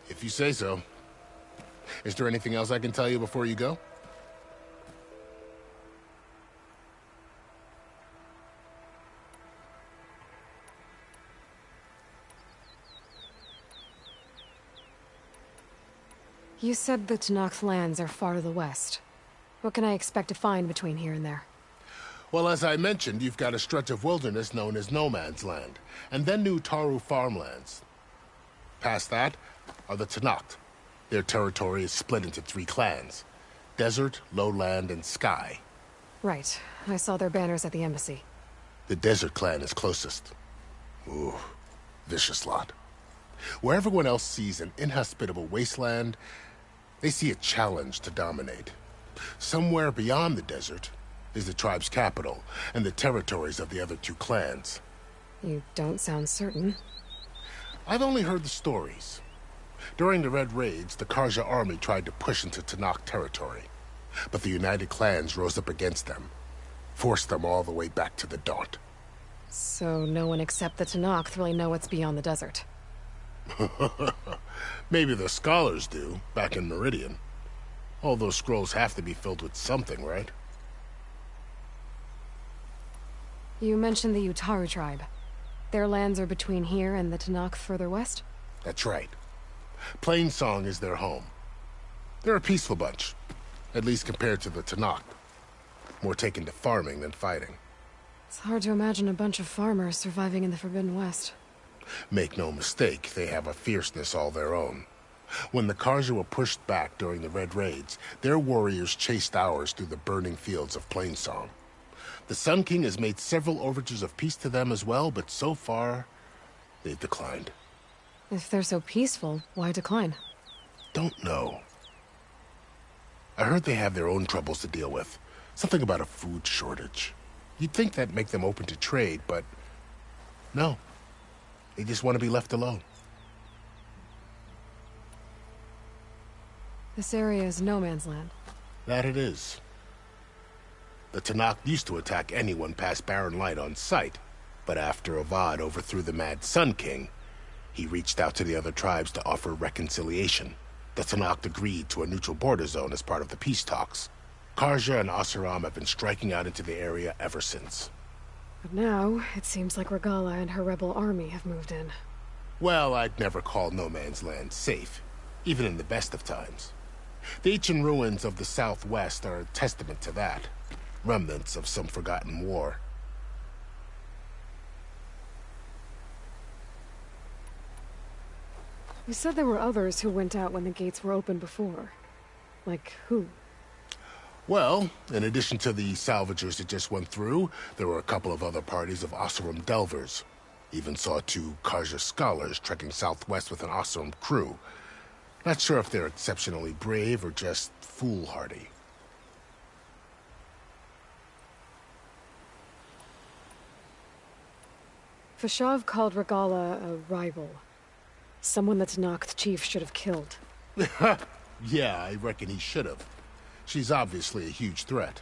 If you say so. Is there anything else I can tell you before you go? You said the Tenakth lands are far to the west. What can I expect to find between here and there? Well, as I mentioned, you've got a stretch of wilderness known as No Man's Land, and then New Taru farmlands. Past that are the Tenakth. Their territory is split into 3 clans: Desert, Lowland, and Sky. Right. I saw their banners at the embassy. The Desert clan is closest. Ooh, vicious lot. Where everyone else sees an inhospitable wasteland, they see a challenge to dominate. Somewhere beyond the desert is the tribe's capital and the territories of the other 2 clans. You don't sound certain. I've only heard the stories. During the Red Raids, the Karja army tried to push into Tenakth territory, but the United Clans rose up against them, forced them all the way back to the Daunt. So no one except the Tenakth really know what's beyond the desert. Maybe the scholars do, back in Meridian. All those scrolls have to be filled with something, right? You mentioned the Utaru tribe. Their lands are between here and the Tenakth further west? That's right. Plainsong is their home. They're a peaceful bunch, at least compared to the Tenakth. More taken to farming than fighting. It's hard to imagine a bunch of farmers surviving in the Forbidden West. Make no mistake, they have a fierceness all their own. When the Karja were pushed back during the Red Raids, their warriors chased ours through the burning fields of Plainsong. The Sun King has made several overtures of peace to them as well, but so far, they've declined. If they're so peaceful, why decline? Don't know. I heard they have their own troubles to deal with. Something about a food shortage. You'd think that'd make them open to trade, but no. They just want to be left alone. This area is no man's land. That it is. The Tenakth used to attack anyone past Barren Light on sight, but after Avad overthrew the Mad Sun King, he reached out to the other tribes to offer reconciliation. The Tenakth agreed to a neutral border zone as part of the peace talks. Karja and Oseram have been striking out into the area ever since. But now, it seems like Regalla and her rebel army have moved in. Well, I'd never call No Man's Land safe, even in the best of times. The ancient ruins of the Southwest are a testament to that. Remnants of some forgotten war. You said there were others who went out when the gates were open before. Like who? Well, in addition to the salvagers that just went through, there were a couple of other parties of Oseram delvers. Even saw 2 Karja scholars trekking southwest with an Oseram crew. Not sure if they're exceptionally brave or just foolhardy. Fashav called Regalla a rival. Someone the Tenakth chief should have killed. Yeah, I reckon he should have. She's obviously a huge threat.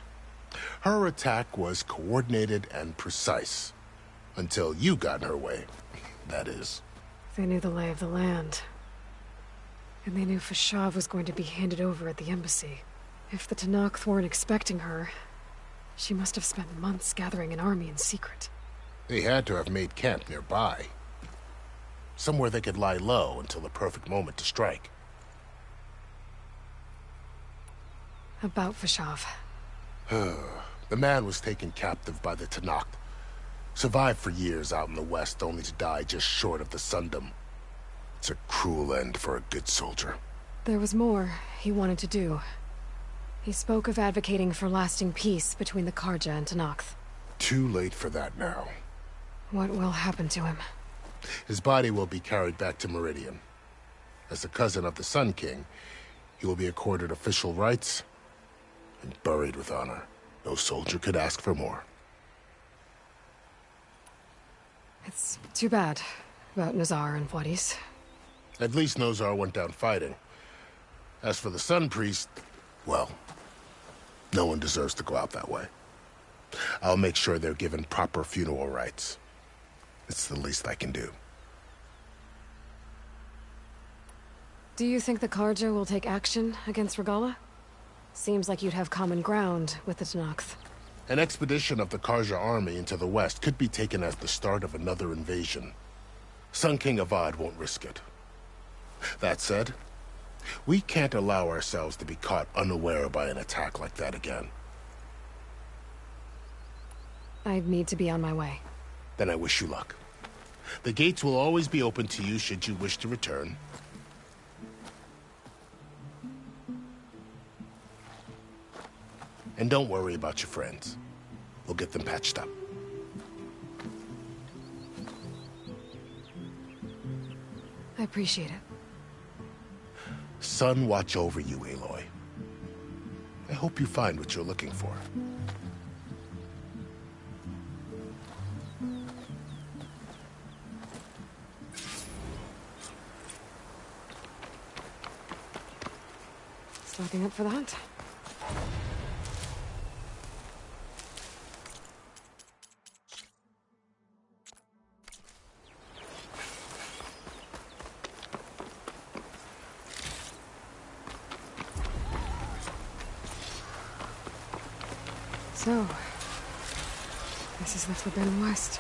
Her attack was coordinated and precise. Until you got in her way, that is. They knew the lay of the land. And they knew Fashav was going to be handed over at the embassy. If the Tenakth weren't expecting her, she must have spent months gathering an army in secret. They had to have made camp nearby. Somewhere they could lie low until the perfect moment to strike. About Fashav. The man was taken captive by the Tenakth. Survived for years out in the west, only to die just short of the Sundom. It's a cruel end for a good soldier. There was more he wanted to do. He spoke of advocating for lasting peace between the Karja and Tenakth. Too late for that now. What will happen to him? His body will be carried back to Meridian. As a cousin of the Sun King, he will be accorded official rights and buried with honor. No soldier could ask for more. It's too bad about Nazar and Wadis. At least Nozar went down fighting. As for the Sun Priest, well, no one deserves to go out that way. I'll make sure they're given proper funeral rites. It's the least I can do. Do you think the Karja will take action against Regalla? Seems like you'd have common ground with the Tenakth. An expedition of the Karja army into the west could be taken as the start of another invasion. Sun King Avad won't risk it. That said, We can't allow ourselves to be caught unaware by an attack like that again. I need to be on my way. Then I wish you luck. The gates will always be open to you should you wish to return. And don't worry about your friends. We'll get them patched up. I appreciate it. Sun watch over you, Aloy. I hope you find what you're looking for. Slapping up for that? So, this is the Forbidden West.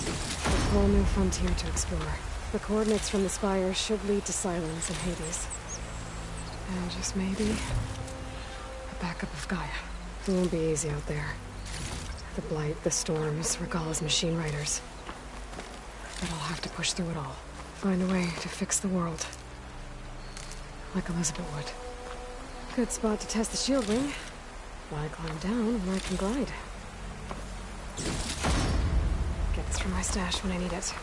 A whole new frontier to explore. The coordinates from the spire should lead to Silence and Hades. And just maybe, a backup of Gaia. It won't be easy out there. The Blight, the Storms, Regalla's machine riders. But I'll have to push through it all. Find a way to fix the world. Like Elizabeth would. Good spot to test the shield ring. Why climb down when I can glide? Get this from my stash when I need it.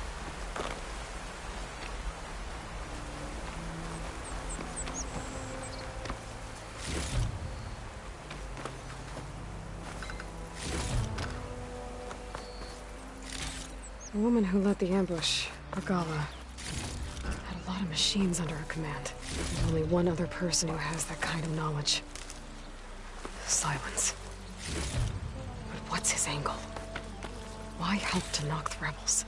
The woman who led the ambush, Regalla, had a lot of machines under her command. There's only one other person who has that kind of knowledge. Silence. But what's his angle? Why help to knock the rebels?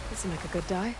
Doesn't make a good die.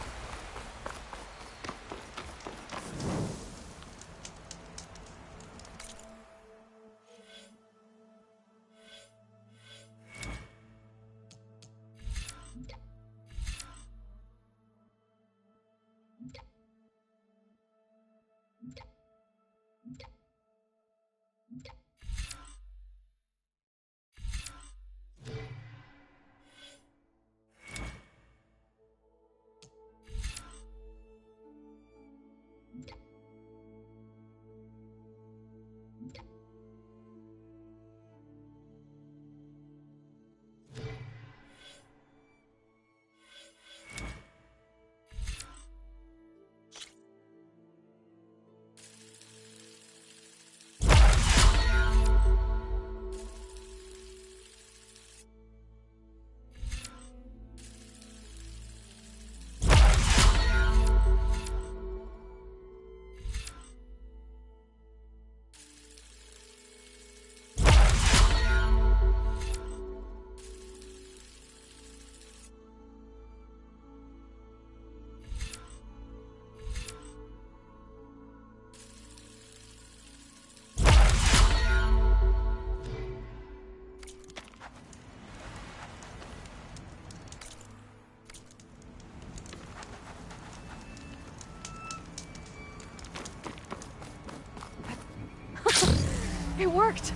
It worked!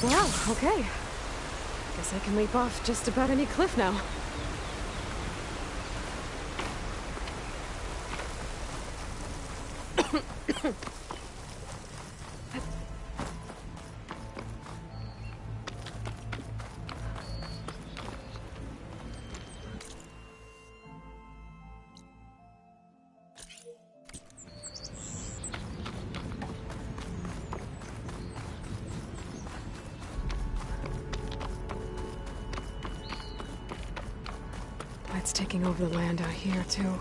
Well, okay. Guess I can leap off just about any cliff now. It's taking over the land out here, too.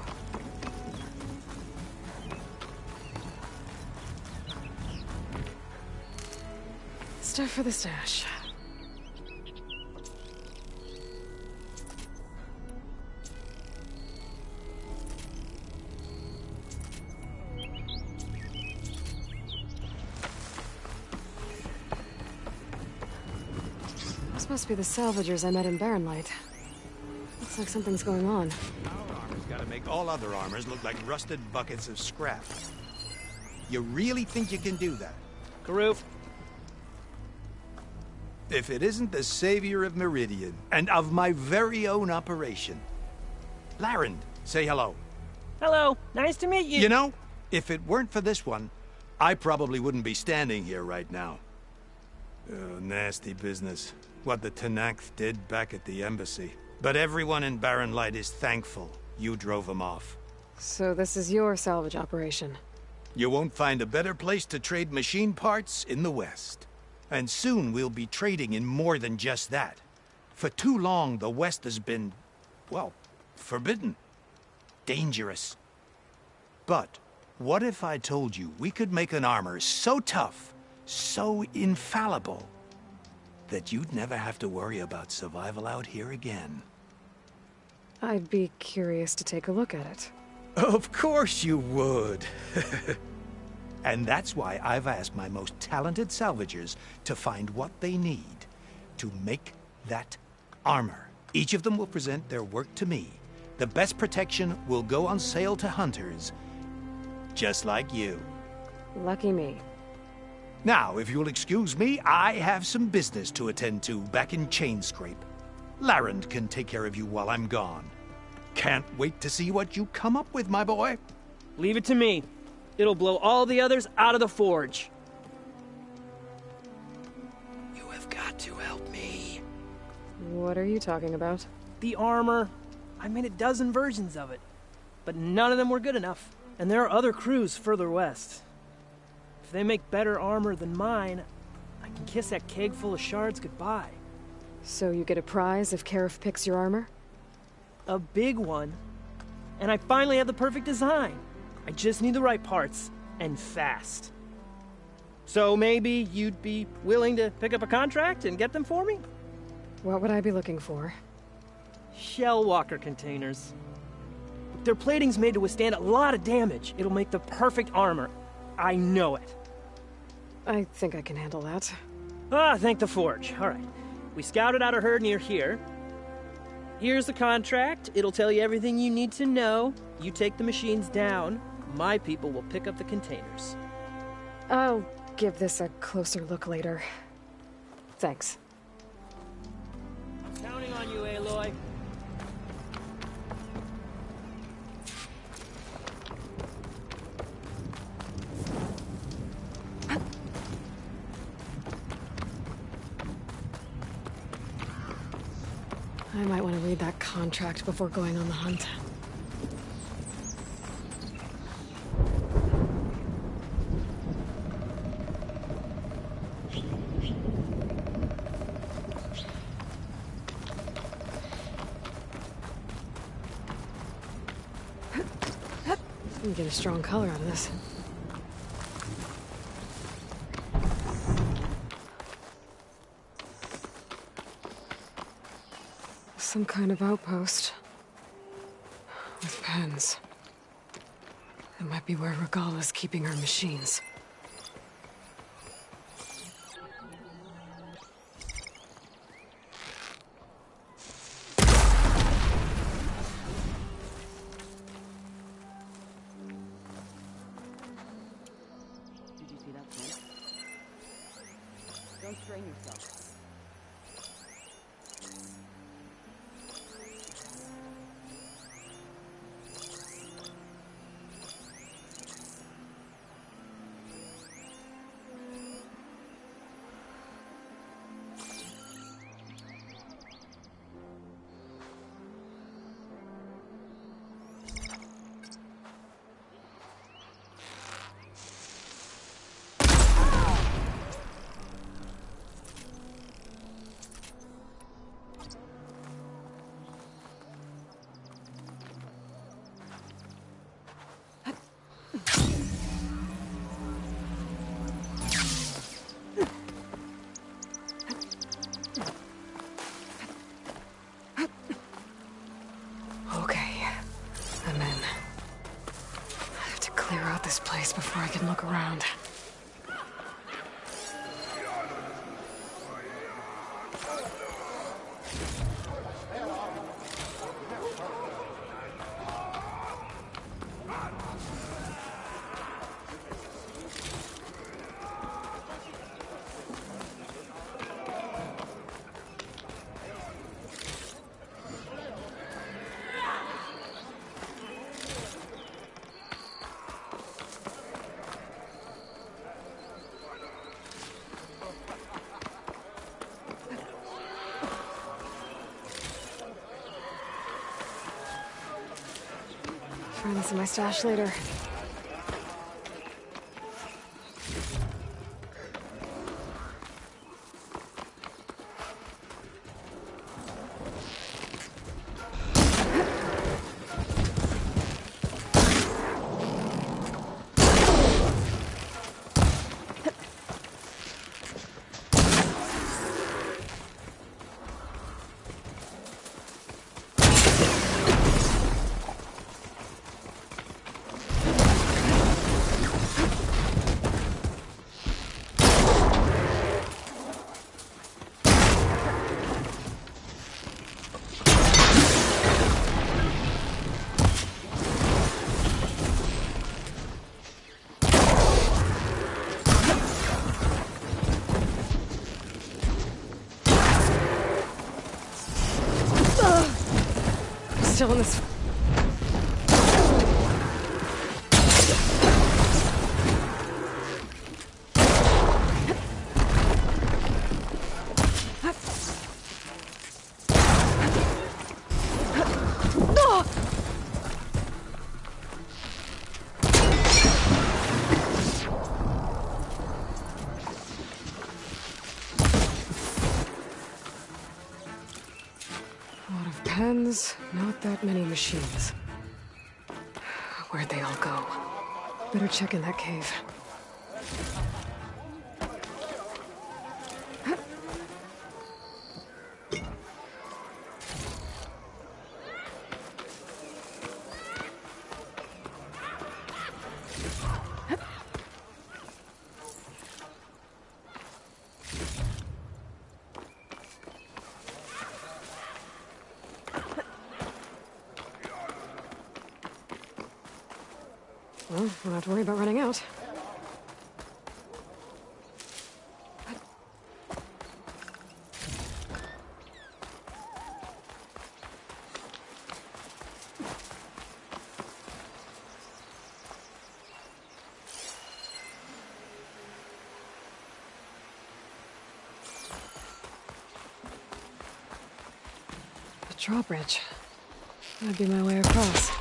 Stuff for the stash. This must be the salvagers I met in Barren Light. Looks like something's going on. Our armor's gotta make all other armors look like rusted buckets of scrap. You really think you can do that? Karoof. If it isn't the savior of Meridian, and of my very own operation. Larend, say hello. Hello, nice to meet you. You know, if it weren't for this one, I probably wouldn't be standing here right now. Oh, nasty business. What the Tenakth did back at the embassy. But everyone in Barren Light is thankful you drove him off. So this is your salvage operation? You won't find a better place to trade machine parts in the West. And soon we'll be trading in more than just that. For too long, the West has been, well, forbidden. Dangerous. But what if I told you we could make an armor so tough, so infallible, that you'd never have to worry about survival out here again? I'd be curious to take a look at it. Of course you would. And that's why I've asked my most talented salvagers to find what they need to make that armor. Each of them will present their work to me. The best protection will go on sale to hunters, just like you. Lucky me. Now, if you'll excuse me, I have some business to attend to back in Chainscrape. Larend can take care of you while I'm gone. Can't wait to see what you come up with, my boy. Leave it to me. It'll blow all the others out of the forge. You have got to help me. What are you talking about? The armor. I made a dozen versions of it, but none of them were good enough. And there are other crews further west. If they make better armor than mine, I can kiss that keg full of shards goodbye. So you get a prize if Karif picks your armor? A big one. And I finally have the perfect design. I just need the right parts, and fast. So maybe you'd be willing to pick up a contract and get them for me? What would I be looking for? Shellwalker containers. Their plating's made to withstand a lot of damage. It'll make the perfect armor. I know it. I think I can handle that. Ah, thank the Forge. All right. We scouted out a herd near here. Here's the contract. It'll tell you everything you need to know. You take the machines down. My people will pick up the containers. I'll give this a closer look later. Thanks. I'm counting on you, Aloy. I might want to read that contract before going on the hunt. You can get a strong color out of this. Some kind of outpost. With pens. That might be where Regala's keeping her machines. Don't strain yourself. Clear out this place before I can look around. Find this in my stash later. Still in this. Pens, not that many machines. Where'd they all go? Better check in that cave. Well, we don't have to worry about running out. The drawbridge. That'd be my way across.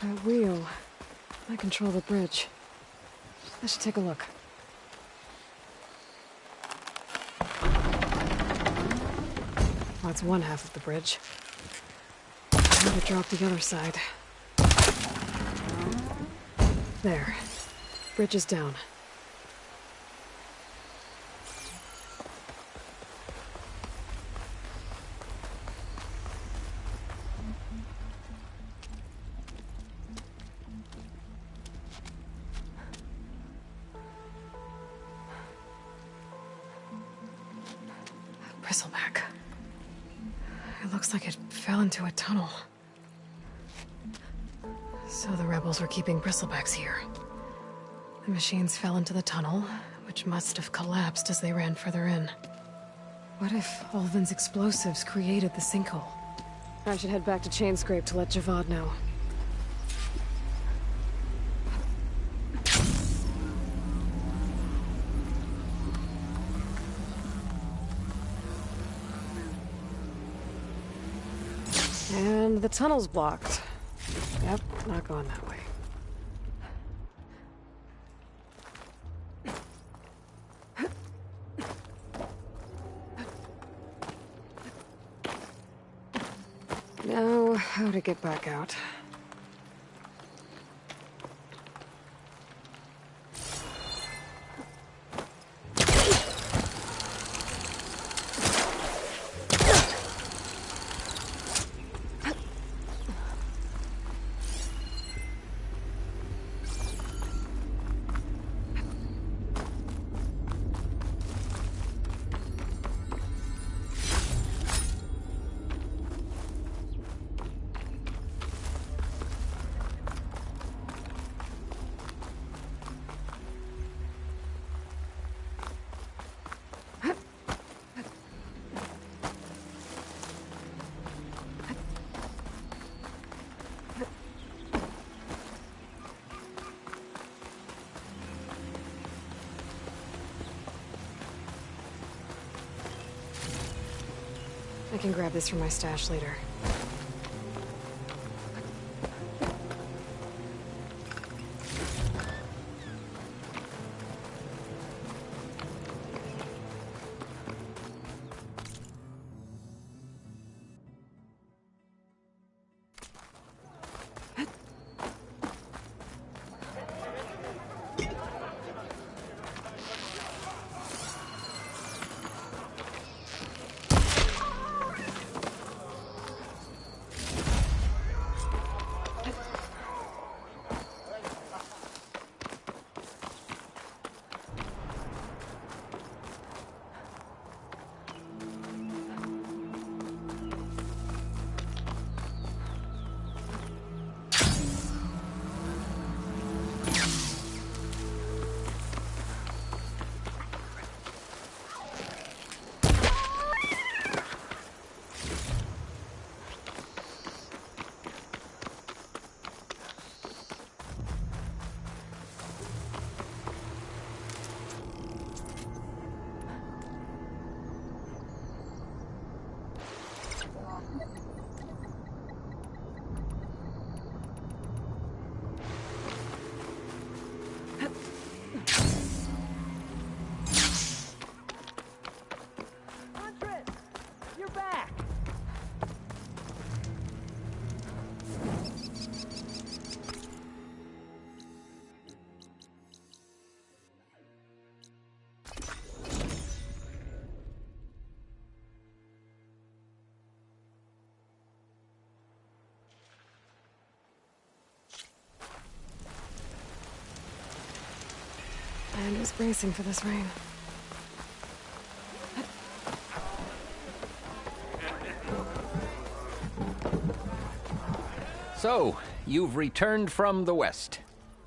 That wheel. I control the bridge. I should take a look. That's one half of the bridge. How to drop the other side. There. Bridge is down. bristleback. It looks like it fell into a tunnel. So the rebels were keeping bristlebacks here. The machines fell into the tunnel, which must have collapsed as they ran further in. What if Ulvin's explosives created the sinkhole? I should head back to Chainscrape to let Javad know. And the tunnel's blocked. Yep, not going that way. Now, how to get back out? I can grab this from my stash later. I'm just bracing for this rain. So, you've returned from the west.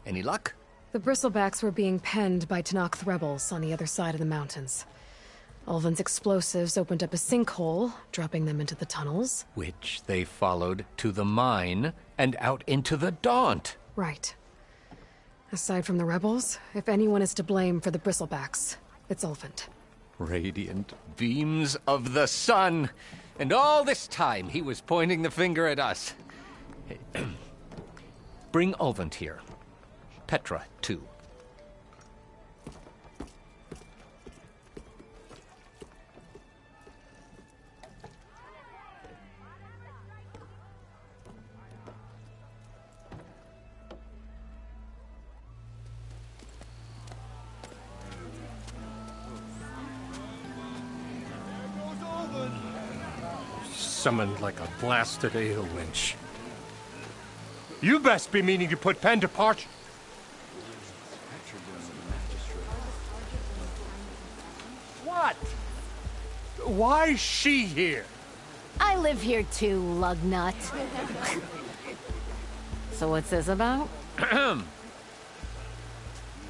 Any luck? The bristlebacks were being penned by Tenakth rebels on the other side of the mountains. Ulvin's explosives opened up a sinkhole, dropping them into the tunnels. Which they followed to the mine and out into the Daunt. Right. Aside from the rebels, if anyone is to blame for the bristlebacks, it's Ulvin. Radiant beams of the sun. And all this time he was pointing the finger at us. Bring Ulvin here. Petra, too. Summoned like a blasted ale winch. You best be meaning to put pen to parch. What? Why is she here? I live here too, lugnut. So what's this about?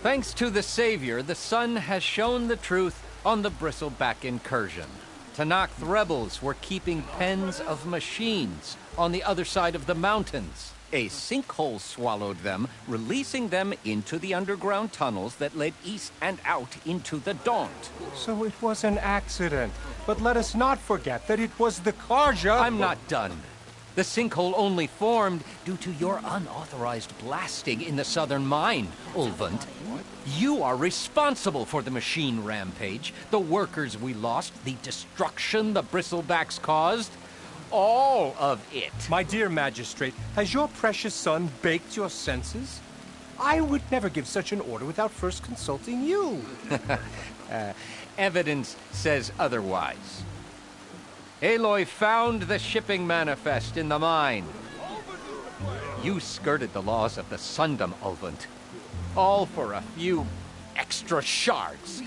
Thanks to the Savior, the Sun has shown the truth on the Bristleback incursion. Tenakth rebels were keeping pens of machines on the other side of the mountains. A sinkhole swallowed them, releasing them into the underground tunnels that led east and out into the Daunt. So it was an accident. But let us not forget that it was the Carja... I'm not done. The sinkhole only formed due to your unauthorized blasting in the southern mine, Ulvund. You are responsible for the machine rampage, the workers we lost, the destruction the Bristlebacks caused. All of it. My dear magistrate, has your precious son baked your senses? I would never give such an order without first consulting you. Evidence says otherwise. Aloy found the shipping manifest in the mine. You skirted the laws of the Sundom, Ulvund. All for a few extra shards.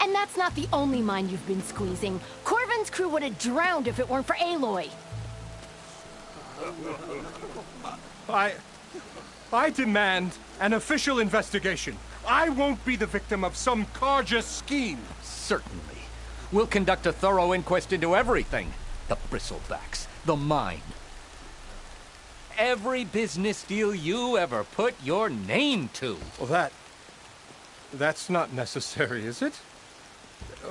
And that's not the only mine you've been squeezing. Corvin's crew would have drowned if it weren't for Aloy. I demand an official investigation. I won't be the victim of some Carja scheme. Certainly. We'll conduct a thorough inquest into everything. The Bristlebacks, the mine. Every business deal you ever put your name to. Well, that's not necessary, is it?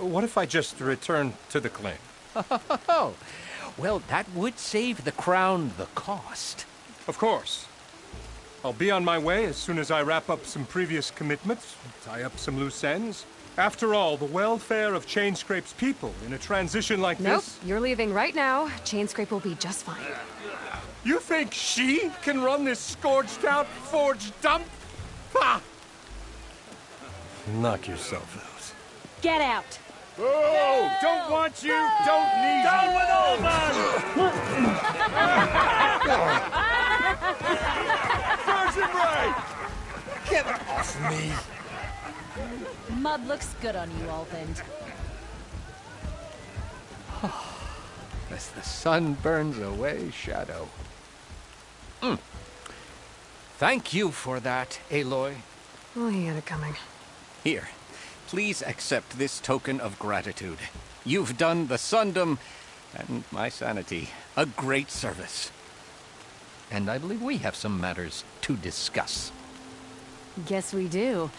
What if I just return to the claim? Oh, well, that would save the Crown the cost. Of course. I'll be on my way as soon as I wrap up some previous commitments, tie up some loose ends. After all, the welfare of Chainscrape's people in a transition like this... Nope, you're leaving right now. Chainscrape will be just fine. You think she can run this scorched-out forge dump? Ha! Knock yourself out. Get out! Oh, don't want you, don't need Down you. with Ulvund! Sergeant Ray! Get her off me! Mud looks good on you, Ulvund. As the sun burns away shadow. Thank you for that, Aloy. Oh, he had it coming. Here, please accept this token of gratitude. You've done the Sundom and my sanity a great service. And I believe we have some matters to discuss. Guess we do.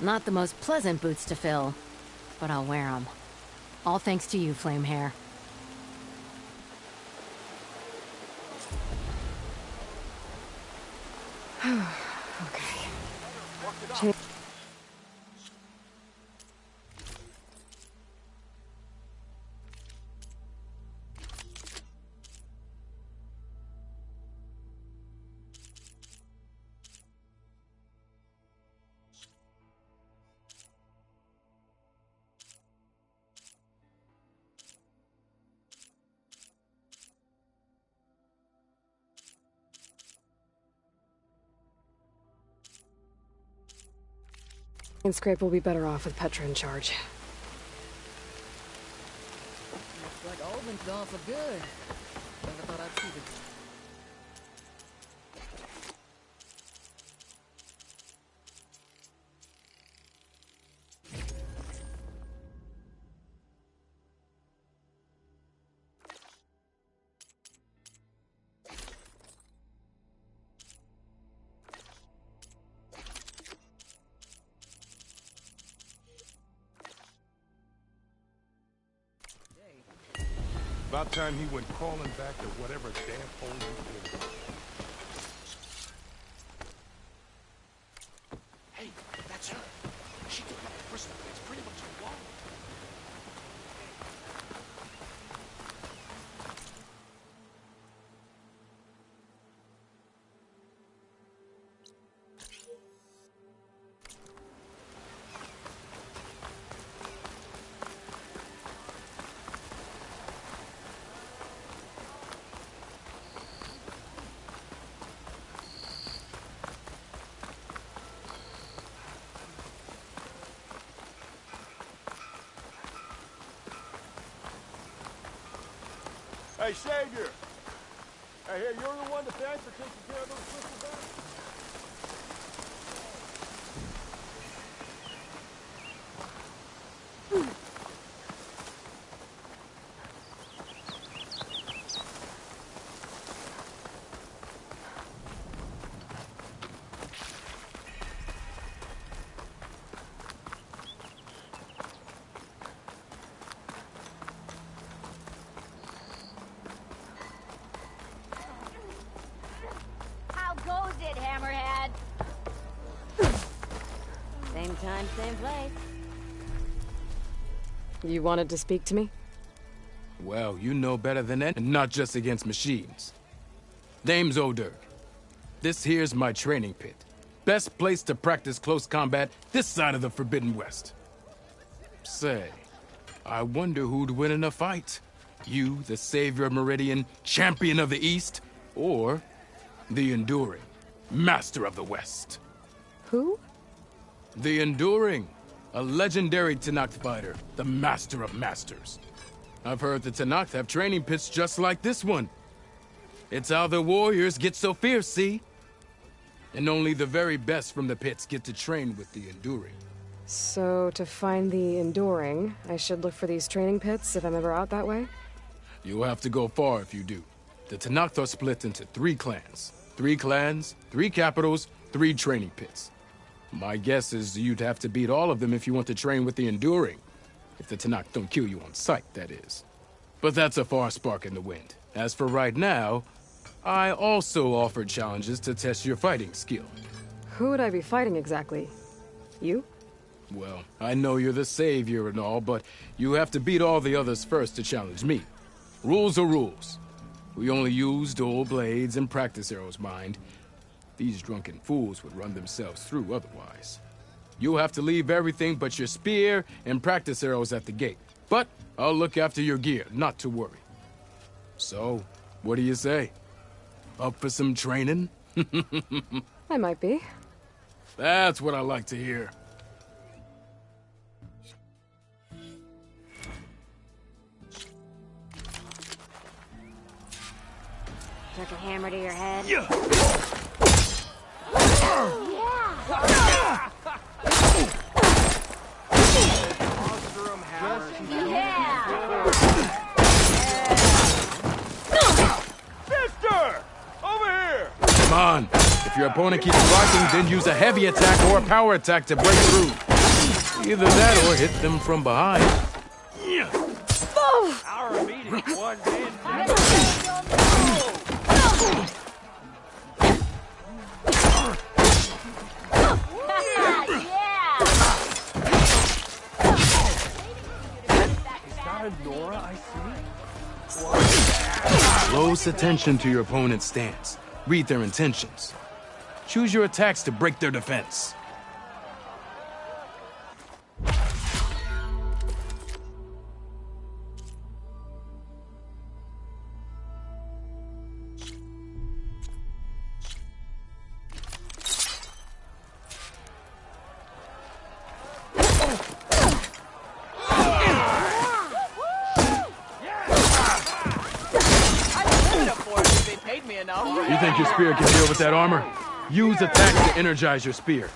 Not the most pleasant boots to fill, but I'll wear them. All thanks to you, Flamehair. Okay. Scrape will be better off with Petra in charge. Looks like Ulvund's gone for good. Never thought I'd see the... About time he went crawling back to whatever damn hole he did. Hey, that's her. She took up the bristle. It's pretty much a wall. Hey, Savior! Hey, here, you're the one to thank for taking care of those crystal bastards. How goes it, Hammerhead? Same time, same place. You wanted to speak to me? Well, you know better than that, and not just against machines. Name's O'Dirk. This here's my training pit. Best place to practice close combat this side of the Forbidden West. Say, I wonder who'd win in a fight. You, the savior of Meridian, champion of the East, or the Enduring, master of the West. Who? The Enduring, a legendary Tenakth fighter, the master of masters. I've heard the Tenakth have training pits just like this one. It's how the warriors get so fierce, see? And only the very best from the pits get to train with the Enduring. So, to find the Enduring, I should look for these training pits if I'm ever out that way? You'll have to go far if you do. The Tenakth are split into 3 clans. 3 clans, 3 capitals, 3 training pits. My guess is you'd have to beat all of them if you want to train with the Enduring. If the Tenakth don't kill you on sight, that is. But that's a far spark in the wind. As for right now, I also offered challenges to test your fighting skill. Who would I be fighting exactly? You? Well, I know you're the savior and all, but you have to beat all the others first to challenge me. Rules are rules. We only use dual blades and practice arrows, mind. These drunken fools would run themselves through otherwise. You'll have to leave everything but your spear and practice arrows at the gate. But I'll look after your gear, not to worry. So, what do you say? Up for some training? I might be. That's what I like to hear. Took a hammer to your head? Yeah. Sister! Over here! Come on. If your opponent keeps blocking, then use a heavy attack or a power attack to break through. Either that or hit them from behind. Our meeting one man. Nora, I see. Close attention to your opponent's stance. Read their intentions. Choose your attacks to break their defense. You think your spear can deal with that armor? Use attacks to energize your spear.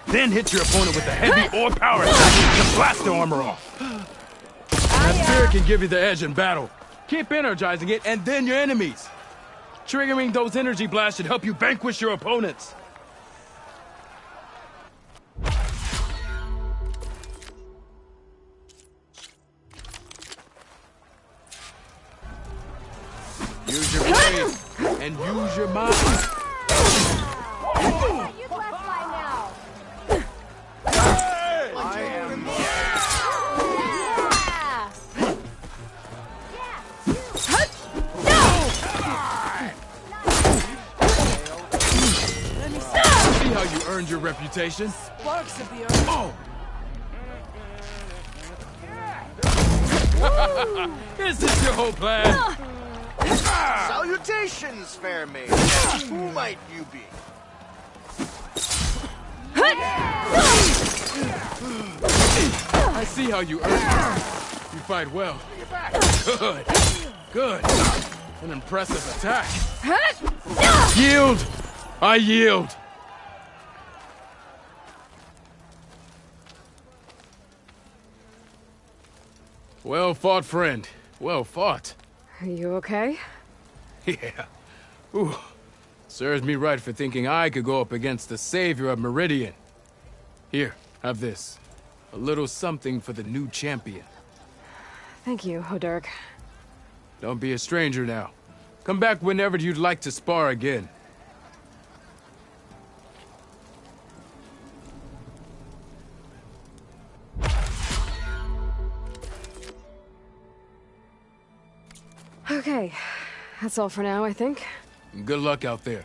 Then hit your opponent with a heavy or power attack to blast the armor off. That spear can give you the edge in battle. Keep energizing it, and then your enemies. Triggering those energy blasts should help you vanquish your opponents. Use your blade and use your mind. You've left by now. I am. See how you earned your reputation? Sparks of the earth. Oh! Is this your whole plan? Salutations, fair maid. Who might you be? I see how you earned it. You fight well. Good. Good. An impressive attack. Yield! I yield! Well fought, friend. Well fought. Are you okay? Yeah. Ooh. Serves me right for thinking I could go up against the savior of Meridian. Here, have this. A little something for the new champion. Thank you, Hodurk. Don't be a stranger now. Come back whenever you'd like to spar again. Okay, that's all for now, I think. Good luck out there.